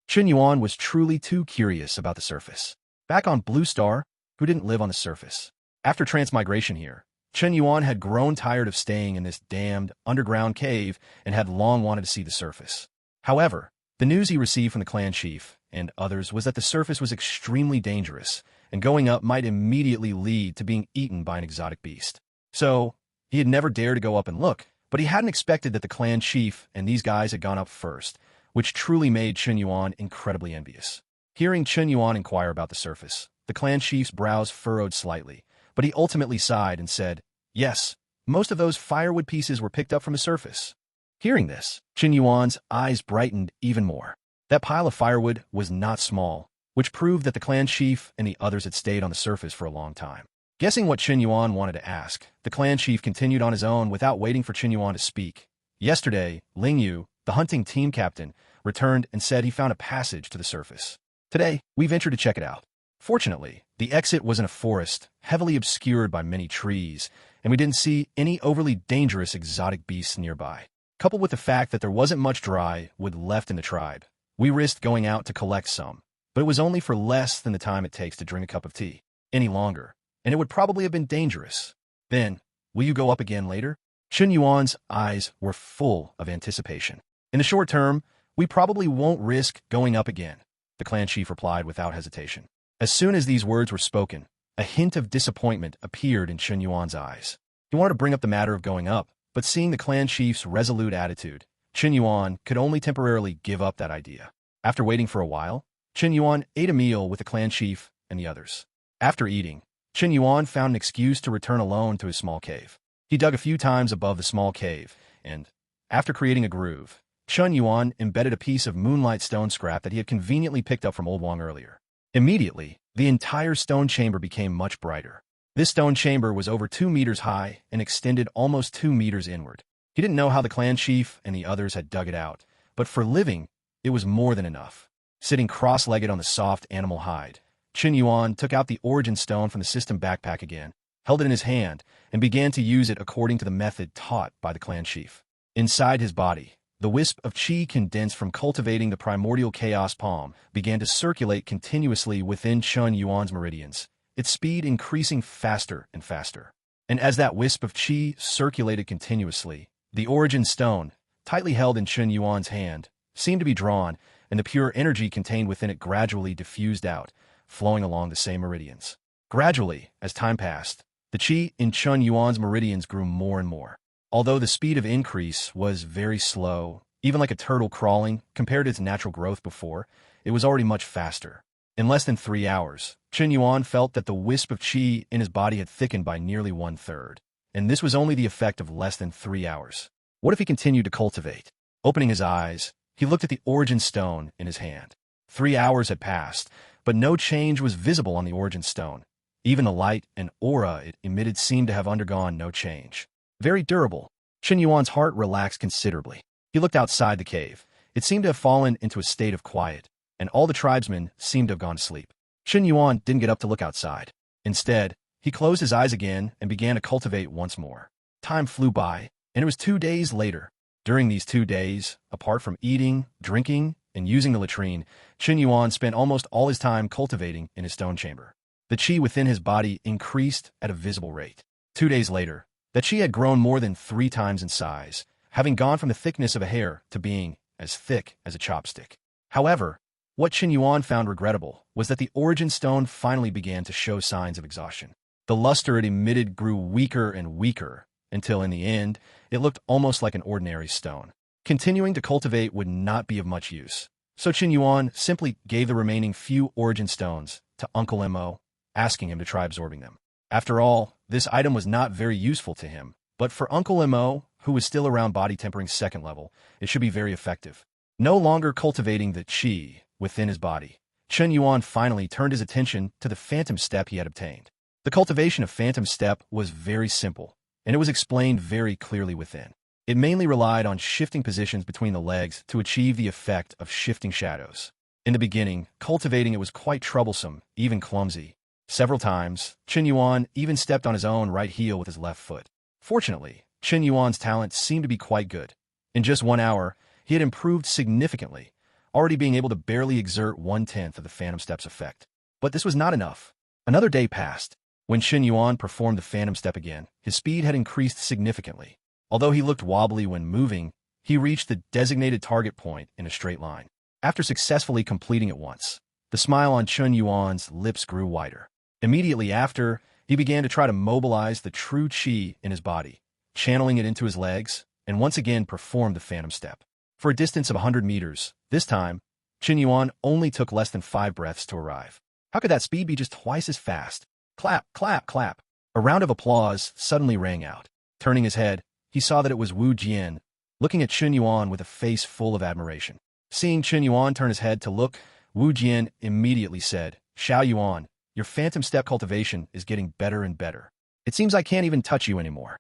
Chen Yuan was truly too curious about the surface. Back on Blue Star, who didn't live on the surface? After transmigration here, Chen Yuan had grown tired of staying in this damned underground cave and had long wanted to see the surface. However, the news he received from the clan chief and others was that the surface was extremely dangerous, and going up might immediately lead to being eaten by an exotic beast. So, he had never dared to go up and look, but he hadn't expected that the clan chief and these guys had gone up first, which truly made Chen Yuan incredibly envious. Hearing Chen Yuan inquire about the surface, the clan chief's brows furrowed slightly, but he ultimately sighed and said, "Yes, most of those firewood pieces were picked up from the surface." Hearing this, Chen Yuan's eyes brightened even more. That pile of firewood was not small, which proved that the clan chief and the others had stayed on the surface for a long time. Guessing what Chen Yuan wanted to ask, the clan chief continued on his own without waiting for Chen Yuan to speak. Yesterday, Ling Yu, the hunting team captain, returned and said he found a passage to the surface. Today, we ventured to check it out. Fortunately, the exit was in a forest, heavily obscured by many trees, and we didn't see any overly dangerous exotic beasts nearby. Coupled with the fact that there wasn't much dry wood left in the tribe, we risked going out to collect some, but it was only for less than the time it takes to drink a cup of tea. Any longer, and it would probably have been dangerous. Then, will you go up again later? Chen Yuan's eyes were full of anticipation. In the short term, we probably won't risk going up again, the clan chief replied without hesitation. As soon as these words were spoken, a hint of disappointment appeared in Chen Yuan's eyes. He wanted to bring up the matter of going up, but seeing the clan chief's resolute attitude, Chen Yuan could only temporarily give up that idea. After waiting for a while, Chen Yuan ate a meal with the clan chief and the others. After eating, Chen Yuan found an excuse to return alone to his small cave. He dug a few times above the small cave, and, after creating a groove, Chen Yuan embedded a piece of moonlight stone scrap that he had conveniently picked up from Old Wang earlier. Immediately, the entire stone chamber became much brighter. This stone chamber was over 2 meters high and extended almost 2 meters inward. He didn't know how the clan chief and the others had dug it out, but for living, it was more than enough. Sitting cross-legged on the soft animal hide, Chen Yuan took out the origin stone from the system backpack again, held it in his hand, and began to use it according to the method taught by the clan chief. Inside his body, the wisp of qi condensed from cultivating the primordial chaos palm began to circulate continuously within Chen Yuan's meridians, its speed increasing faster and faster. And as that wisp of qi circulated continuously, the origin stone, tightly held in Chen Yuan's hand, seemed to be drawn, and the pure energy contained within it gradually diffused out, flowing along the same meridians. Gradually, as time passed, the qi in Chen Yuan's meridians grew more and more. Although the speed of increase was very slow, even like a turtle crawling, compared to its natural growth before, it was already much faster. In less than 3 hours, Chen Yuan felt that the wisp of qi in his body had thickened by nearly 1/3, and this was only the effect of less than 3 hours. What if he continued to cultivate? Opening his eyes, he looked at the origin stone in his hand. 3 hours had passed, but no change was visible on the origin stone. Even the light and aura it emitted seemed to have undergone no change. Very durable. Chen Yuan's heart relaxed considerably. He looked outside the cave. It seemed to have fallen into a state of quiet, and all the tribesmen seemed to have gone to sleep. Chen Yuan didn't get up to look outside. Instead, he closed his eyes again and began to cultivate once more. Time flew by, and it was 2 days later. During these 2 days, apart from eating, drinking, and using the latrine, Chen Yuan spent almost all his time cultivating in his stone chamber. The qi within his body increased at a visible rate. 2 days later, the qi had grown more than 3 times in size, having gone from the thickness of a hair to being as thick as a chopstick. However, what Chen Yuan found regrettable was that the origin stone finally began to show signs of exhaustion. The luster it emitted grew weaker and weaker, until in the end, it looked almost like an ordinary stone. Continuing to cultivate would not be of much use, so Chen Yuan simply gave the remaining few origin stones to Uncle Mo, asking him to try absorbing them. After all, this item was not very useful to him, but for Uncle Mo, who was still around body tempering 2nd level, it should be very effective. No longer cultivating the qi within his body, Chen Yuan finally turned his attention to the phantom step he had obtained. The cultivation of phantom step was very simple, and it was explained very clearly within. It mainly relied on shifting positions between the legs to achieve the effect of shifting shadows. In the beginning, cultivating it was quite troublesome, even clumsy. Several times, Chen Yuan even stepped on his own right heel with his left foot. Fortunately, Chen Yuan's talent seemed to be quite good. In just 1 hour, he had improved significantly, already being able to barely exert 1/10 of the phantom step's effect. But this was not enough. Another day passed. When Chen Yuan performed the phantom step again, his speed had increased significantly. Although he looked wobbly when moving, he reached the designated target point in a straight line. After successfully completing it once, the smile on Chen Yuan's lips grew wider. Immediately after, he began to try to mobilize the true qi in his body, channeling it into his legs, and once again performed the phantom step. For a distance of 100 meters, this time, Chen Yuan only took less than 5 breaths to arrive. How could that speed be just twice as fast? Clap, clap, clap. A round of applause suddenly rang out. Turning his head, he saw that it was Wu Jian, looking at Chen Yuan with a face full of admiration. Seeing Chen Yuan turn his head to look, Wu Jian immediately said, "Xiao Yuan, your phantom step cultivation is getting better and better. It seems I can't even touch you anymore."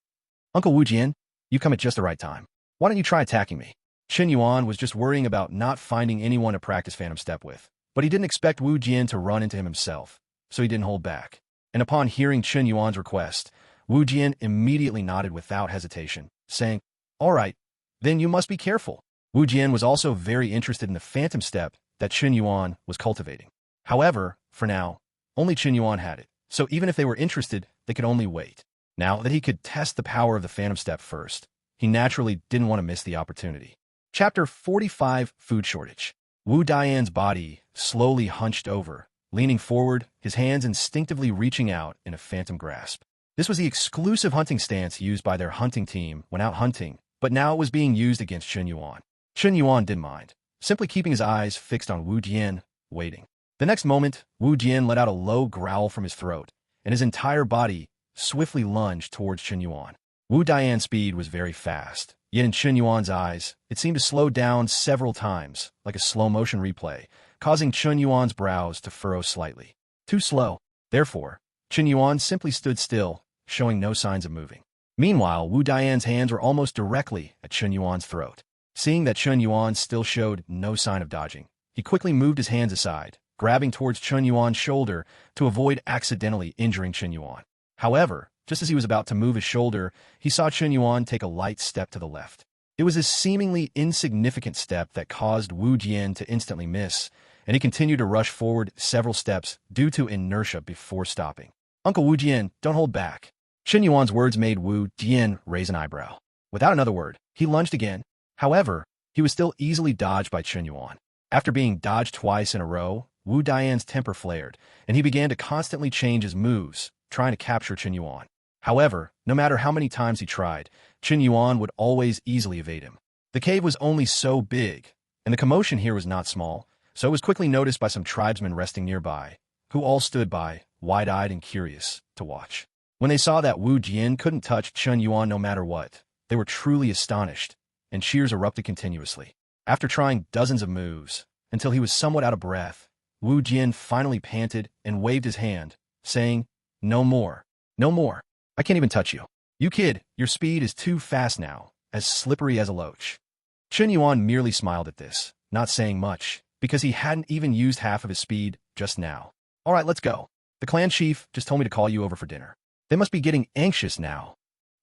"Uncle Wu Jian, you come at just the right time. Why don't you try attacking me?" Chen Yuan was just worrying about not finding anyone to practice phantom step with, but he didn't expect Wu Jian to run into him himself, so he didn't hold back. And upon hearing Chen Yuan's request, Wu Jian immediately nodded without hesitation, saying, "All right, then you must be careful." Wu Jian was also very interested in the phantom step that Chen Yuan was cultivating. However, for now, only Chen Yuan had it, so even if they were interested, they could only wait. Now that he could test the power of the phantom step first, he naturally didn't want to miss the opportunity. Chapter 45, Food Shortage. Wu Dian's body slowly hunched over, leaning forward, his hands instinctively reaching out in a phantom grasp. This was the exclusive hunting stance used by their hunting team when out hunting, but now it was being used against Chen Yuan. Chen Yuan didn't mind, simply keeping his eyes fixed on Wu Jian, waiting. The next moment, Wu Jian let out a low growl from his throat, and his entire body swiftly lunged towards Chen Yuan. Wu Dian's speed was very fast, yet in Chen Yuan's eyes, it seemed to slow down several times, like a slow-motion replay, causing Chen Yuan's brows to furrow slightly. Too slow. Therefore, Chen Yuan simply stood still, showing no signs of moving. Meanwhile, Wu Dian's hands were almost directly at Chen Yuan's throat. Seeing that Chen Yuan still showed no sign of dodging, he quickly moved his hands aside, grabbing towards Chen Yuan's shoulder to avoid accidentally injuring Chen Yuan. However, just as he was about to move his shoulder, he saw Chen Yuan take a light step to the left. It was a seemingly insignificant step that caused Wu Jian to instantly miss, and he continued to rush forward several steps due to inertia before stopping. Uncle Wu Jian, don't hold back. Chen Yuan's words made Wu Jian raise an eyebrow. Without another word, he lunged again. However, he was still easily dodged by Chen Yuan. After being dodged twice in a row, Wu Dian's temper flared, and he began to constantly change his moves, trying to capture Chen Yuan. However, no matter how many times he tried, Chen Yuan would always easily evade him. The cave was only so big, and the commotion here was not small, so it was quickly noticed by some tribesmen resting nearby, who all stood by, wide-eyed and curious, to watch. When they saw that Wu Jian couldn't touch Chen Yuan no matter what, they were truly astonished, and cheers erupted continuously. After trying dozens of moves, until he was somewhat out of breath, Wu Jian finally panted and waved his hand, saying, "No more. No more. I can't even touch you. You kid, your speed is too fast now, as slippery as a loach." Chen Yuan merely smiled at this, not saying much, because he hadn't even used half of his speed just now. "All right, let's go. The clan chief just told me to call you over for dinner. They must be getting anxious now."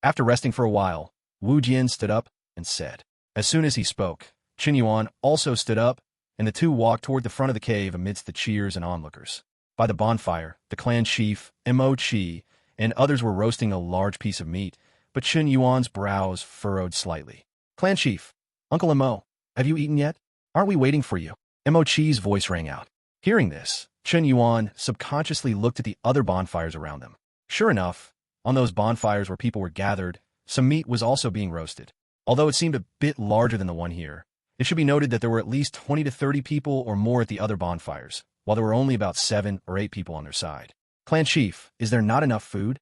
After resting for a while, Wu Jian stood up and said. As soon as he spoke, Chen Yuan also stood up, and the two walked toward the front of the cave amidst the cheers and onlookers. By the bonfire, the clan chief, Mo Chi, and others were roasting a large piece of meat, but Chen Yuan's brows furrowed slightly. "Clan chief, Uncle Mo, have you eaten yet? Aren't we waiting for you?" Mo Chi's voice rang out. Hearing this, Chen Yuan subconsciously looked at the other bonfires around them. Sure enough, on those bonfires where people were gathered, some meat was also being roasted. Although it seemed a bit larger than the one here, it should be noted that there were at least 20 to 30 people or more at the other bonfires, while there were only about 7 or 8 people on their side. "Clan chief, is there not enough food?"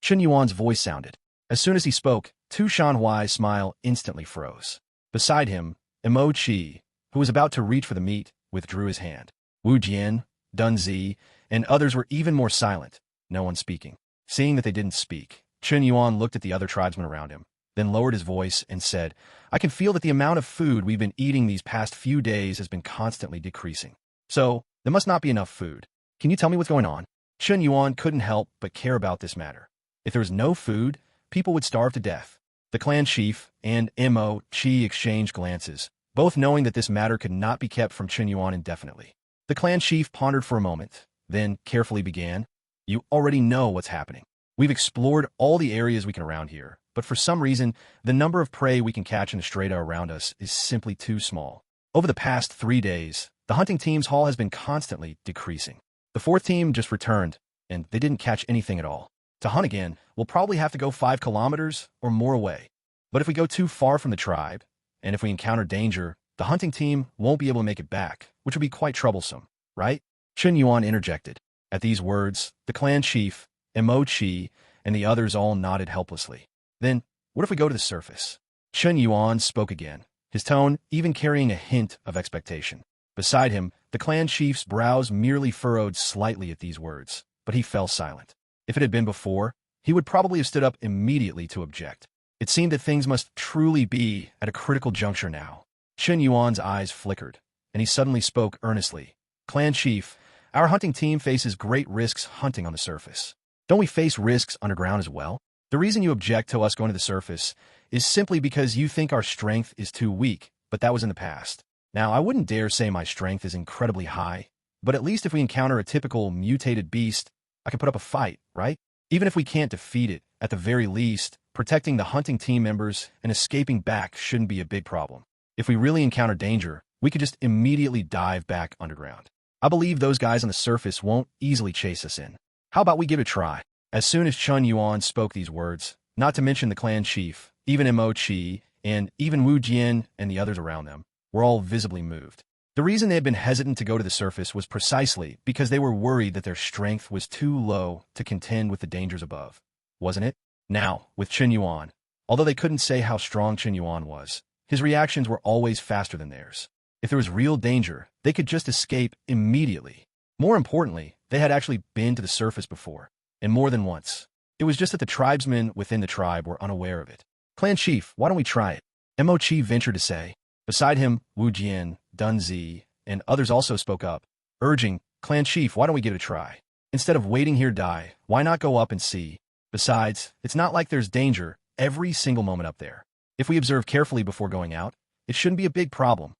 Chen Yuan's voice sounded. As soon as he spoke, Tu Shanhuai's smile instantly froze. Beside him, Mo Chi, who was about to reach for the meat, withdrew his hand. Wu Jian, Dun Zi, and others were even more silent, no one speaking. Seeing that they didn't speak, Chen Yuan looked at the other tribesmen around him, then lowered his voice and said, "I can feel that the amount of food we've been eating these past few days has been constantly decreasing. So, there must not be enough food. Can you tell me what's going on?" Chen Yuan couldn't help but care about this matter. If there was no food, people would starve to death. The clan chief and Mo Chi exchanged glances, both knowing that this matter could not be kept from Chen Yuan indefinitely. The clan chief pondered for a moment, then carefully began, "You already know what's happening. We've explored all the areas we can around here, but for some reason, the number of prey we can catch in the strata around us is simply too small. Over the past 3 days, the hunting team's haul has been constantly decreasing. The 4th team just returned, and they didn't catch anything at all. To hunt again, we'll probably have to go 5 kilometers or more away. But if we go too far from the tribe, and if we encounter danger, the hunting team won't be able to make it back, which would be quite troublesome, right?" Chen Yuan interjected. At these words, the clan chief, Mo Chi, and the others all nodded helplessly. "Then, what if we go to the surface?" Chen Yuan spoke again, his tone even carrying a hint of expectation. Beside him, the clan chief's brows merely furrowed slightly at these words, but he fell silent. If it had been before, he would probably have stood up immediately to object. It seemed that things must truly be at a critical juncture now. Chen Yuan's eyes flickered, and he suddenly spoke earnestly. "Clan chief, our hunting team faces great risks hunting on the surface. Don't we face risks underground as well? The reason you object to us going to the surface is simply because you think our strength is too weak, but that was in the past. Now, I wouldn't dare say my strength is incredibly high, but at least if we encounter a typical mutated beast, I can put up a fight, right? Even if we can't defeat it, at the very least, protecting the hunting team members and escaping back shouldn't be a big problem. If we really encounter danger, we could just immediately dive back underground. I believe those guys on the surface won't easily chase us in. How about we give it a try?" As soon as Chen Yuan spoke these words, not to mention the clan chief, even Mo Chi, and even Wu Jian and the others around them, were all visibly moved. The reason they had been hesitant to go to the surface was precisely because they were worried that their strength was too low to contend with the dangers above, wasn't it? Now, with Chen Yuan, although they couldn't say how strong Chen Yuan was, his reactions were always faster than theirs. If there was real danger, they could just escape immediately. More importantly, they had actually been to the surface before, and more than once. It was just that the tribesmen within the tribe were unaware of it. Clan Chief, why don't we try it? Mo-Chi ventured to say. Beside him, Wu Jian, Dun Zi, and others also spoke up, urging, Clan Chief, why don't we give it a try? Instead of waiting here die, why not go up and see? Besides, it's not like there's danger every single moment up there. If we observe carefully before going out, it shouldn't be a big problem.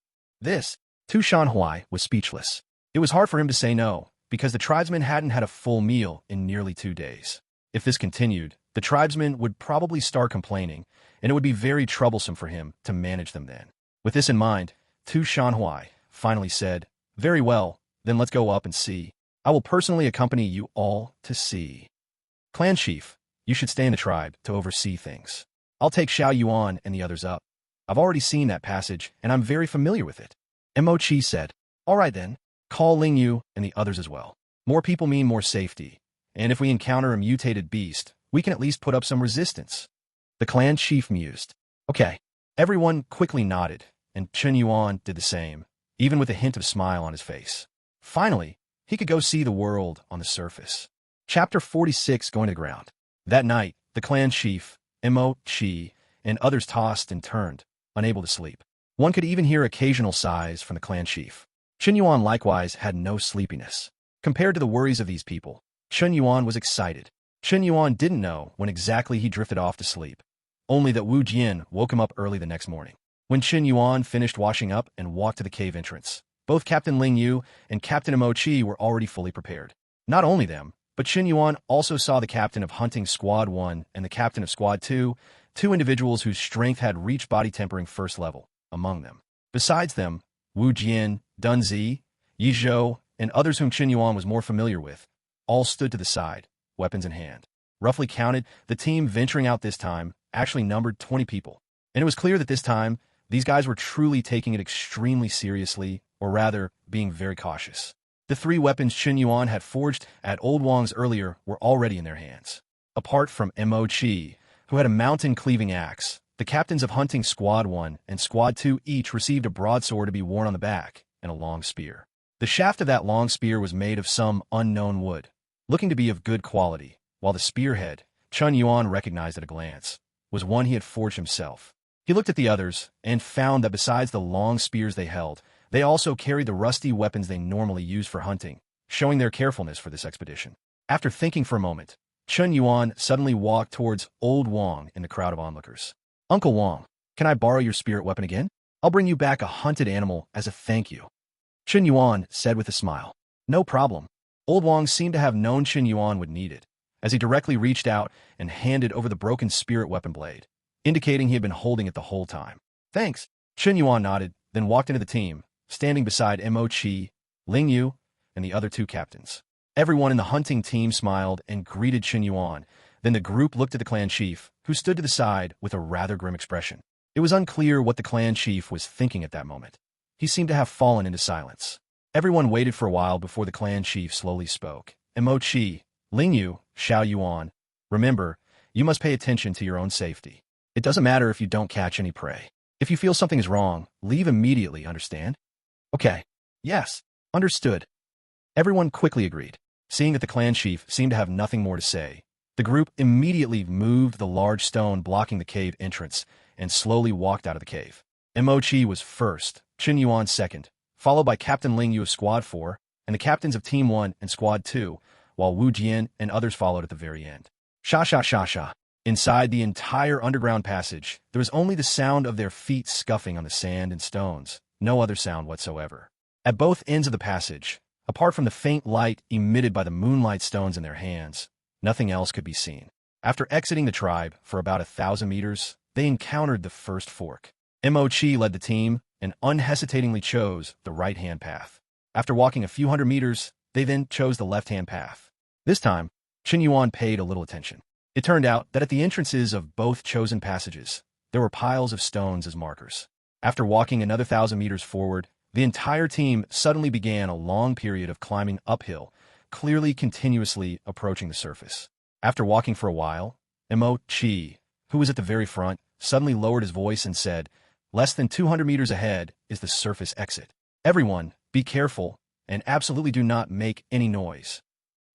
Tu Shanhui was speechless. It was hard for him to say no, because the tribesmen hadn't had a full meal in nearly 2 days. If this continued, the tribesmen would probably start complaining, and it would be very troublesome for him to manage them then. With this in mind, Tu Shanhui finally said, Very well, then let's go up and see. I will personally accompany you all to see. Clan Chief, you should stay in the tribe to oversee things. I'll take Xiao Yuan and the others up. I've already seen that passage, and I'm very familiar with it. Mo-Chi said, All right then, call Ling Yu and the others as well. More people mean more safety, and if we encounter a mutated beast, we can at least put up some resistance. The clan chief mused. Okay. Everyone quickly nodded, and Chen Yuan did the same, even with a hint of smile on his face. Finally, he could go see the world on the surface. Chapter 46, Going to the Ground. That night, the clan chief, Mo-Chi, and others tossed and turned, unable to sleep. One could even hear occasional sighs from the clan chief. Chen Yuan likewise had no sleepiness. Compared to the worries of these people, Chen Yuan was excited. Chen Yuan didn't know when exactly he drifted off to sleep, only that Wu Jian woke him up early the next morning. When Chen Yuan finished washing up and walked to the cave entrance, both Captain Ling Yu and Captain Mo-Chi were already fully prepared. Not only them, but Chen Yuan also saw the captain of Hunting Squad 1 and the captain of Squad 2, two individuals whose strength had reached body tempering first level, among them. Besides them, Wu Jian, Dun Zi, Yi Zhou, and others whom Chen Yuan was more familiar with, all stood to the side, weapons in hand. Roughly counted, the team venturing out this time actually numbered 20 people. And it was clear that this time, these guys were truly taking it extremely seriously, or rather, being very cautious. The 3 weapons Chen Yuan had forged at Old Wang's earlier were already in their hands. Apart from Mo-Chi, who had a mountain-cleaving axe, the captains of Hunting Squad 1 and Squad 2 each received a broadsword to be worn on the back and a long spear. The shaft of that long spear was made of some unknown wood, looking to be of good quality, while the spearhead, Chen Yuan recognized at a glance, was one he had forged himself. He looked at the others and found that besides the long spears they held, they also carried the rusty weapons they normally use for hunting, showing their carefulness for this expedition. After thinking for a moment, Chen Yuan suddenly walked towards Old Wang in the crowd of onlookers. Uncle Wang, can I borrow your spirit weapon again? I'll bring you back a hunted animal as a thank you. Chen Yuan said with a smile. No problem. Old Wang seemed to have known Chen Yuan would need it, as he directly reached out and handed over the broken spirit weapon blade, indicating he had been holding it the whole time. Thanks. Chen Yuan nodded, then walked into the team, standing beside Mo-Chi, Ling Yu, and the other 2 captains. Everyone in the hunting team smiled and greeted Chen Yuan. Then the group looked at the clan chief, who stood to the side with a rather grim expression. It was unclear what the clan chief was thinking at that moment. He seemed to have fallen into silence. Everyone waited for a while before the clan chief slowly spoke. Mo-Chi, Ling Yu, Xiao Yuan, remember, you must pay attention to your own safety. It doesn't matter if you don't catch any prey. If you feel something is wrong, leave immediately, understand? Okay. Yes. Understood. Everyone quickly agreed. Seeing that the clan chief seemed to have nothing more to say, the group immediately moved the large stone blocking the cave entrance and slowly walked out of the cave. Mo-Chi was first, Chen Yuan second, followed by Captain Ling Yu of Squad 4 and the captains of Team 1 and Squad 2, while Wu Jian and others followed at the very end. Sha sha sha sha. Inside the entire underground passage, there was only the sound of their feet scuffing on the sand and stones, no other sound whatsoever. At both ends of the passage, apart from the faint light emitted by the moonlight stones in their hands, nothing else could be seen. After exiting the tribe for about 1,000 meters, they encountered the first fork. Mo-Chi led the team and unhesitatingly chose the right-hand path. After walking a few hundred meters, they then chose the left-hand path. This time, Chen Yuan paid a little attention. It turned out that at the entrances of both chosen passages, there were piles of stones as markers. After walking another 1,000 meters forward, the entire team suddenly began a long period of climbing uphill, clearly continuously approaching the surface. After walking for a while, Chi, who was at the very front, suddenly lowered his voice and said, "Less than 200 meters ahead is the surface exit. Everyone, be careful, and absolutely do not make any noise."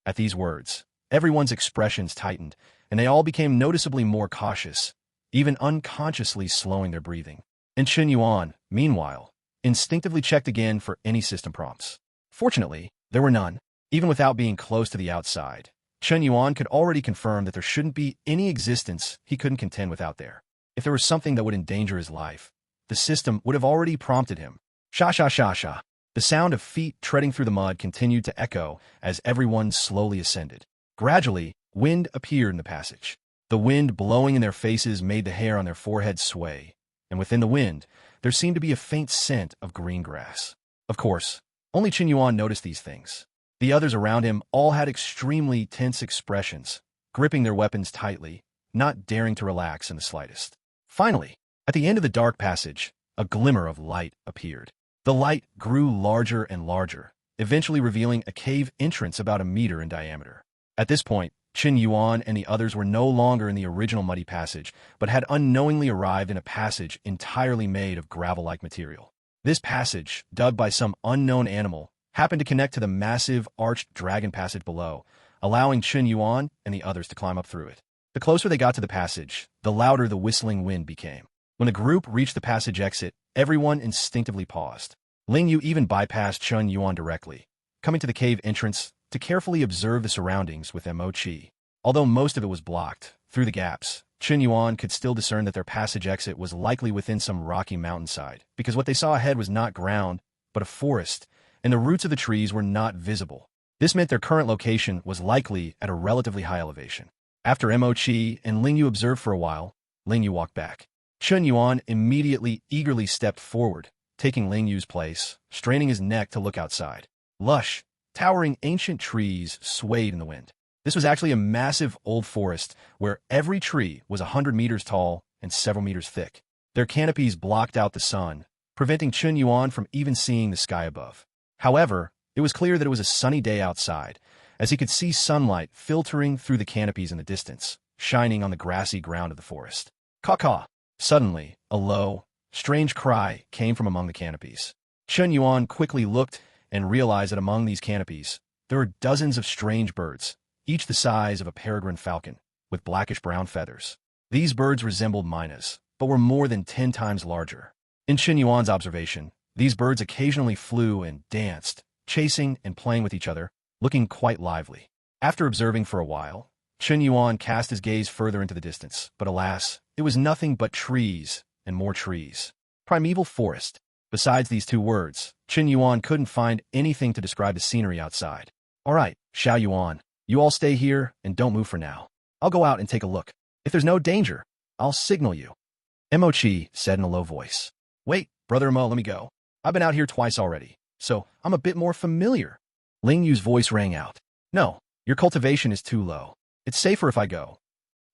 At these words, everyone's expressions tightened, and they all became noticeably more cautious, even unconsciously slowing their breathing. And Chen Yuan, meanwhile, instinctively checked again for any system prompts. Fortunately, there were none. Even without being close to the outside, Chen Yuan could already confirm that there shouldn't be any existence he couldn't contend with out there. If there was something that would endanger his life, the system would have already prompted him. Sha sha sha sha. The sound of feet treading through the mud continued to echo as everyone slowly ascended. Gradually, wind appeared in the passage. The wind blowing in their faces made the hair on their foreheads sway, and within the wind, there seemed to be a faint scent of green grass. Of course, only Chen Yuan noticed these things. The others around him all had extremely tense expressions, gripping their weapons tightly, not daring to relax in the slightest. Finally, at the end of the dark passage, a glimmer of light appeared. The light grew larger and larger, eventually revealing a cave entrance about a meter in diameter. At this point, Chen Yuan and the others were no longer in the original muddy passage, but had unknowingly arrived in a passage entirely made of gravel-like material. This passage, dug by some unknown animal, happened to connect to the massive arched dragon passage below, allowing Chen Yuan and the others to climb up through it. The closer they got to the passage, the louder the whistling wind became. When the group reached the passage exit, everyone instinctively paused. Ling Yu even bypassed Chen Yuan directly, coming to the cave entrance to carefully observe the surroundings with Chi. Although most of it was blocked, through the gaps, Chen Yuan could still discern that their passage exit was likely within some rocky mountainside, because what they saw ahead was not ground, but a forest, and the roots of the trees were not visible. This meant their current location was likely at a relatively high elevation. After Chi and Ling Yu observed for a while, Ling Yu walked back. Chen Yuan immediately eagerly stepped forward, taking Ling Yu's place, straining his neck to look outside. Lush, towering ancient trees swayed in the wind. This was actually a massive old forest where every tree was 100 meters tall and several meters thick. Their canopies blocked out the sun, preventing Chen Yuan from even seeing the sky above. However, it was clear that it was a sunny day outside, as he could see sunlight filtering through the canopies in the distance, shining on the grassy ground of the forest. Caw-caw! Suddenly, a low, strange cry came from among the canopies. Chen Yuan quickly looked and realized that among these canopies, there were dozens of strange birds, each the size of a peregrine falcon, with blackish-brown feathers. These birds resembled mynas, but were more than 10 times larger. In Chen Yuan's observation, these birds occasionally flew and danced, chasing and playing with each other, looking quite lively. After observing for a while, Chen Yuan cast his gaze further into the distance, but alas, it was nothing but trees and more trees. Primeval forest. Besides these two words, Chen Yuan couldn't find anything to describe the scenery outside. "All right, Xiao Yuan, you all stay here and don't move for now. I'll go out and take a look. If there's no danger, I'll signal you," Chi said in a low voice. "Wait, Brother Mo, let me go. I've been out here twice already, so I'm a bit more familiar." Ling Yu's voice rang out. "No, your cultivation is too low. It's safer if I go."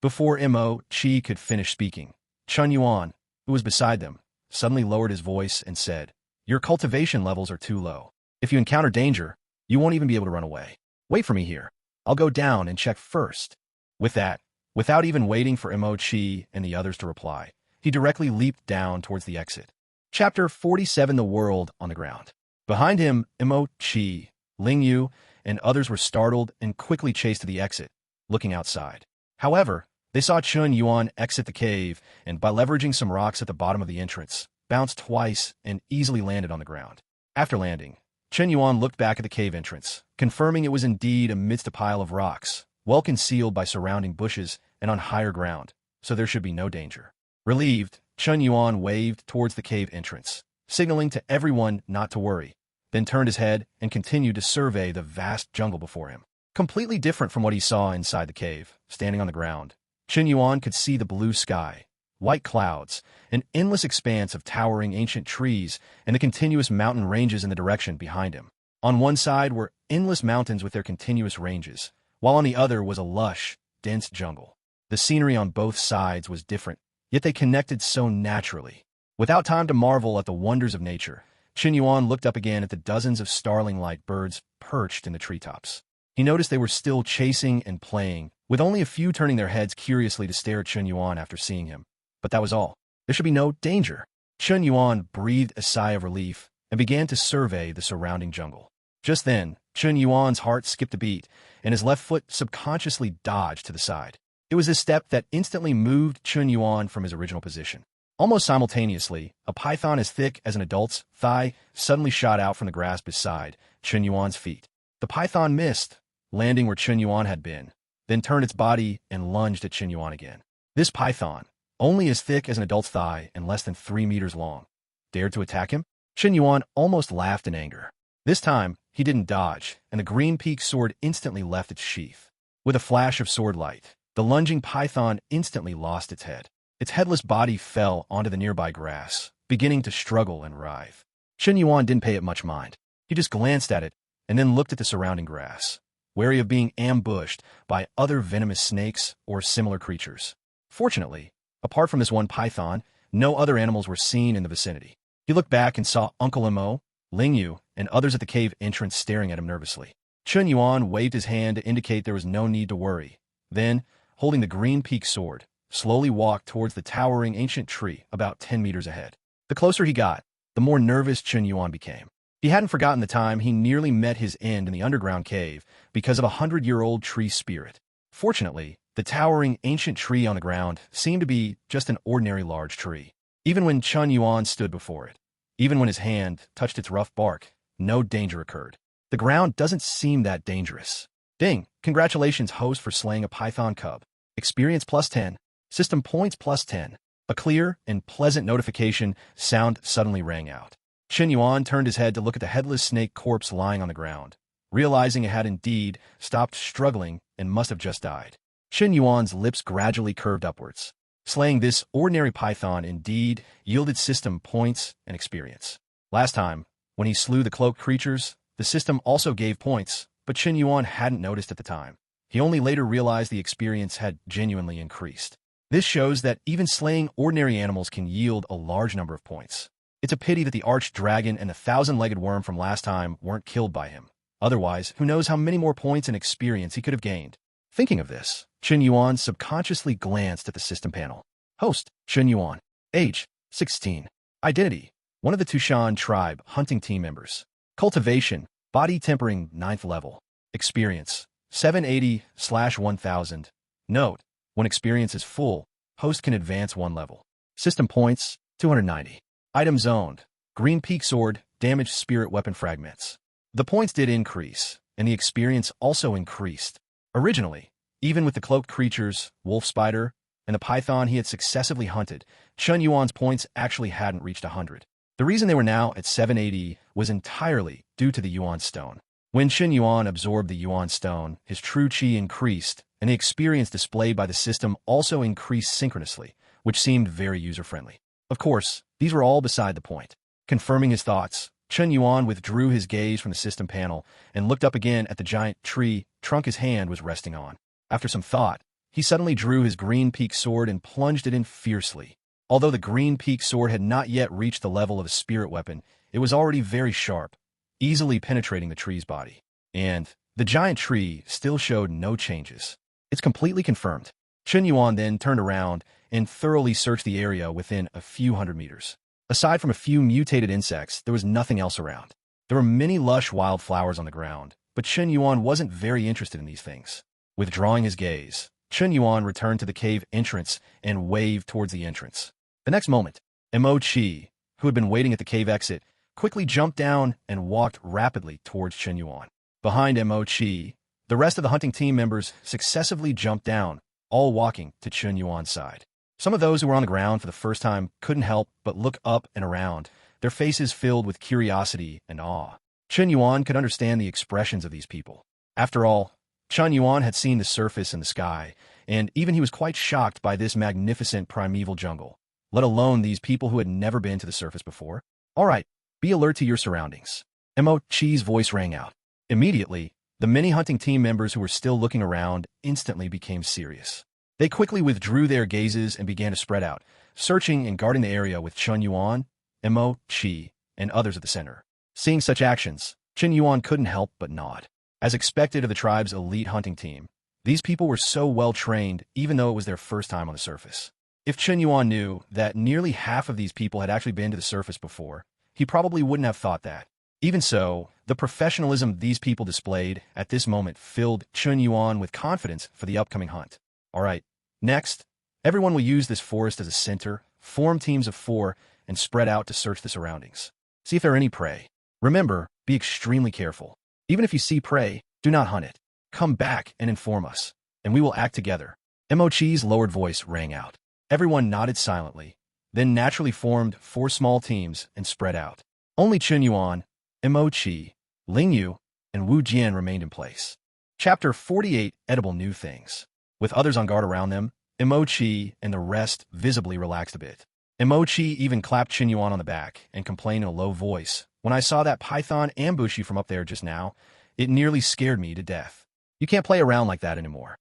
Before Chi could finish speaking, Chen Yuan, who was beside them, suddenly lowered his voice and said, "Your cultivation levels are too low. If you encounter danger, you won't even be able to run away. Wait for me here. I'll go down and check first." With that, without even waiting for Chi and the others to reply, he directly leaped down towards the exit. Chapter 47: The World on the Ground. Behind him, Chi, Ling Yu, and others were startled and quickly chased to the exit, looking outside. However, they saw Chen Yuan exit the cave and, by leveraging some rocks at the bottom of the entrance, bounced twice and easily landed on the ground. After landing, Chen Yuan looked back at the cave entrance, confirming it was indeed amidst a pile of rocks, well concealed by surrounding bushes and on higher ground, so there should be no danger. Relieved, Chen Yuan waved towards the cave entrance, signaling to everyone not to worry, then turned his head and continued to survey the vast jungle before him. Completely different from what he saw inside the cave, standing on the ground, Chen Yuan could see the blue sky, white clouds, an endless expanse of towering ancient trees, and the continuous mountain ranges in the direction behind him. On one side were endless mountains with their continuous ranges, while on the other was a lush, dense jungle. The scenery on both sides was different, yet they connected so naturally. Without time to marvel at the wonders of nature, Chen Yuan looked up again at the dozens of starling-like birds perched in the treetops. He noticed they were still chasing and playing, with only a few turning their heads curiously to stare at Chen Yuan after seeing him. But that was all. There should be no danger. Chen Yuan breathed a sigh of relief and began to survey the surrounding jungle. Just then, Chen Yuan's heart skipped a beat, and his left foot subconsciously dodged to the side. It was a step that instantly moved Chen Yuan from his original position. Almost simultaneously, a python as thick as an adult's thigh suddenly shot out from the grass beside Chen Yuan's feet. The python missed, landing where Chen Yuan had been, then turned its body and lunged at Chen Yuan again. This python, only as thick as an adult's thigh and less than 3 meters long, dared to attack him? Chen Yuan almost laughed in anger. This time, he didn't dodge, and the green-peaked sword instantly left its sheath. With a flash of sword light, the lunging python instantly lost its head. Its headless body fell onto the nearby grass, beginning to struggle and writhe. Chen Yuan didn't pay it much mind. He just glanced at it and then looked at the surrounding grass, wary of being ambushed by other venomous snakes or similar creatures. Fortunately, apart from this one python, no other animals were seen in the vicinity. He looked back and saw Uncle Mo, Ling Yu, and others at the cave entrance staring at him nervously. Chen Yuan waved his hand to indicate there was no need to worry. Then, holding the green-peaked sword, slowly walked towards the towering ancient tree about 10 meters ahead. The closer he got, the more nervous Chen Yuan became. He hadn't forgotten the time he nearly met his end in the underground cave because of a 100-year-old tree spirit. Fortunately, the towering ancient tree on the ground seemed to be just an ordinary large tree. Even when Chen Yuan stood before it, even when his hand touched its rough bark, no danger occurred. The ground doesn't seem that dangerous. Ding! Congratulations, host, for slaying a python cub. Experience plus 10. System points plus 10. A clear and pleasant notification sound suddenly rang out. Chen Yuan turned his head to look at the headless snake corpse lying on the ground, realizing it had indeed stopped struggling and must have just died. Chen Yuan's lips gradually curved upwards. Slaying this ordinary python indeed yielded system points and experience. Last time, when he slew the cloaked creatures, the system also gave points, but Chen Yuan hadn't noticed at the time. He only later realized the experience had genuinely increased. This shows that even slaying ordinary animals can yield a large number of points. It's a pity that the arch-dragon and the 1,000-legged worm from last time weren't killed by him. Otherwise, who knows how many more points and experience he could have gained. Thinking of this, Chen Yuan subconsciously glanced at the system panel. Host, Chen Yuan. Age, 16. Identity, one of the Tushan tribe hunting team members. Cultivation, body tempering 9th level. Experience, 780/1000. Note, when experience is full, host can advance 1 level. System points, 290. Items owned, green peak sword, damaged spirit weapon fragments. The points did increase, and the experience also increased. Originally, even with the cloaked creatures, wolf spider, and the python he had successively hunted, Chen Yuan's points actually hadn't reached 100. The reason they were now at 780 was entirely due to the Yuan stone. When Chen Yuan absorbed the Yuan stone, his true qi increased, and the experience displayed by the system also increased synchronously, which seemed very user-friendly. Of course, these were all beside the point. Confirming his thoughts, Chen Yuan withdrew his gaze from the system panel and looked up again at the giant tree trunk his hand was resting on. After some thought, he suddenly drew his green peak sword and plunged it in fiercely. Although the green peak sword had not yet reached the level of a spirit weapon, it was already very sharp, easily penetrating the tree's body. And the giant tree still showed no changes. It's completely confirmed. Chen Yuan then turned around and thoroughly searched the area within a few hundred meters. Aside from a few mutated insects, there was nothing else around. There were many lush wildflowers on the ground, but Chen Yuan wasn't very interested in these things. Withdrawing his gaze, Chen Yuan returned to the cave entrance and waved towards the entrance. The next moment, Mo Qi, who had been waiting at the cave exit, quickly jumped down and walked rapidly towards Chen Yuan. Behind Mo Qi, the rest of the hunting team members successively jumped down, all walking to Chen Yuan's side. Some of those who were on the ground for the first time couldn't help but look up and around, their faces filled with curiosity and awe. Chen Yuan could understand the expressions of these people. After all, Chen Yuan had seen the surface and the sky, and even he was quite shocked by this magnificent primeval jungle, let alone these people who had never been to the surface before. All right, be alert to your surroundings. Mo Qi's voice rang out. Immediately, the many hunting team members who were still looking around instantly became serious. They quickly withdrew their gazes and began to spread out, searching and guarding the area with Chen Yuan, Mo Qi, and others at the center. Seeing such actions, Chen Yuan couldn't help but nod. As expected of the tribe's elite hunting team, these people were so well trained even though it was their first time on the surface. If Chen Yuan knew that nearly half of these people had actually been to the surface before, he probably wouldn't have thought that. Even so, the professionalism these people displayed at this moment filled Chen Yuan with confidence for the upcoming hunt. Alright, next, everyone will use this forest as a center, form teams of 4, and spread out to search the surroundings. See if there are any prey. Remember, be extremely careful. Even if you see prey, do not hunt it. Come back and inform us, and we will act together. Mo-Chi's lowered voice rang out. Everyone nodded silently, then naturally formed 4 small teams and spread out. Only Chen Yuan, Mo-Chi, Ling Yu, and Wu Jian remained in place. Chapter 48 Edible New Things. With others on guard around them, Mo-Chi and the rest visibly relaxed a bit. Mo-Chi even clapped Chen Yuan on the back and complained in a low voice, "When I saw that python ambush you from up there just now, it nearly scared me to death. You can't play around like that anymore."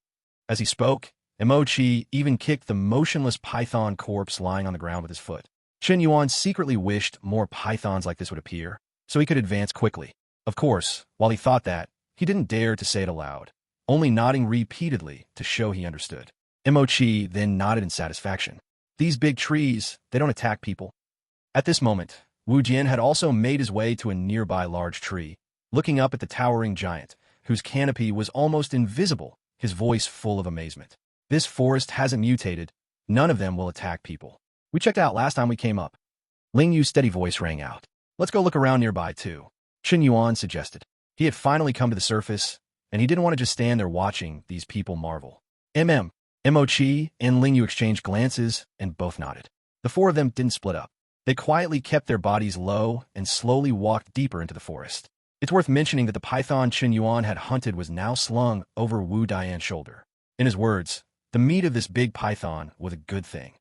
As he spoke, Mo-Chi even kicked the motionless python corpse lying on the ground with his foot. Chen Yuan secretly wished more pythons like this would appear, so he could advance quickly. Of course, while he thought that, he didn't dare to say it aloud, only nodding repeatedly to show he understood. Mo-Chi then nodded in satisfaction. These big trees, they don't attack people. At this moment, Wu Jian had also made his way to a nearby large tree, looking up at the towering giant, whose canopy was almost invisible, his voice full of amazement. This forest hasn't mutated. None of them will attack people. We checked out last time we came up. Ling Yu's steady voice rang out. Let's go look around nearby, too. Chen Yuan suggested. He had finally come to the surface, and he didn't want to just stand there watching these people marvel. Mo-Chi and Ling Yu exchanged glances and both nodded. The 4 of them didn't split up. They quietly kept their bodies low and slowly walked deeper into the forest. It's worth mentioning that the python Chen Yuan had hunted was now slung over Wu Dian's shoulder. In his words, the meat of this big python was a good thing.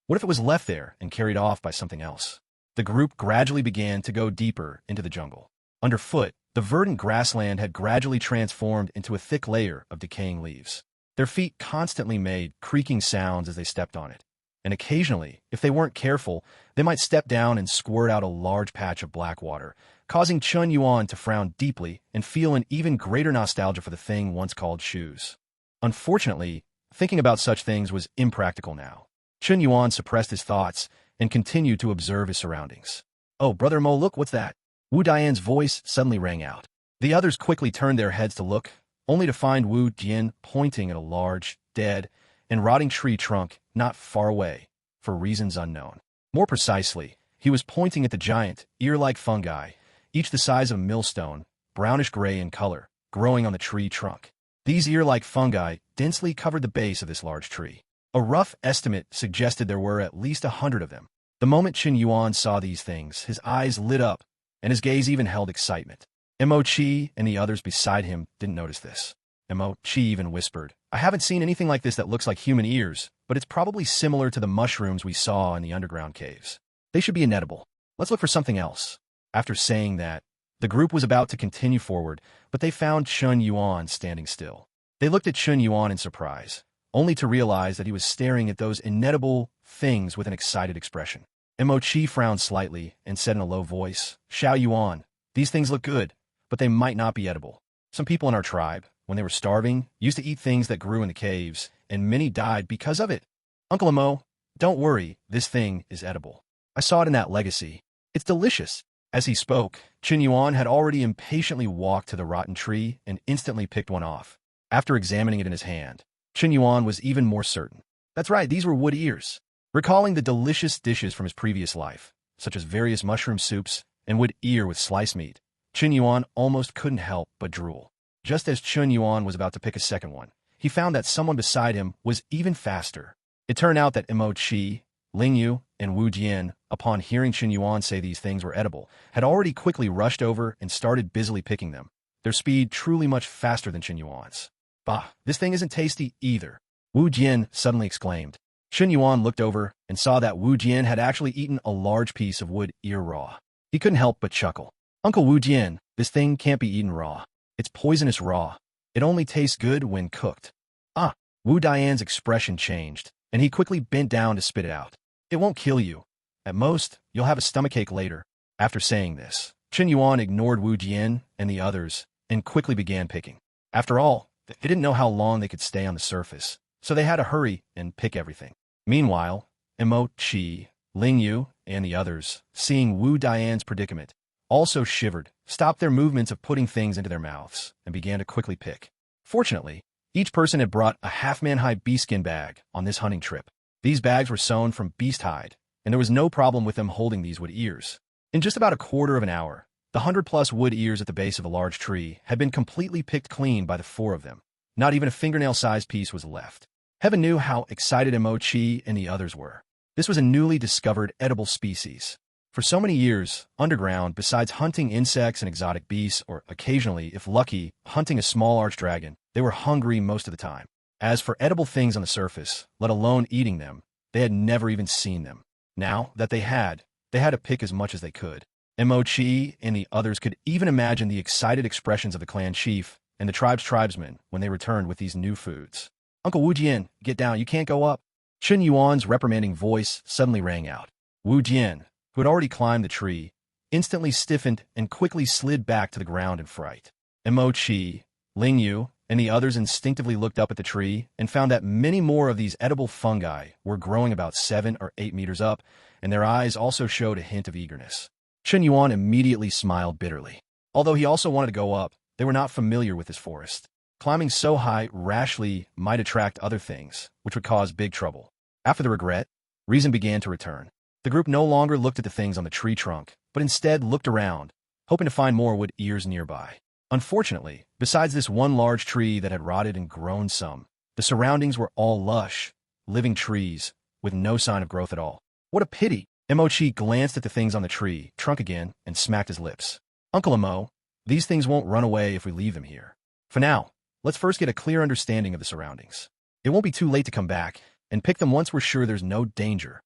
What if it was left there and carried off by something else? The group gradually began to go deeper into the jungle. Underfoot, the verdant grassland had gradually transformed into a thick layer of decaying leaves. Their feet constantly made creaking sounds as they stepped on it. And occasionally, if they weren't careful, they might step down and squirt out a large patch of black water, causing Chen Yuan to frown deeply and feel an even greater nostalgia for the thing once called shoes. Unfortunately, thinking about such things was impractical now. Chen Yuan suppressed his thoughts and continued to observe his surroundings. "Oh, Brother Mo, look, what's that?" Wu Dian's voice suddenly rang out. The others quickly turned their heads to look, only to find Wu Jian pointing at a large, dead, and rotting tree trunk not far away, for reasons unknown. More precisely, he was pointing at the giant, ear-like fungi, each the size of a millstone, brownish-gray in color, growing on the tree trunk. These ear-like fungi densely covered the base of this large tree. A rough estimate suggested there were at least 100 of them. The moment Chen Yuan saw these things, his eyes lit up, and his gaze even held excitement. Mo-Chi and the others beside him didn't notice this. Mo-Chi even whispered, "I haven't seen anything like this that looks like human ears, but it's probably similar to the mushrooms we saw in the underground caves. They should be inedible. Let's look for something else." After saying that, the group was about to continue forward, but they found Chen Yuan standing still. They looked at Chen Yuan in surprise, only to realize that he was staring at those inedible things with an excited expression. Mo-Chi frowned slightly and said in a low voice, "Xiao Yuan, these things look good, but they might not be edible. Some people in our tribe, when they were starving, used to eat things that grew in the caves, and many died because of it. Uncle Mo, don't worry, this thing is edible. I saw it in that legacy. It's delicious." As he spoke, Chen Yuan had already impatiently walked to the rotten tree and instantly picked one off. After examining it in his hand, Chen Yuan was even more certain. That's right, these were wood ears. Recalling the delicious dishes from his previous life, such as various mushroom soups and wood ear with sliced meat, Chen Yuan almost couldn't help but drool. Just as Chen Yuan was about to pick a second one, he found that someone beside him was even faster. It turned out that Mo-Chi, Ling Yu, and Wu Jian, upon hearing Chen Yuan say these things were edible, had already quickly rushed over and started busily picking them, their speed truly much faster than Chen Yuan's. "Bah, this thing isn't tasty either," Wu Jian suddenly exclaimed. Chen Yuan looked over and saw that Wu Jian had actually eaten a large piece of wood ear raw. He couldn't help but chuckle. "Uncle Wu Jian, this thing can't be eaten raw. It's poisonous raw. It only tastes good when cooked." "Ah," Wu Dian's expression changed, and he quickly bent down to spit it out. "It won't kill you. At most, you'll have a stomachache later. After saying this, Chen Yuan ignored Wu Jian and the others and quickly began picking. After all, they didn't know how long they could stay on the surface, so they had to hurry and pick everything. Meanwhile, Emo, Qi, Ling Yu, and the others, seeing Wu Dian's predicament, also shivered, stopped their movements of putting things into their mouths, and began to quickly pick. Fortunately, each person had brought a half-man-high beastskin bag on this hunting trip. These bags were sewn from beast hide, and there was no problem with them holding these wood ears. In just about a quarter of an hour, the 100-plus wood ears at the base of a large tree had been completely picked clean by the 4 of them. Not even a fingernail-sized piece was left. Heaven knew how excited Emo, Qi, and the others were. This was a newly discovered edible species. For so many years, underground, besides hunting insects and exotic beasts, or occasionally, if lucky, hunting a small archdragon, they were hungry most of the time. As for edible things on the surface, let alone eating them, they had never even seen them. Now that they had to pick as much as they could. Emo, Qi, and the others could even imagine the excited expressions of the clan chief and the tribe's tribesmen when they returned with these new foods. "Uncle Wu Jian, get down, you can't go up." Chen Yuan's reprimanding voice suddenly rang out. Wu Jian, who had already climbed the tree, instantly stiffened and quickly slid back to the ground in fright. Emo, Qi, Ling Yu, and the others instinctively looked up at the tree and found that many more of these edible fungi were growing about 7 or 8 meters up, and their eyes also showed a hint of eagerness. Chen Yuan immediately smiled bitterly. Although he also wanted to go up, they were not familiar with this forest. Climbing so high rashly might attract other things, which would cause big trouble. After the regret, reason began to return. The group no longer looked at the things on the tree trunk, but instead looked around, hoping to find more wood ears nearby. Unfortunately, besides this one large tree that had rotted and grown some, the surroundings were all lush, living trees, with no sign of growth at all. What a pity! Emo Qi glanced at the things on the tree trunk again and smacked his lips. "Uncle Emo, these things won't run away if we leave them here. For now, let's first get a clear understanding of the surroundings. It won't be too late to come back and pick them once we're sure there's no danger."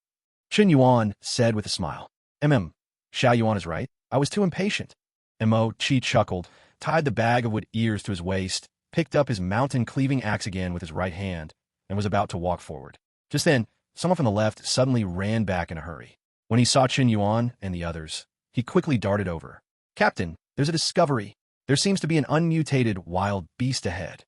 Chen Yuan said with a smile. Xiao Yuan is right. I was too impatient." Emo Qi chuckled, tied the bag of wood ears to his waist, picked up his mountain-cleaving axe again with his right hand, and was about to walk forward. Just then, someone from the left suddenly ran back in a hurry. When he saw Chen Yuan and the others, he quickly darted over. "Captain, there's a discovery. There seems to be an unmutated wild beast ahead."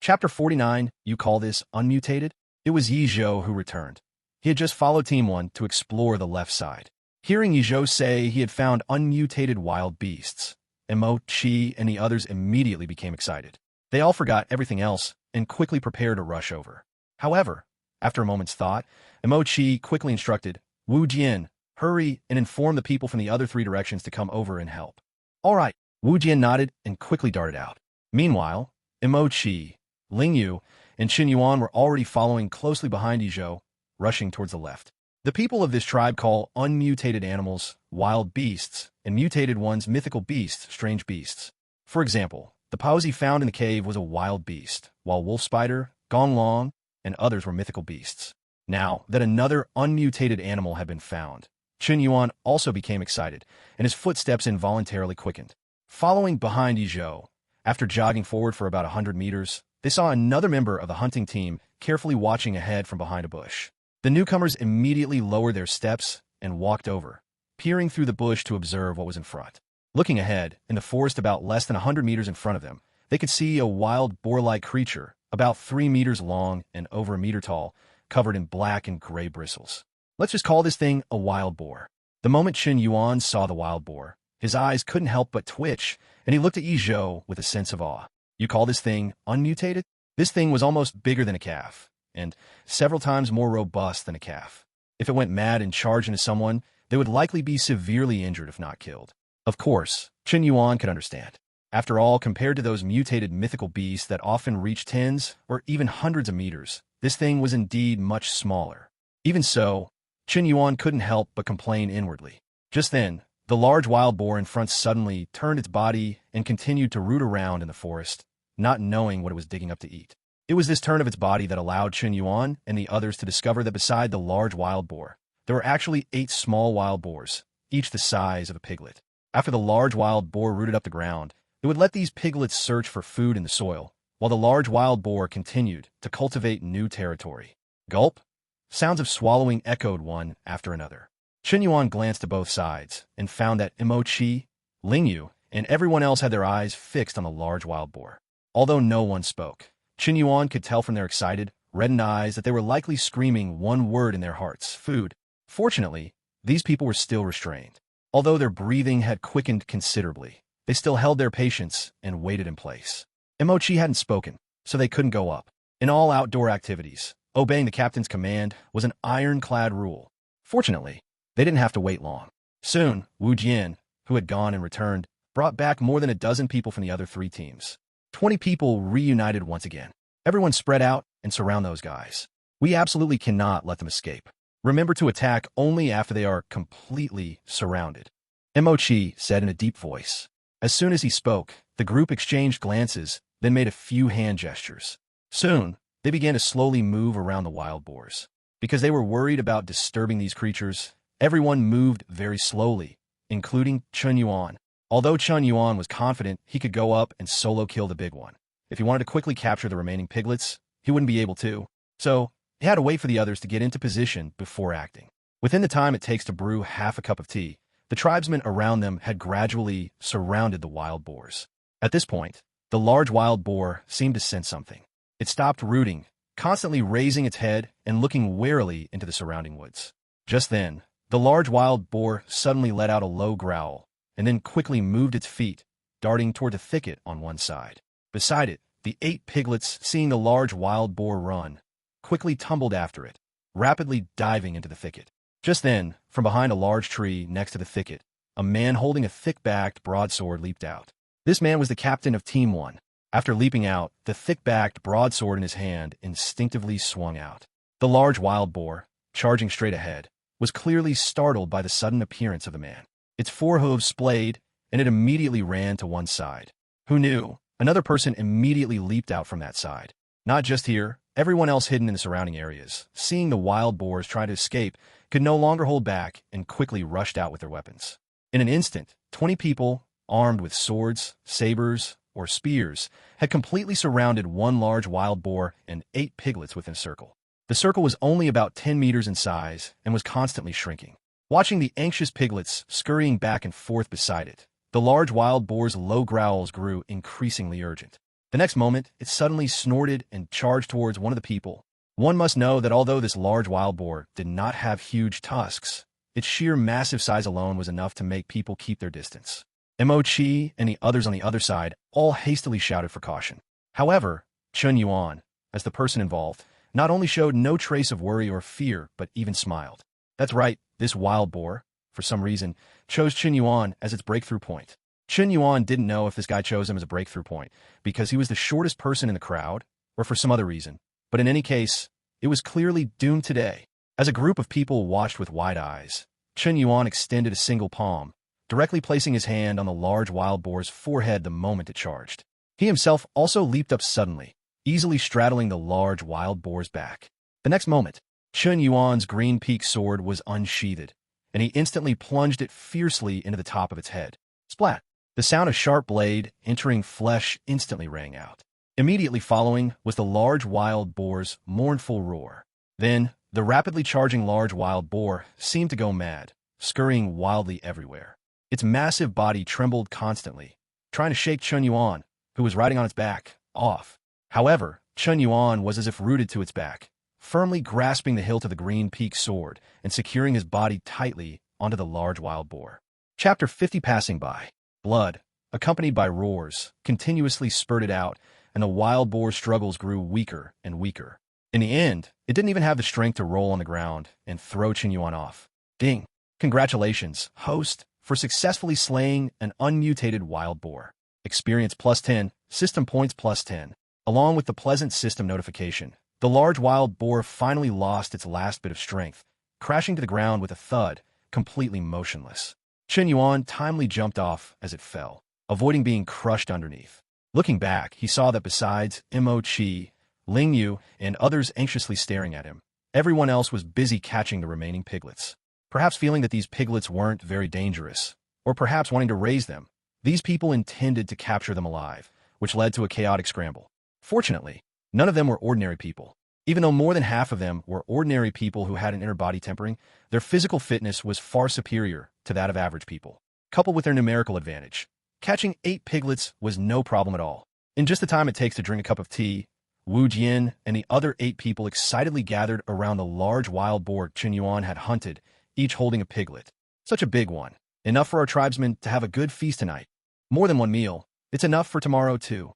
Chapter 49, You Call This Unmutated? It was Yi Zhou who returned. He had just followed Team 1 to explore the left side. Hearing Yi Zhou say he had found unmutated wild beasts, Emo, Qi, and the others immediately became excited. They all forgot everything else and quickly prepared to rush over. However, after a moment's thought, Emo Qi quickly instructed, "Wu Jian, hurry and inform the people from the other 3 directions to come over and help." "All right." Wu Jian nodded and quickly darted out. Meanwhile, Emo Qi, Ling Yu, and Chen Yuan were already following closely behind Yi Zhou, rushing towards the left. The people of this tribe call unmutated animals wild beasts, and mutated ones mythical beasts, strange beasts. For example, the Paozi found in the cave was a wild beast, while wolf spider, gong long, and others were mythical beasts. Now that another unmutated animal had been found, Chen Yuan also became excited, and his footsteps involuntarily quickened. Following behind Yi Zhou, after jogging forward for about 100 meters, they saw another member of the hunting team carefully watching ahead from behind a bush. The newcomers immediately lowered their steps and walked over, peering through the bush to observe what was in front. Looking ahead, in the forest about less than 100 meters in front of them, they could see a wild boar-like creature, about 3 meters long and over a meter tall, covered in black and gray bristles. Let's just call this thing a wild boar. The moment Chen Yuan saw the wild boar, his eyes couldn't help but twitch, and he looked at Yi Zhou with a sense of awe. "You call this thing unmutated?" This thing was almost bigger than a calf, and several times more robust than a calf. If it went mad and charged into someone, they would likely be severely injured if not killed. Of course, Chen Yuan could understand. After all, compared to those mutated mythical beasts that often reach tens or even hundreds of meters, this thing was indeed much smaller. Even so, Chen Yuan couldn't help but complain inwardly. Just then, the large wild boar in front suddenly turned its body and continued to root around in the forest, not knowing what it was digging up to eat. It was this turn of its body that allowed Chen Yuan and the others to discover that beside the large wild boar, there were actually 8 small wild boars, each the size of a piglet. After the large wild boar rooted up the ground, it would let these piglets search for food in the soil, while the large wild boar continued to cultivate new territory. Gulp! Sounds of swallowing echoed one after another. Chen Yuan glanced to both sides and found that Chi, Ling Yu, and everyone else had their eyes fixed on the large wild boar. Although no one spoke, Chen Yuan could tell from their excited, reddened eyes that they were likely screaming one word in their hearts: food. Fortunately, these people were still restrained. Although their breathing had quickened considerably, they still held their patience and waited in place. Chi hadn't spoken, so they couldn't go up. In all outdoor activities, obeying the captain's command was an ironclad rule. Fortunately, they didn't have to wait long. Soon, Wu Jian, who had gone and returned, brought back more than a dozen people from the other 3 teams. 20 people reunited once again. Everyone spread out and surround those guys. We absolutely cannot let them escape. Remember to attack only after they are completely surrounded. Chi said in a deep voice. As soon as he spoke, the group exchanged glances, then made a few hand gestures. Soon, they began to slowly move around the wild boars. Because they were worried about disturbing these creatures, everyone moved very slowly, including Chen Yuan. Although Chen Yuan was confident he could go up and solo kill the big one, if he wanted to quickly capture the remaining piglets, he wouldn't be able to. So, he had to wait for the others to get into position before acting. Within the time it takes to brew half a cup of tea, the tribesmen around them had gradually surrounded the wild boars. At this point, the large wild boar seemed to sense something. It stopped rooting, constantly raising its head and looking warily into the surrounding woods. Just then, the large wild boar suddenly let out a low growl, and then quickly moved its feet, darting toward the thicket on one side. Beside it, the 8 piglets, seeing the large wild boar run, quickly tumbled after it, rapidly diving into the thicket. Just then, from behind a large tree next to the thicket, a man holding a thick-backed broadsword leaped out. This man was the captain of Team 1. After leaping out, the thick-backed broadsword in his hand instinctively swung out. The large wild boar, charging straight ahead, was clearly startled by the sudden appearance of the man. Its 4 hooves splayed, and it immediately ran to one side. Who knew? Another person immediately leaped out from that side. Not just here, everyone else hidden in the surrounding areas, seeing the wild boars try to escape, could no longer hold back and quickly rushed out with their weapons. In an instant, 20 people, armed with swords, sabers, or spears, had completely surrounded one large wild boar and 8 piglets within a circle. The circle was only about 10 meters in size and was constantly shrinking. Watching the anxious piglets scurrying back and forth beside it, the large wild boar's low growls grew increasingly urgent. The next moment, it suddenly snorted and charged towards one of the people. One must know that although this large wild boar did not have huge tusks, its sheer massive size alone was enough to make people keep their distance. Chi and the others on the other side all hastily shouted for caution. However, Chen Yuan, as the person involved, not only showed no trace of worry or fear, but even smiled. That's right, this wild boar, for some reason, chose Chen Yuan as its breakthrough point. Chen Yuan didn't know if this guy chose him as a breakthrough point because he was the shortest person in the crowd or for some other reason, but in any case, it was clearly doomed today. As a group of people watched with wide eyes, Chen Yuan extended a single palm, directly placing his hand on the large wild boar's forehead the moment it charged. He himself also leaped up suddenly, easily straddling the large wild boar's back. The next moment, Chen Yuan's green peak sword was unsheathed, and he instantly plunged it fiercely into the top of its head. Splat! The sound of sharp blade entering flesh instantly rang out. Immediately following was the large wild boar's mournful roar. Then, the rapidly charging large wild boar seemed to go mad, scurrying wildly everywhere. Its massive body trembled constantly, trying to shake Chen Yuan, who was riding on its back, off. However, Chen Yuan was as if rooted to its back, firmly grasping the hilt of the green peak sword and securing his body tightly onto the large wild boar. Chapter 50 Passing by. Blood, accompanied by roars, continuously spurted out, and the wild boar's struggles grew weaker and weaker. In the end, it didn't even have the strength to roll on the ground and throw Chen Yuan off. Ding! Congratulations, host, for successfully slaying an unmutated wild boar. Experience +10, system points +10. Along with the pleasant system notification, the large wild boar finally lost its last bit of strength, crashing to the ground with a thud, completely motionless. Chen Yuan timely jumped off as it fell, avoiding being crushed underneath. Looking back, he saw that besides Chi, Ling Yu, and others anxiously staring at him, everyone else was busy catching the remaining piglets. Perhaps feeling that these piglets weren't very dangerous, or perhaps wanting to raise them, these people intended to capture them alive, which led to a chaotic scramble. Fortunately, none of them were ordinary people. Even though more than half of them were ordinary people who had an inner body tempering, their physical fitness was far superior to that of average people. Coupled with their numerical advantage, catching 8 piglets was no problem at all. In just the time it takes to drink a cup of tea, Wu Jian and the other 8 people excitedly gathered around the large wild boar Chen Yuan had hunted, each holding a piglet. Such a big one. Enough for our tribesmen to have a good feast tonight. More than one meal. It's enough for tomorrow, too.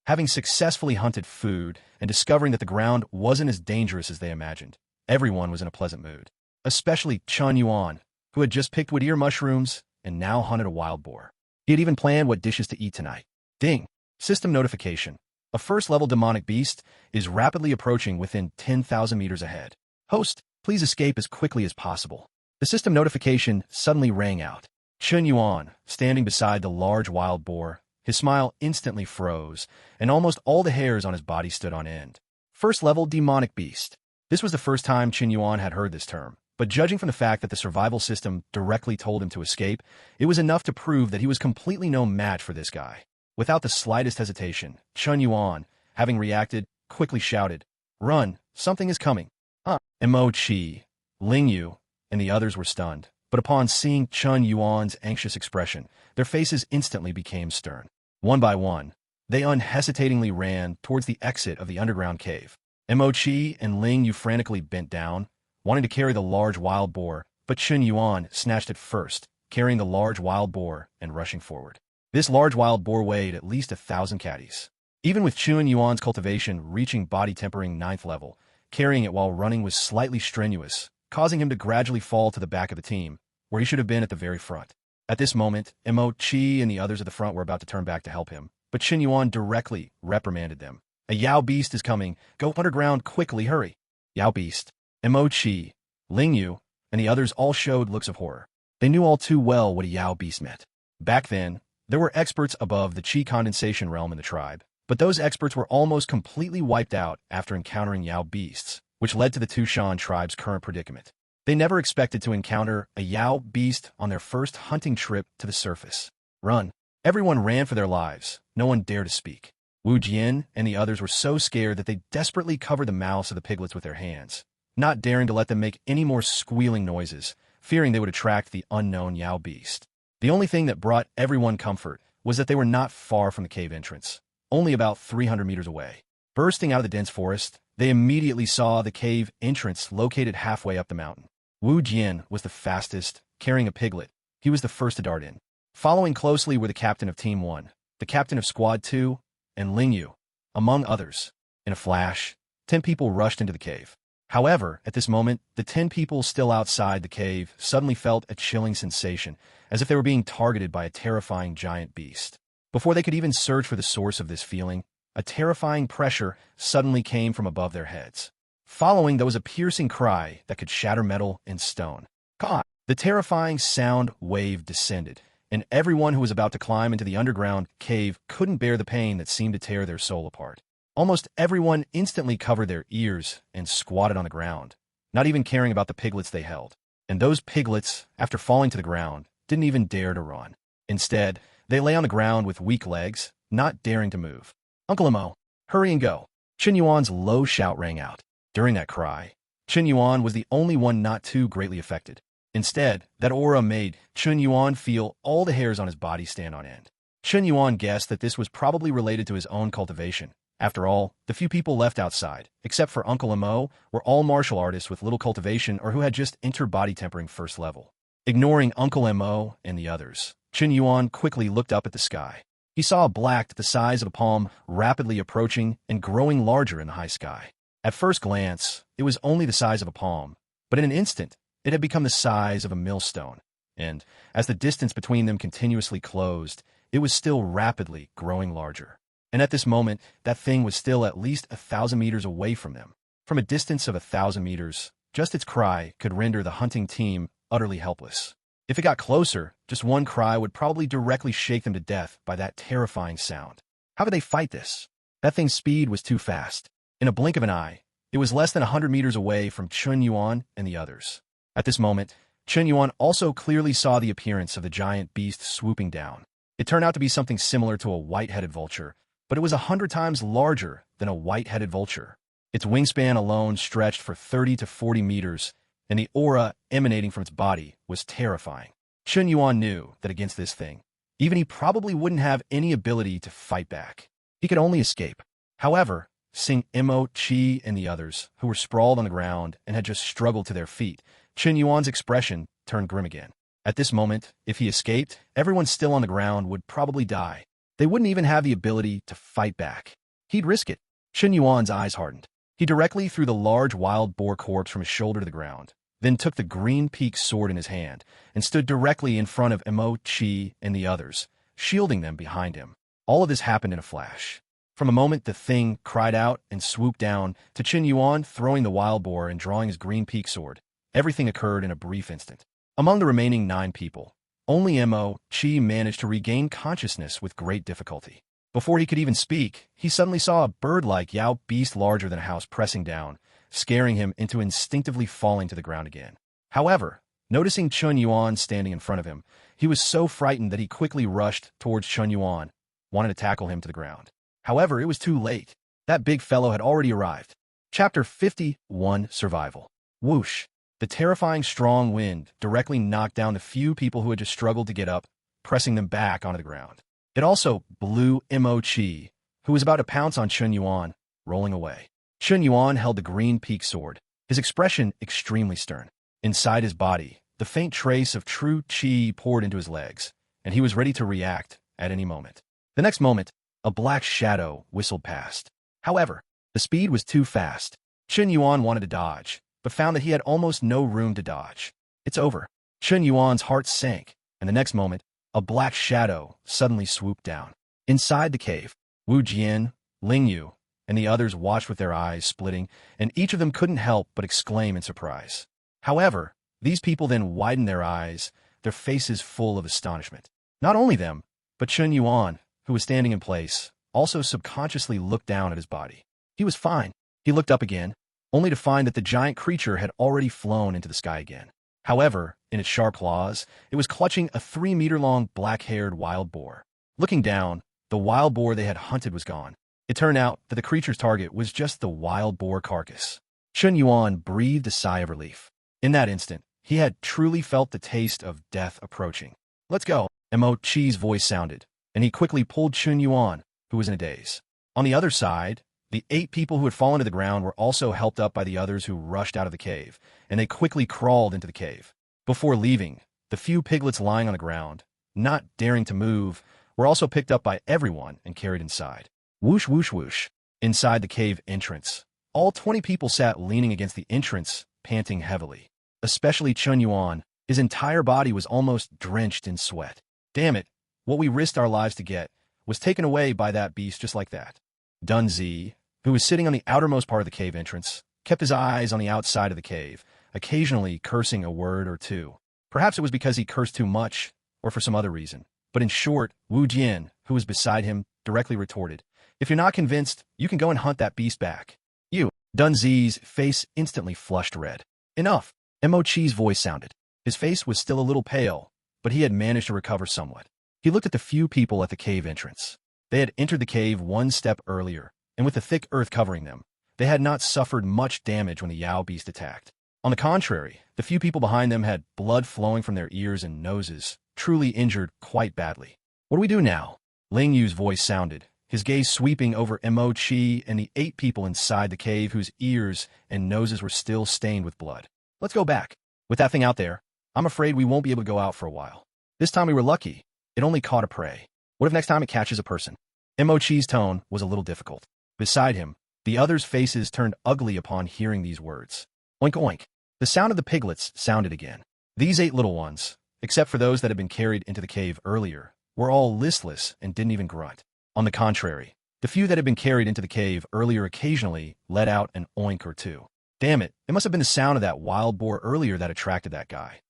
Having successfully hunted food and discovering that the ground wasn't as dangerous as they imagined, everyone was in a pleasant mood. Especially Chen Yuan, who had just picked wood ear mushrooms and now hunted a wild boar. He had even planned what dishes to eat tonight. Ding! System notification. A first-level demonic beast is rapidly approaching within 10,000 meters ahead. Host, please escape as quickly as possible. The system notification suddenly rang out. Chen Yuan, standing beside the large wild boar, his smile instantly froze, and almost all the hairs on his body stood on end. First-level demonic beast. This was the first time Chen Yuan had heard this term, but judging from the fact that the survival system directly told him to escape, it was enough to prove that he was completely no match for this guy. Without the slightest hesitation, Chen Yuan, having reacted, quickly shouted, "Run! Something is coming!" Mo Qi, Ling Yu, and the others were stunned, but upon seeing Chen Yuan's anxious expression, their faces instantly became stern. One by one, they unhesitatingly ran towards the exit of the underground cave. Mo Qi and Ling Yu frantically bent down, wanting to carry the large wild boar, but Chen Yuan snatched it first, carrying the large wild boar and rushing forward. This large wild boar weighed at least 1,000 catties. Even with Chen Yuan's cultivation reaching body tempering 9th level, carrying it while running was slightly strenuous, causing him to gradually fall to the back of the team, where he should have been at the very front. At this moment, Mo Qi and the others at the front were about to turn back to help him, but Chen Yuan directly reprimanded them. "A Yao beast is coming. Go underground quickly, hurry." Yao beast. Mo Qi, Ling Yu, and the others all showed looks of horror. They knew all too well what a Yao beast meant. Back then, there were experts above the Qi condensation realm in the tribe, but those experts were almost completely wiped out after encountering Yao beasts, which led to the Tushan tribe's current predicament. They never expected to encounter a Yao beast on their first hunting trip to the surface. Run! Everyone ran for their lives. No one dared to speak. Wu Jian and the others were so scared that they desperately covered the mouths of the piglets with their hands, not daring to let them make any more squealing noises, fearing they would attract the unknown Yao beast. The only thing that brought everyone comfort was that they were not far from the cave entrance, only about 300 meters away. Bursting out of the dense forest, they immediately saw the cave entrance located halfway up the mountain. Wu Jian was the fastest, carrying a piglet. He was the first to dart in. Following closely were the captain of Team 1, the captain of Squad 2, and Ling Yu, among others. In a flash, 10 people rushed into the cave. However, at this moment, the 10 people still outside the cave suddenly felt a chilling sensation, as if they were being targeted by a terrifying giant beast. Before they could even search for the source of this feeling, a terrifying pressure suddenly came from above their heads. Following, there was a piercing cry that could shatter metal and stone. God! The terrifying sound wave descended, and everyone who was about to climb into the underground cave couldn't bear the pain that seemed to tear their soul apart. Almost everyone instantly covered their ears and squatted on the ground, not even caring about the piglets they held. And those piglets, after falling to the ground, didn't even dare to run. Instead, they lay on the ground with weak legs, not daring to move. "Uncle Mo, hurry and go." Chen Yuan's low shout rang out. During that cry, Chen Yuan was the only one not too greatly affected. Instead, that aura made Chen Yuan feel all the hairs on his body stand on end. Chen Yuan guessed that this was probably related to his own cultivation. After all, the few people left outside, except for Uncle Mo, were all martial artists with little cultivation or who had just entered body tempering first level. Ignoring Uncle Mo and the others, Chen Yuan quickly looked up at the sky. He saw a black the size of a palm rapidly approaching and growing larger in the high sky. At first glance, it was only the size of a palm, but in an instant, it had become the size of a millstone, and as the distance between them continuously closed, it was still rapidly growing larger. And at this moment, that thing was still at least 1,000 meters away from them. From a distance of 1,000 meters, just its cry could render the hunting team utterly helpless. If it got closer, just one cry would probably directly shake them to death by that terrifying sound. How could they fight this? That thing's speed was too fast. In a blink of an eye, it was less than 100 meters away from Chen Yuan and the others. At this moment, Chen Yuan also clearly saw the appearance of the giant beast swooping down. It turned out to be something similar to a white-headed vulture, but it was 100 times larger than a white-headed vulture. Its wingspan alone stretched for 30 to 40 meters, and the aura emanating from its body was terrifying. Chen Yuan knew that against this thing, even he probably wouldn't have any ability to fight back. He could only escape. However, seeing Mo, Qi, and the others, who were sprawled on the ground and had just struggled to their feet, Chen Yuan's expression turned grim again. At this moment, if he escaped, everyone still on the ground would probably die. They wouldn't even have the ability to fight back. He'd risk it. Chen Yuan's eyes hardened. He directly threw the large wild boar corpse from his shoulder to the ground, then took the green peaked sword in his hand and stood directly in front of Mo, Qi, and the others, shielding them behind him. All of this happened in a flash. From the moment the thing cried out and swooped down to Chen Yuan throwing the wild boar and drawing his green peaked sword, everything occurred in a brief instant. Among the remaining 9 people, only Mo, Qi managed to regain consciousness with great difficulty. Before he could even speak, he suddenly saw a bird-like Yao beast larger than a house pressing down, scaring him into instinctively falling to the ground again. However, noticing Chen Yuan standing in front of him, he was so frightened that he quickly rushed towards Chen Yuan, wanting to tackle him to the ground. However, it was too late. That big fellow had already arrived. Chapter 51, Survival. Whoosh! The terrifying strong wind directly knocked down the few people who had just struggled to get up, pressing them back onto the ground. It also blew Mo Qi, who was about to pounce on Chen Yuan, rolling away. Chen Yuan held the green peaked sword, his expression extremely stern. Inside his body, the faint trace of true qi poured into his legs, and he was ready to react at any moment. The next moment, a black shadow whistled past. However, the speed was too fast. Chen Yuan wanted to dodge, but found that he had almost no room to dodge. It's over. Chen Yuan's heart sank, and the next moment, a black shadow suddenly swooped down. Inside the cave, Wu Jian, Ling Yu, and the others watched with their eyes splitting, and each of them couldn't help but exclaim in surprise. However, these people then widened their eyes, their faces full of astonishment. Not only them, but Chen Yuan, who was standing in place, also subconsciously looked down at his body. He was fine. He looked up again, only to find that the giant creature had already flown into the sky again. However, in its sharp claws, it was clutching a 3-meter-long black-haired wild boar. Looking down, the wild boar they had hunted was gone. It turned out that the creature's target was just the wild boar carcass. Chen Yuan breathed a sigh of relief. In that instant, he had truly felt the taste of death approaching. "Let's go," Mo Qi's voice sounded, and he quickly pulled Chen Yuan, who was in a daze. On the other side, the 8 people who had fallen to the ground were also helped up by the others who rushed out of the cave, and they quickly crawled into the cave. Before leaving, the few piglets lying on the ground, not daring to move, were also picked up by everyone and carried inside. Whoosh, whoosh, whoosh. Inside the cave entrance, all 20 people sat leaning against the entrance, panting heavily. Especially Chen Yuan, his entire body was almost drenched in sweat. Damn it, what we risked our lives to get was taken away by that beast just like that. Dunzi, who was sitting on the outermost part of the cave entrance, kept his eyes on the outside of the cave, occasionally cursing a word or two. Perhaps it was because he cursed too much, or for some other reason. But in short, Wu Jian, who was beside him, directly retorted, "If you're not convinced, you can go and hunt that beast back." "You." Dunzi's face instantly flushed red. "Enough." Mo Qi's voice sounded. His face was still a little pale, but he had managed to recover somewhat. He looked at the few people at the cave entrance. They had entered the cave one step earlier, and with the thick earth covering them, they had not suffered much damage when the Yao beast attacked. On the contrary, the few people behind them had blood flowing from their ears and noses, truly injured quite badly. "What do we do now?" Ling Yu's voice sounded, his gaze sweeping over Mo Qi and the 8 people inside the cave whose ears and noses were still stained with blood. "Let's go back. With that thing out there, I'm afraid we won't be able to go out for a while. This time we were lucky. It only caught a prey. What if next time it catches a person?" Mo Qi's tone was a little difficult. Beside him, the others' faces turned ugly upon hearing these words. Oink oink. The sound of the piglets sounded again. These 8 little ones, except for those that had been carried into the cave earlier, were all listless and didn't even grunt. On the contrary, the few that had been carried into the cave earlier occasionally let out an oink or two. Damn it, it must have been the sound of that wild boar earlier that attracted that guy.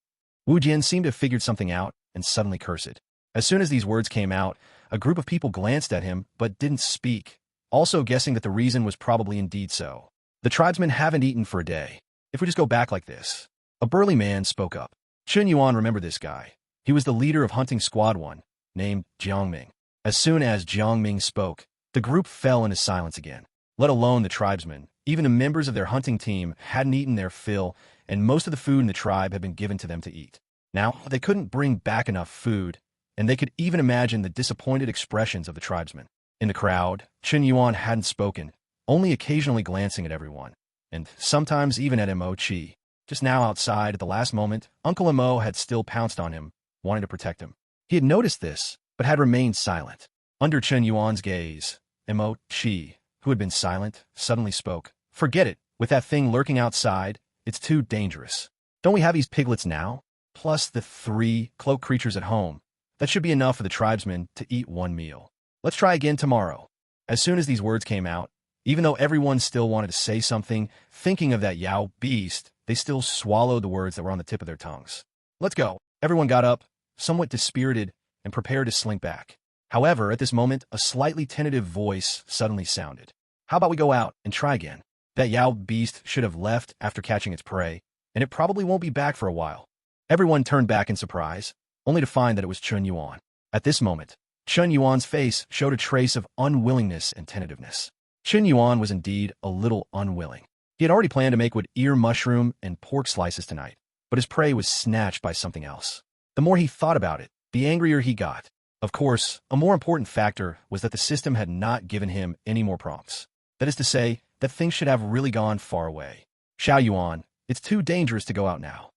Wu Jian seemed to have figured something out and suddenly cursed. As soon as these words came out, a group of people glanced at him but didn't speak, also guessing that the reason was probably indeed so. "The tribesmen haven't eaten for a day. If we just go back like this." A burly man spoke up. Chen Yuan remembered this guy. He was the leader of Hunting Squad 1, named Jiangming. As soon as Jiangming spoke, the group fell into silence again. Let alone the tribesmen, Even the members of their hunting team hadn't eaten their fill, and most of the food in the tribe had been given to them to eat. Now, they couldn't bring back enough food, and they could even imagine the disappointed expressions of the tribesmen. In the crowd, Chen Yuan hadn't spoken, only occasionally glancing at everyone, and sometimes even at Mo Chi. Just now outside, at the last moment, Uncle Mo had still pounced on him, wanting to protect him. He had noticed this, but had remained silent. Under Chen Yuan's gaze, Mo Chi, who had been silent, suddenly spoke. "Forget it. With that thing lurking outside, it's too dangerous. Don't we have these piglets now? Plus the 3 cloaked creatures at home. That should be enough for the tribesmen to eat one meal. Let's try again tomorrow." As soon as these words came out, even though everyone still wanted to say something, thinking of that Yao beast, they still swallowed the words that were on the tip of their tongues. "Let's go." Everyone got up, somewhat dispirited, and prepared to slink back. However, at this moment, a slightly tentative voice suddenly sounded. "How about we go out and try again? That Yao beast should have left after catching its prey, and it probably won't be back for a while." Everyone turned back in surprise, only to find that it was Chen Yuan. At this moment, Chen Yuan's face showed a trace of unwillingness and tentativeness. Chen Yuan was indeed a little unwilling. He had already planned to make wood ear mushroom and pork slices tonight, but his prey was snatched by something else. The more he thought about it, the angrier he got. Of course, a more important factor was that the system had not given him any more prompts. That is to say, that things should have really gone far away. "Xiao Yuan, it's too dangerous to go out now."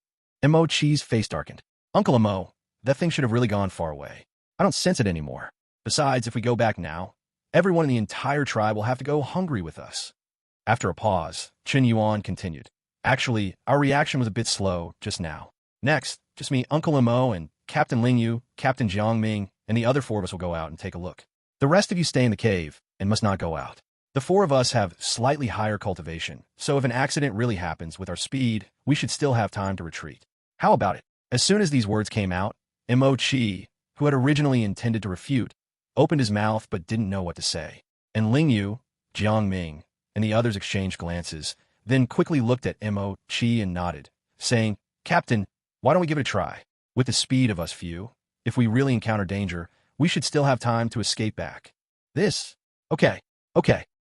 Mo Chi's face darkened. "Uncle Mo, that thing should have really gone far away. I don't sense it anymore. Besides, if we go back now, everyone in the entire tribe will have to go hungry with us." After a pause, Chen Yuan continued. "Actually, our reaction was a bit slow just now. Next, just me, Uncle Mo, and Captain Ling Yu, Captain Jiang Ming, and the other 4 of us will go out and take a look. The rest of you stay in the cave and must not go out. The 4 of us have slightly higher cultivation, so if an accident really happens with our speed, we should still have time to retreat. How about it?" As soon as these words came out, Mo Chi, who had originally intended to refute, opened his mouth but didn't know what to say. And Ling Yu, Jiang Ming, and the others exchanged glances, then quickly looked at Mo Chi and nodded, saying, "Captain, why don't we give it a try? With the speed of us few, if we really encounter danger, we should still have time to escape back." "This? Okay.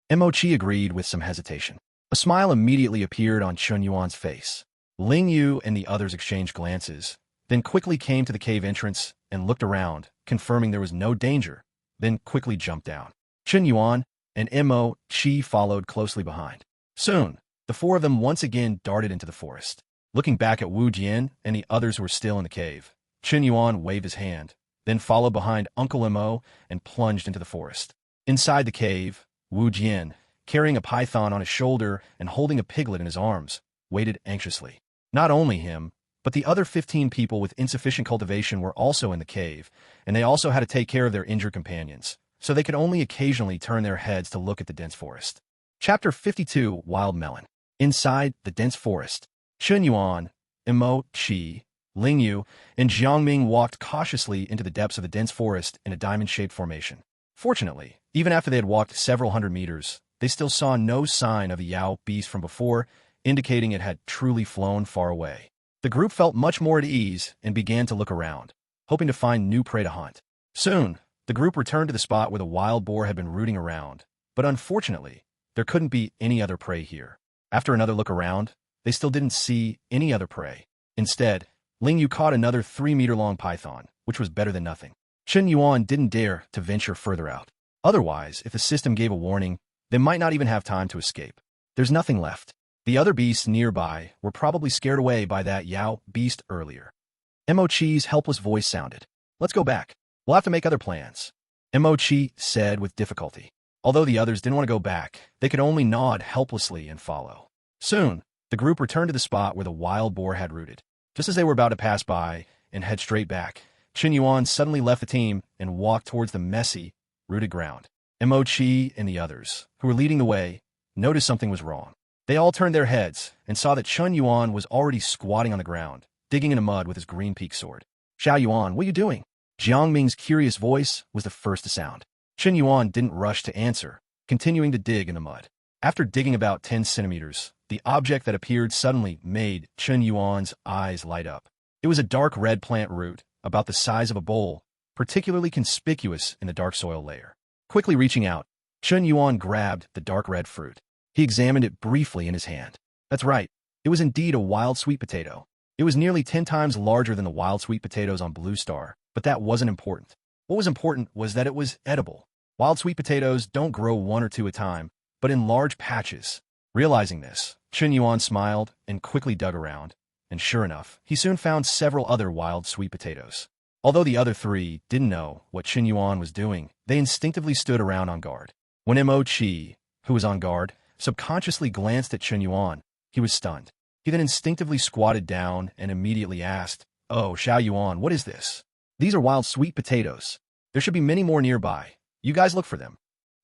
Mo Chi agreed with some hesitation. A smile immediately appeared on Chen Yuan's face. Ling Yu and the others exchanged glances, then quickly came to the cave entrance and looked around, confirming there was no danger, then quickly jumped down. Chen Yuan and Mo Chi followed closely behind. Soon, the 4 of them once again darted into the forest. Looking back at Wu Jian and the others who were still in the cave, Chen Yuan waved his hand, then followed behind Uncle Mo and plunged into the forest. Inside the cave, Wu Jian, carrying a python on his shoulder and holding a piglet in his arms, waited anxiously. Not only him, but the other 15 people with insufficient cultivation were also in the cave, and they also had to take care of their injured companions, so they could only occasionally turn their heads to look at the dense forest. Chapter 52, Wild Melon. Inside the dense forest, Chen Yuan, Mo Chi, Ling Yu, and Jiang Ming walked cautiously into the depths of the dense forest in a diamond-shaped formation. Fortunately, even after they had walked several hundred meters, they still saw no sign of the Yao beast from before, indicating it had truly flown far away. The group felt much more at ease and began to look around, hoping to find new prey to hunt. Soon, the group returned to the spot where the wild boar had been rooting around, but unfortunately, there couldn't be any other prey here. After another look around, they still didn't see any other prey. Instead, Ling Yu caught another 3-meter-long python, which was better than nothing. Chen Yuan didn't dare to venture further out. Otherwise, if the system gave a warning, they might not even have time to escape. There's nothing left. The other beasts nearby were probably scared away by that Yao beast earlier. Mo Chi's helpless voice sounded. "Let's go back. We'll have to make other plans," Mo Chi said with difficulty. Although the others didn't want to go back, they could only nod helplessly and follow. Soon, the group returned to the spot where the wild boar had rooted. Just as they were about to pass by and head straight back, Chen Yuan suddenly left the team and walked towards the messy, rooted ground. Mo Chi and the others, who were leading the way, noticed something was wrong. They all turned their heads and saw that Chen Yuan was already squatting on the ground, digging in the mud with his green peak sword. "Xiao Yuan, what are you doing?" Jiang Ming's curious voice was the first to sound. Chen Yuan didn't rush to answer, continuing to dig in the mud. After digging about 10 centimeters, the object that appeared suddenly made Chen Yuan's eyes light up. It was a dark red plant root, about the size of a bowl, particularly conspicuous in the dark soil layer. Quickly reaching out, Chen Yuan grabbed the dark red fruit. He examined it briefly in his hand. That's right. It was indeed a wild sweet potato. It was nearly 10 times larger than the wild sweet potatoes on Blue Star, but that wasn't important. What was important was that it was edible. Wild sweet potatoes don't grow one or two at a time, but in large patches. Realizing this, Chen Yuan smiled and quickly dug around, and sure enough, he soon found several other wild sweet potatoes. Although the other three didn't know what Chen Yuan was doing, they instinctively stood around on guard. When Mo Chi, who was on guard, subconsciously glanced at Chen Yuan, he was stunned. He then instinctively squatted down and immediately asked, "Oh, Xiao Yuan, what is this?" "These are wild sweet potatoes. There should be many more nearby. You guys look for them."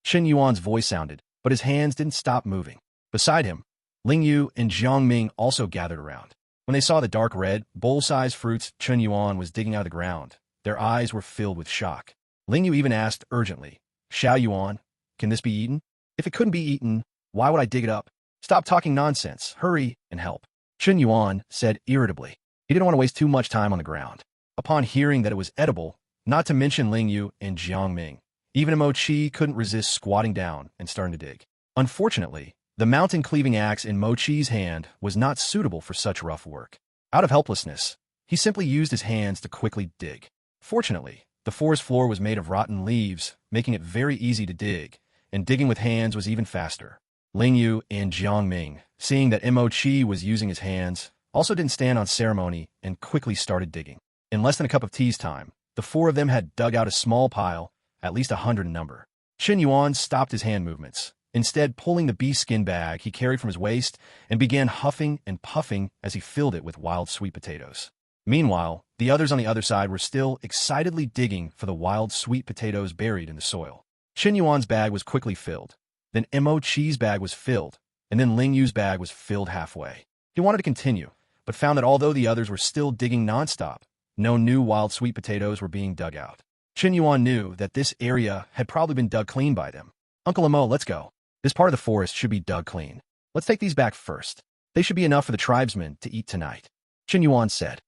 Chen Yuan's voice sounded, but his hands didn't stop moving. Beside him, Ling Yu and Jiang Ming also gathered around. When they saw the dark red, bowl-sized fruits Chen Yuan was digging out of the ground, their eyes were filled with shock. Ling Yu even asked urgently, "Xiao Yuan, can this be eaten? If it couldn't be eaten, why would I dig it up? Stop talking nonsense, hurry and help." Chen Yuan said irritably. He didn't want to waste too much time on the ground. Upon hearing that it was edible, not to mention Ling Yu and Jiang Ming, even Mo Chi couldn't resist squatting down and starting to dig. Unfortunately, the mountain-cleaving axe in Mo Chi's hand was not suitable for such rough work. Out of helplessness, he simply used his hands to quickly dig. Fortunately, the forest floor was made of rotten leaves, making it very easy to dig, and digging with hands was even faster. Ling Yu and Jiang Ming, seeing that Mo Chi was using his hands, also didn't stand on ceremony and quickly started digging. In less than a cup of tea's time, the four of them had dug out a small pile, at least 100 in number. Chen Yuan stopped his hand movements, instead pulling the bee skin bag he carried from his waist and began huffing and puffing as he filled it with wild sweet potatoes. Meanwhile, the others on the other side were still excitedly digging for the wild sweet potatoes buried in the soil. Chen Yuan's bag was quickly filled, then Mo Chi's bag was filled, and then Ling Yu's bag was filled halfway. He wanted to continue, but found that although the others were still digging nonstop, no new wild sweet potatoes were being dug out. Chen Yuan knew that this area had probably been dug clean by them. "Uncle Mo, let's go. This part of the forest should be dug clean. Let's take these back first. They should be enough for the tribesmen to eat tonight," Chen Yuan said.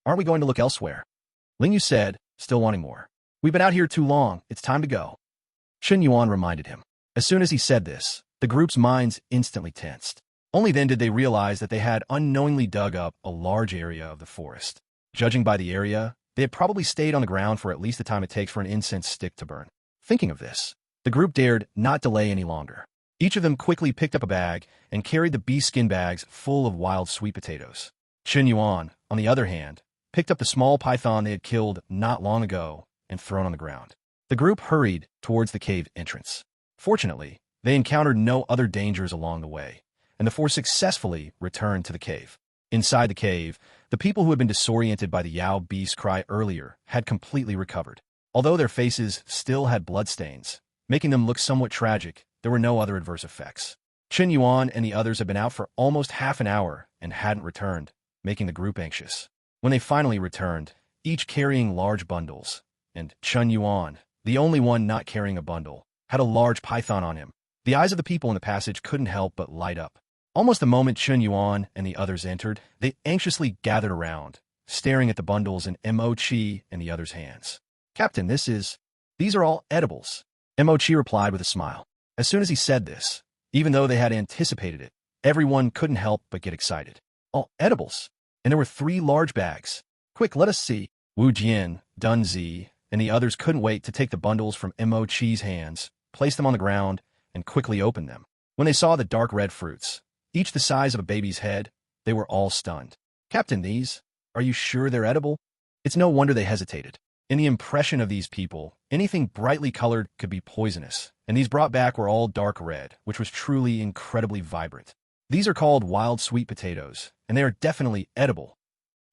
Aren't we going to look elsewhere?" Ling Yu said, still wanting more. "We've been out here too long. It's time to go," Chen Yuan reminded him. As soon as he said this, the group's minds instantly tensed. Only then did they realize that they had unknowingly dug up a large area of the forest. Judging by the area, they had probably stayed on the ground for at least the time it takes for an incense stick to burn. Thinking of this, the group dared not delay any longer. Each of them quickly picked up a bag and carried the bee skin bags full of wild sweet potatoes. Chen Yuan, on the other hand, picked up the small python they had killed not long ago and thrown on the ground. The group hurried towards the cave entrance. Fortunately, they encountered no other dangers along the way, and the four successfully returned to the cave. Inside the cave, the people who had been disoriented by the Yao beast's cry earlier had completely recovered. Although their faces still had bloodstains, making them look somewhat tragic, there were no other adverse effects. Chen Yuan and the others had been out for almost half an hour and hadn't returned, making the group anxious. When they finally returned, each carrying large bundles, and Chen Yuan, the only one not carrying a bundle, had a large python on him. The eyes of the people in the passage couldn't help but light up. Almost the moment Chen Yuan and the others entered, they anxiously gathered around, staring at the bundles in Mo Chi and the others' hands. "Captain, these are all edibles," Mo Chi replied with a smile. As soon as he said this, even though they had anticipated it, everyone couldn't help but get excited. "All edibles? And there were 3 large bags. Quick, let us see." Wu Jian, Dun Zi, and the others couldn't wait to take the bundles from Mo Chi's hands, place them on the ground, and quickly open them. When they saw the dark red fruits, each the size of a baby's head, they were all stunned. "Captain, are you sure they're edible?" It's no wonder they hesitated. In the impression of these people, anything brightly colored could be poisonous, and these brought back were all dark red, which was truly incredibly vibrant. "These are called wild sweet potatoes, and they are definitely edible."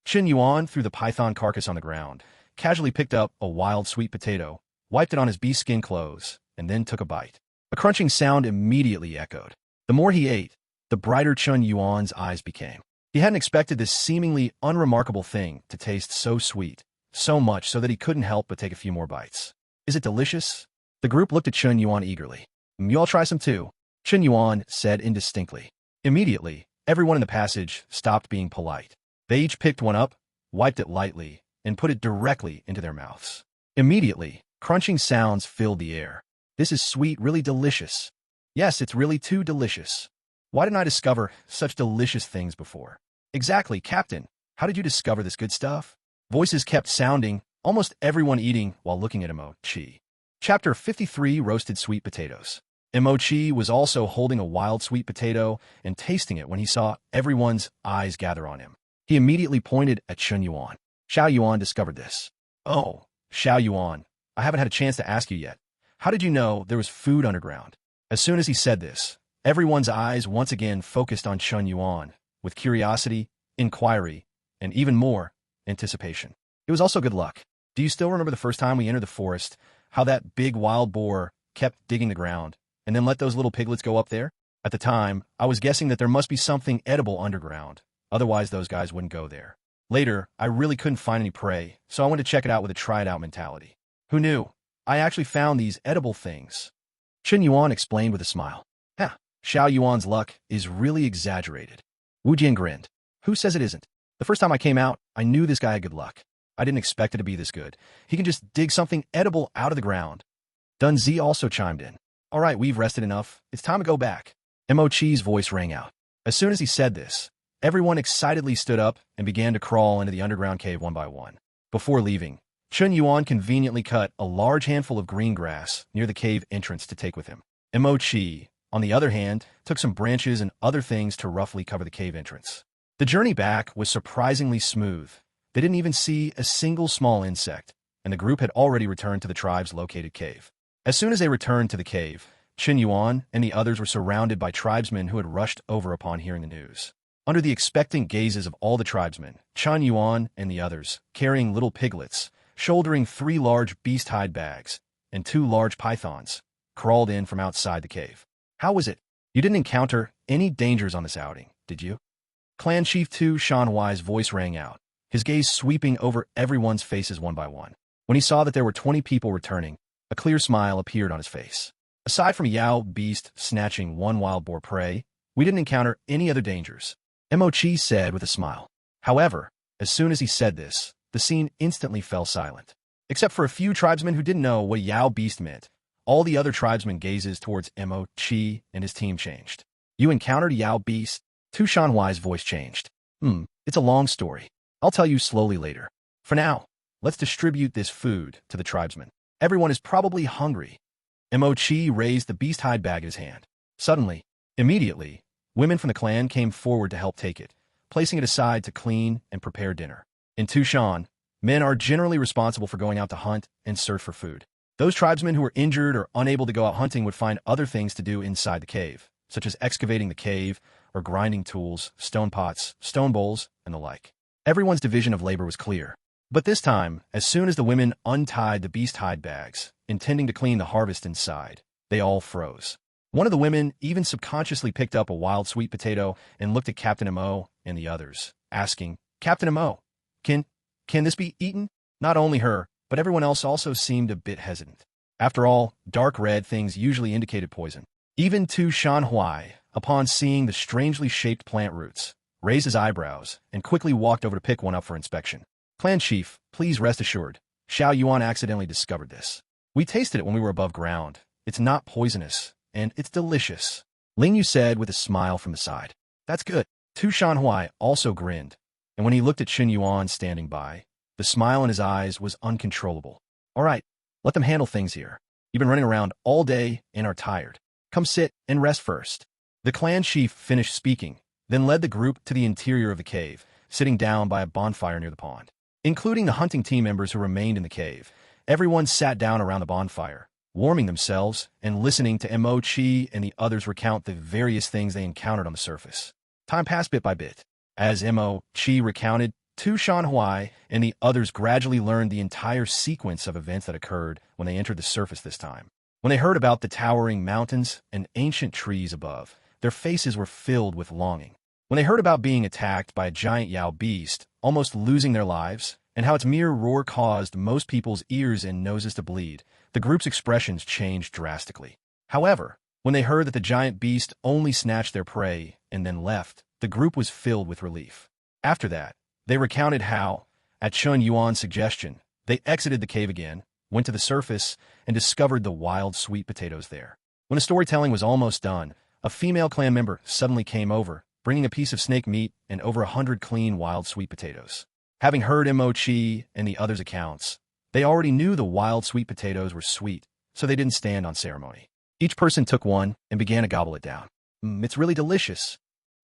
Chen Yuan threw the python carcass on the ground, casually picked up a wild sweet potato, wiped it on his bee skin clothes, and then took a bite. A crunching sound immediately echoed. The more he ate, the brighter Chen Yuan's eyes became. He hadn't expected this seemingly unremarkable thing to taste so sweet, so much so that he couldn't help but take a few more bites. "Is it delicious?" The group looked at Chen Yuan eagerly. "You all try some too," Chen Yuan said indistinctly. Immediately, everyone in the passage stopped being polite. They each picked one up, wiped it lightly, and put it directly into their mouths. Immediately, crunching sounds filled the air. "This is sweet, really delicious." Yes, it's really too delicious. Why didn't I discover such delicious things before? Exactly, Captain. How did you discover this good stuff? Voices kept sounding, almost everyone eating while looking at Imo-chi. Chapter 53, Roasted Sweet Potatoes. Imo-chi was also holding a wild sweet potato and tasting it when he saw everyone's eyes gather on him. He immediately pointed at Chen Yuan. Xiao Yuan discovered this. Oh, Xiao Yuan, I haven't had a chance to ask you yet. How did you know there was food underground? As soon as he said this, everyone's eyes once again focused on Chen Yuan, with curiosity, inquiry, and even more anticipation. It was also good luck. Do you still remember the first time we entered the forest, how that big wild boar kept digging the ground, and then let those little piglets go up there? At the time, I was guessing that there must be something edible underground, otherwise those guys wouldn't go there. Later, I really couldn't find any prey, so I went to check it out with a try-it-out mentality. Who knew? I actually found these edible things. Chen Yuan explained with a smile. Xiao Yuan's luck is really exaggerated. Wu Jian grinned. Who says it isn't? The first time I came out, I knew this guy had good luck. I didn't expect it to be this good. He can just dig something edible out of the ground. Dun Zi also chimed in. All right, we've rested enough. It's time to go back. Mo-chi's voice rang out. As soon as he said this, everyone excitedly stood up and began to crawl into the underground cave one by one. Before leaving, Chen Yuan conveniently cut a large handful of green grass near the cave entrance to take with him. Mo-chi, on the other hand, took some branches and other things to roughly cover the cave entrance. The journey back was surprisingly smooth. They didn't even see a single small insect, and the group had already returned to the tribe's located cave. As soon as they returned to the cave, Chen Yuan and the others were surrounded by tribesmen who had rushed over upon hearing the news. Under the expectant gazes of all the tribesmen, Chen Yuan and the others, carrying little piglets, shouldering 3 large beast-hide bags, and 2 large pythons, crawled in from outside the cave. How was it? You didn't encounter any dangers on this outing, did you? Clan Chief Tu Shanhuai's voice rang out, his gaze sweeping over everyone's faces one by one. When he saw that there were 20 people returning, a clear smile appeared on his face. Aside from Yao Beast snatching 1 wild boar prey, we didn't encounter any other dangers, Mo-chi said with a smile. However, as soon as he said this, the scene instantly fell silent. Except for a few tribesmen who didn't know what Yao Beast meant, all the other tribesmen' gazes towards Mo-chi and his team changed. You encountered Yao Beast? Tu Shanhuai's voice changed. It's a long story. I'll tell you slowly later. For now, let's distribute this food to the tribesmen. Everyone is probably hungry. Mo-chi raised the beast-hide bag in his hand. Suddenly, immediately, women from the clan came forward to help take it, placing it aside to clean and prepare dinner. In Tushan, men are generally responsible for going out to hunt and search for food. Those tribesmen who were injured or unable to go out hunting would find other things to do inside the cave, such as excavating the cave or grinding tools, stone pots, stone bowls, and the like. Everyone's division of labor was clear. But this time, as soon as the women untied the beast-hide bags, intending to clean the harvest inside, they all froze. One of the women even subconsciously picked up a wild sweet potato and looked at Captain Mo and the others, asking, Captain Mo, can this be eaten? Not only her, but everyone else also seemed a bit hesitant. After all, dark red things usually indicated poison. Even Tu Shanhuai, upon seeing the strangely shaped plant roots, raised his eyebrows and quickly walked over to pick one up for inspection. Clan Chief, please rest assured, Xiao Yuan accidentally discovered this. We tasted it when we were above ground. It's not poisonous, and it's delicious. Ling Yu said with a smile from the side. That's good. Tu Shanhuai also grinned, and when he looked at Chen Yuan standing by, the smile in his eyes was uncontrollable. All right, let them handle things here. You've been running around all day and are tired. Come sit and rest first. The clan chief finished speaking, then led the group to the interior of the cave, sitting down by a bonfire near the pond. Including the hunting team members who remained in the cave, everyone sat down around the bonfire, warming themselves and listening to Mo-chi and the others recount the various things they encountered on the surface. Time passed bit by bit. As Mo-chi recounted, Tu Shanhuai and the others gradually learned the entire sequence of events that occurred when they entered the surface this time. When they heard about the towering mountains and ancient trees above, their faces were filled with longing. When they heard about being attacked by a giant Yao beast, almost losing their lives, and how its mere roar caused most people's ears and noses to bleed, the group's expressions changed drastically. However, when they heard that the giant beast only snatched their prey and then left, the group was filled with relief. After that, they recounted how, at Chen Yuan's suggestion, they exited the cave again, went to the surface, and discovered the wild sweet potatoes there. When the storytelling was almost done, a female clan member suddenly came over, bringing a piece of snake meat and over 100 clean wild sweet potatoes. Having heard Mochi and the others' accounts, they already knew the wild sweet potatoes were sweet, so they didn't stand on ceremony. Each person took one and began to gobble it down. It's really delicious.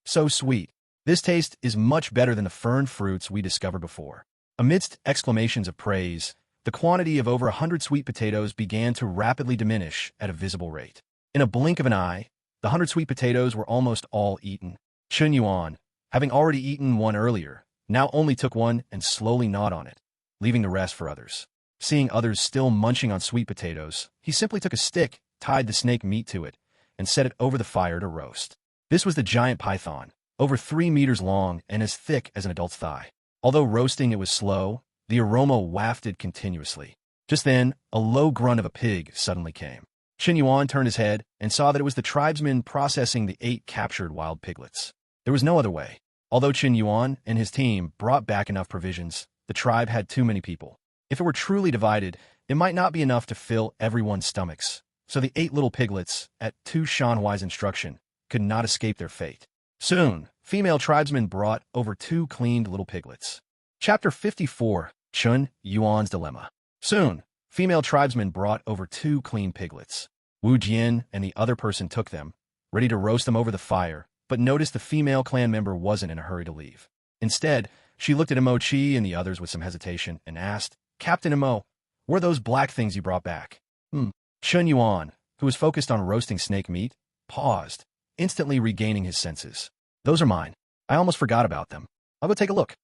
So sweet. This taste is much better than the fern fruits we discovered before. Amidst exclamations of praise, the quantity of over 100 sweet potatoes began to rapidly diminish at a visible rate. In a blink of an eye, the 100 sweet potatoes were almost all eaten. Chen Yuan, having already eaten one earlier, now only took one and slowly gnawed on it, leaving the rest for others. Seeing others still munching on sweet potatoes, he simply took a stick, tied the snake meat to it, and set it over the fire to roast. This was the giant python, over 3 meters long and as thick as an adult's thigh. Although roasting it was slow, the aroma wafted continuously. Just then, a low grunt of a pig suddenly came. Chen Yuan turned his head and saw that it was the tribesmen processing the 8 captured wild piglets. There was no other way. Although Chen Yuan and his team brought back enough provisions, the tribe had too many people. If it were truly divided, it might not be enough to fill everyone's stomachs. So the 8 little piglets, at Tu Shanhuai's instruction, could not escape their fate. Soon, female tribesmen brought over 2 cleaned little piglets. Chapter 54, Chen Yuan's Dilemma. Soon, female tribesmen brought over 2 clean piglets. Wu Jian and the other person took them, ready to roast them over the fire, but noticed the female clan member wasn't in a hurry to leave. Instead, she looked at Mochi and the others with some hesitation and asked, "Captain Mo, where are those black things you brought back?" Chen Yuan, who was focused on roasting snake meat, paused, instantly regaining his senses. "Those are mine. I almost forgot about them. I'll go take a look."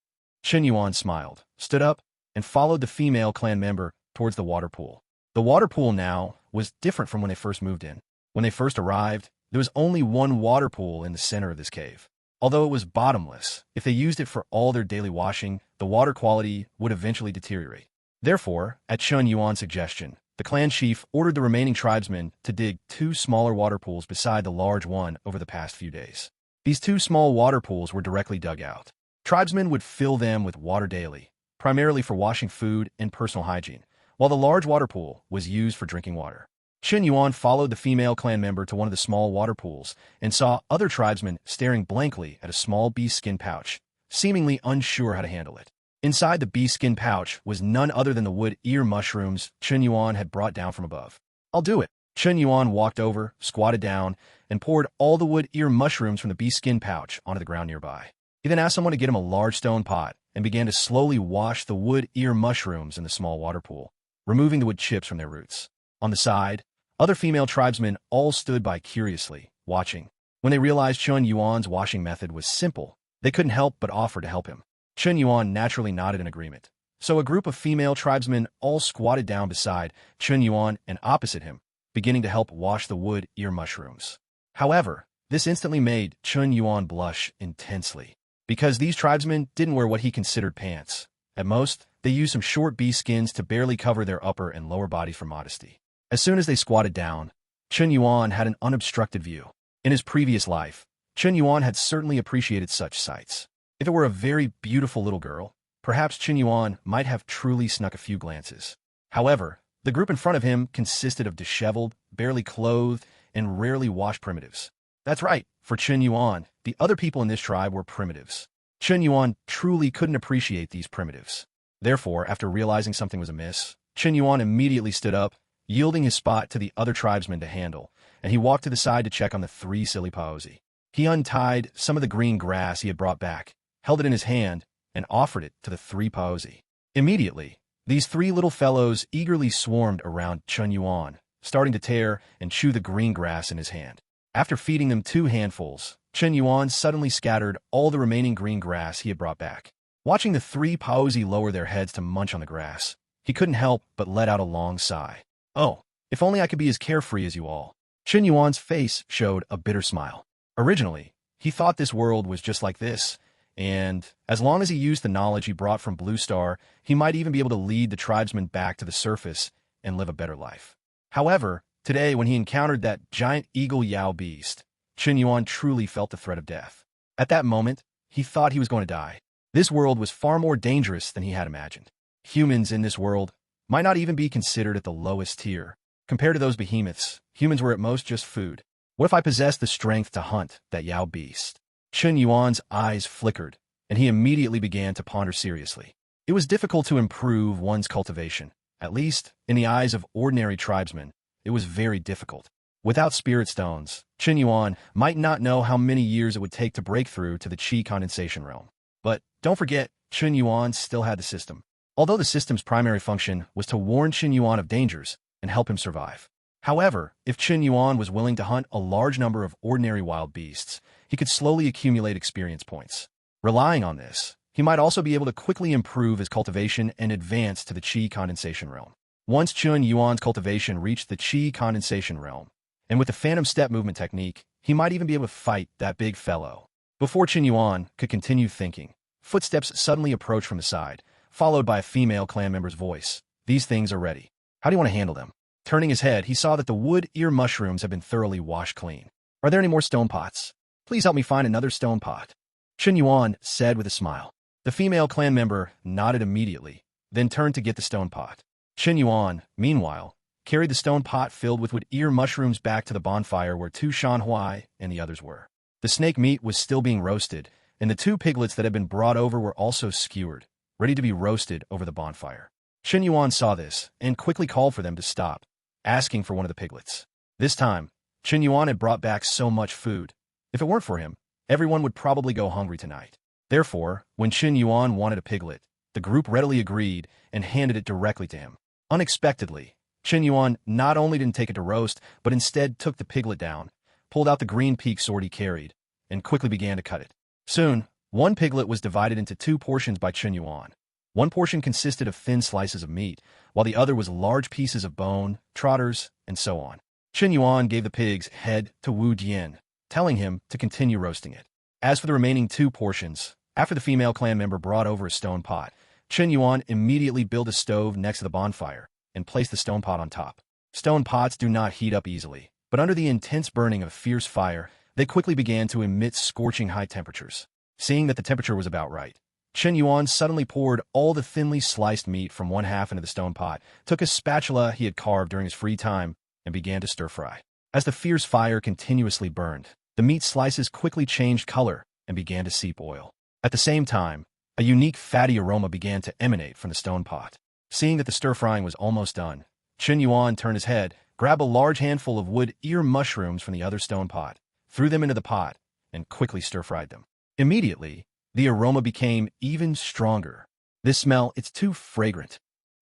Chen Yuan smiled, stood up, and followed the female clan member towards the water pool. The water pool now was different from when they first moved in. When they first arrived, there was only one water pool in the center of this cave. Although it was bottomless, if they used it for all their daily washing, the water quality would eventually deteriorate. Therefore, at Chen Yuan's suggestion, the clan chief ordered the remaining tribesmen to dig 2 smaller water pools beside the large one over the past few days. These 2 small water pools were directly dug out. Tribesmen would fill them with water daily, primarily for washing food and personal hygiene, while the large water pool was used for drinking water. Chen Yuan followed the female clan member to one of the small water pools and saw other tribesmen staring blankly at a small bee skin pouch, seemingly unsure how to handle it. Inside the bee skin pouch was none other than the wood ear mushrooms Chen Yuan had brought down from above. "I'll do it." Chen Yuan walked over, squatted down, and poured all the wood ear mushrooms from the bee skin pouch onto the ground nearby. He then asked someone to get him a large stone pot and began to slowly wash the wood ear mushrooms in the small water pool, removing the wood chips from their roots. On the side, other female tribesmen all stood by curiously, watching. When they realized Chen Yuan's washing method was simple, they couldn't help but offer to help him. Chen Yuan naturally nodded in agreement. So a group of female tribesmen all squatted down beside Chen Yuan and opposite him, beginning to help wash the wood ear mushrooms. However, this instantly made Chen Yuan blush intensely, because these tribesmen didn't wear what he considered pants. At most, they used some short bee skins to barely cover their upper and lower bodies for modesty. As soon as they squatted down, Chen Yuan had an unobstructed view. In his previous life, Chen Yuan had certainly appreciated such sights. If it were a very beautiful little girl, perhaps Chen Yuan might have truly snuck a few glances. However, the group in front of him consisted of disheveled, barely clothed, and rarely washed primitives. That's right, for Chen Yuan, the other people in this tribe were primitives. Chen Yuan truly couldn't appreciate these primitives. Therefore, after realizing something was amiss, Chen Yuan immediately stood up, yielding his spot to the other tribesmen to handle, and he walked to the side to check on the 3 silly paozi. He untied some of the green grass he had brought back, held it in his hand, and offered it to the 3 paozi. Immediately, these 3 little fellows eagerly swarmed around Chen Yuan, starting to tear and chew the green grass in his hand. After feeding them 2 handfuls, Chen Yuan suddenly scattered all the remaining green grass he had brought back. Watching the 3 paozi lower their heads to munch on the grass, he couldn't help but let out a long sigh. "Oh, if only I could be as carefree as you all." Chen Yuan's face showed a bitter smile. Originally, he thought this world was just like this, and as long as he used the knowledge he brought from Blue Star, he might even be able to lead the tribesmen back to the surface and live a better life. However, today when he encountered that giant eagle Yao beast, Chen Yuan truly felt the threat of death. At that moment, he thought he was going to die. This world was far more dangerous than he had imagined. Humans in this world might not even be considered at the lowest tier, Compared to those behemoths, humans were at most just food. What if I possessed the strength to hunt that Yao beast? Chen Yuan's eyes flickered, and he immediately began to ponder seriously. It was difficult to improve one's cultivation. At least, in the eyes of ordinary tribesmen, it was very difficult. Without spirit stones, Chen Yuan might not know how many years it would take to break through to the qi condensation realm. But don't forget, Chen Yuan still had the system. Although the system's primary function was to warn Chen Yuan of dangers and help him survive. However, if Chen Yuan was willing to hunt a large number of ordinary wild beasts, he could slowly accumulate experience points. Relying on this, he might also be able to quickly improve his cultivation and advance to the qi condensation realm. Once Chen Yuan's cultivation reached the qi condensation realm, and with the phantom step movement technique, he might even be able to fight that big fellow. Before Chen Yuan could continue thinking, footsteps suddenly approached from the side, followed by a female clan member's voice. These things are ready. How do you want to handle them? Turning his head, he saw that the wood ear mushrooms had been thoroughly washed clean. Are there any more stone pots? Please help me find another stone pot. Chen Yuan said with a smile. The female clan member nodded immediately, then turned to get the stone pot. Chen Yuan, meanwhile, carried the stone pot filled with wood ear mushrooms back to the bonfire where Tu Shanhuai and the others were. The snake meat was still being roasted, and the 2 piglets that had been brought over were also skewered, ready to be roasted over the bonfire. Chen Yuan saw this and quickly called for them to stop, asking for one of the piglets. This time, Chen Yuan had brought back so much food. If it weren't for him, everyone would probably go hungry tonight. Therefore, when Chen Yuan wanted a piglet, the group readily agreed and handed it directly to him. Unexpectedly, Chen Yuan not only didn't take it to roast, but instead took the piglet down, pulled out the green peak sword he carried, and quickly began to cut it. Soon, one piglet was divided into 2 portions by Chen Yuan. One portion consisted of thin slices of meat, while the other was large pieces of bone, trotters, and so on. Chen Yuan gave the pig's head to Wu Dian, telling him to continue roasting it. As for the remaining 2 portions, after the female clan member brought over a stone pot, Chen Yuan immediately built a stove next to the bonfire and placed the stone pot on top. Stone pots do not heat up easily, but under the intense burning of a fierce fire, they quickly began to emit scorching high temperatures. Seeing that the temperature was about right, Chen Yuan suddenly poured all the thinly sliced meat from one half into the stone pot, took a spatula he had carved during his free time, and began to stir-fry. As the fierce fire continuously burned, the meat slices quickly changed color and began to seep oil. At the same time, a unique fatty aroma began to emanate from the stone pot. Seeing that the stir-frying was almost done, Chen Yuan turned his head, grabbed a large handful of wood ear mushrooms from the other stone pot, threw them into the pot, and quickly stir-fried them. Immediately, the aroma became even stronger. This smell, it's too fragrant.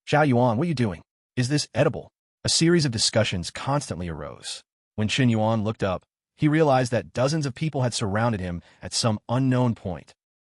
Xiao Yuan, what are you doing? Is this edible? A series of discussions constantly arose. When Chen Yuan looked up, he realized that dozens of people had surrounded him at some unknown point.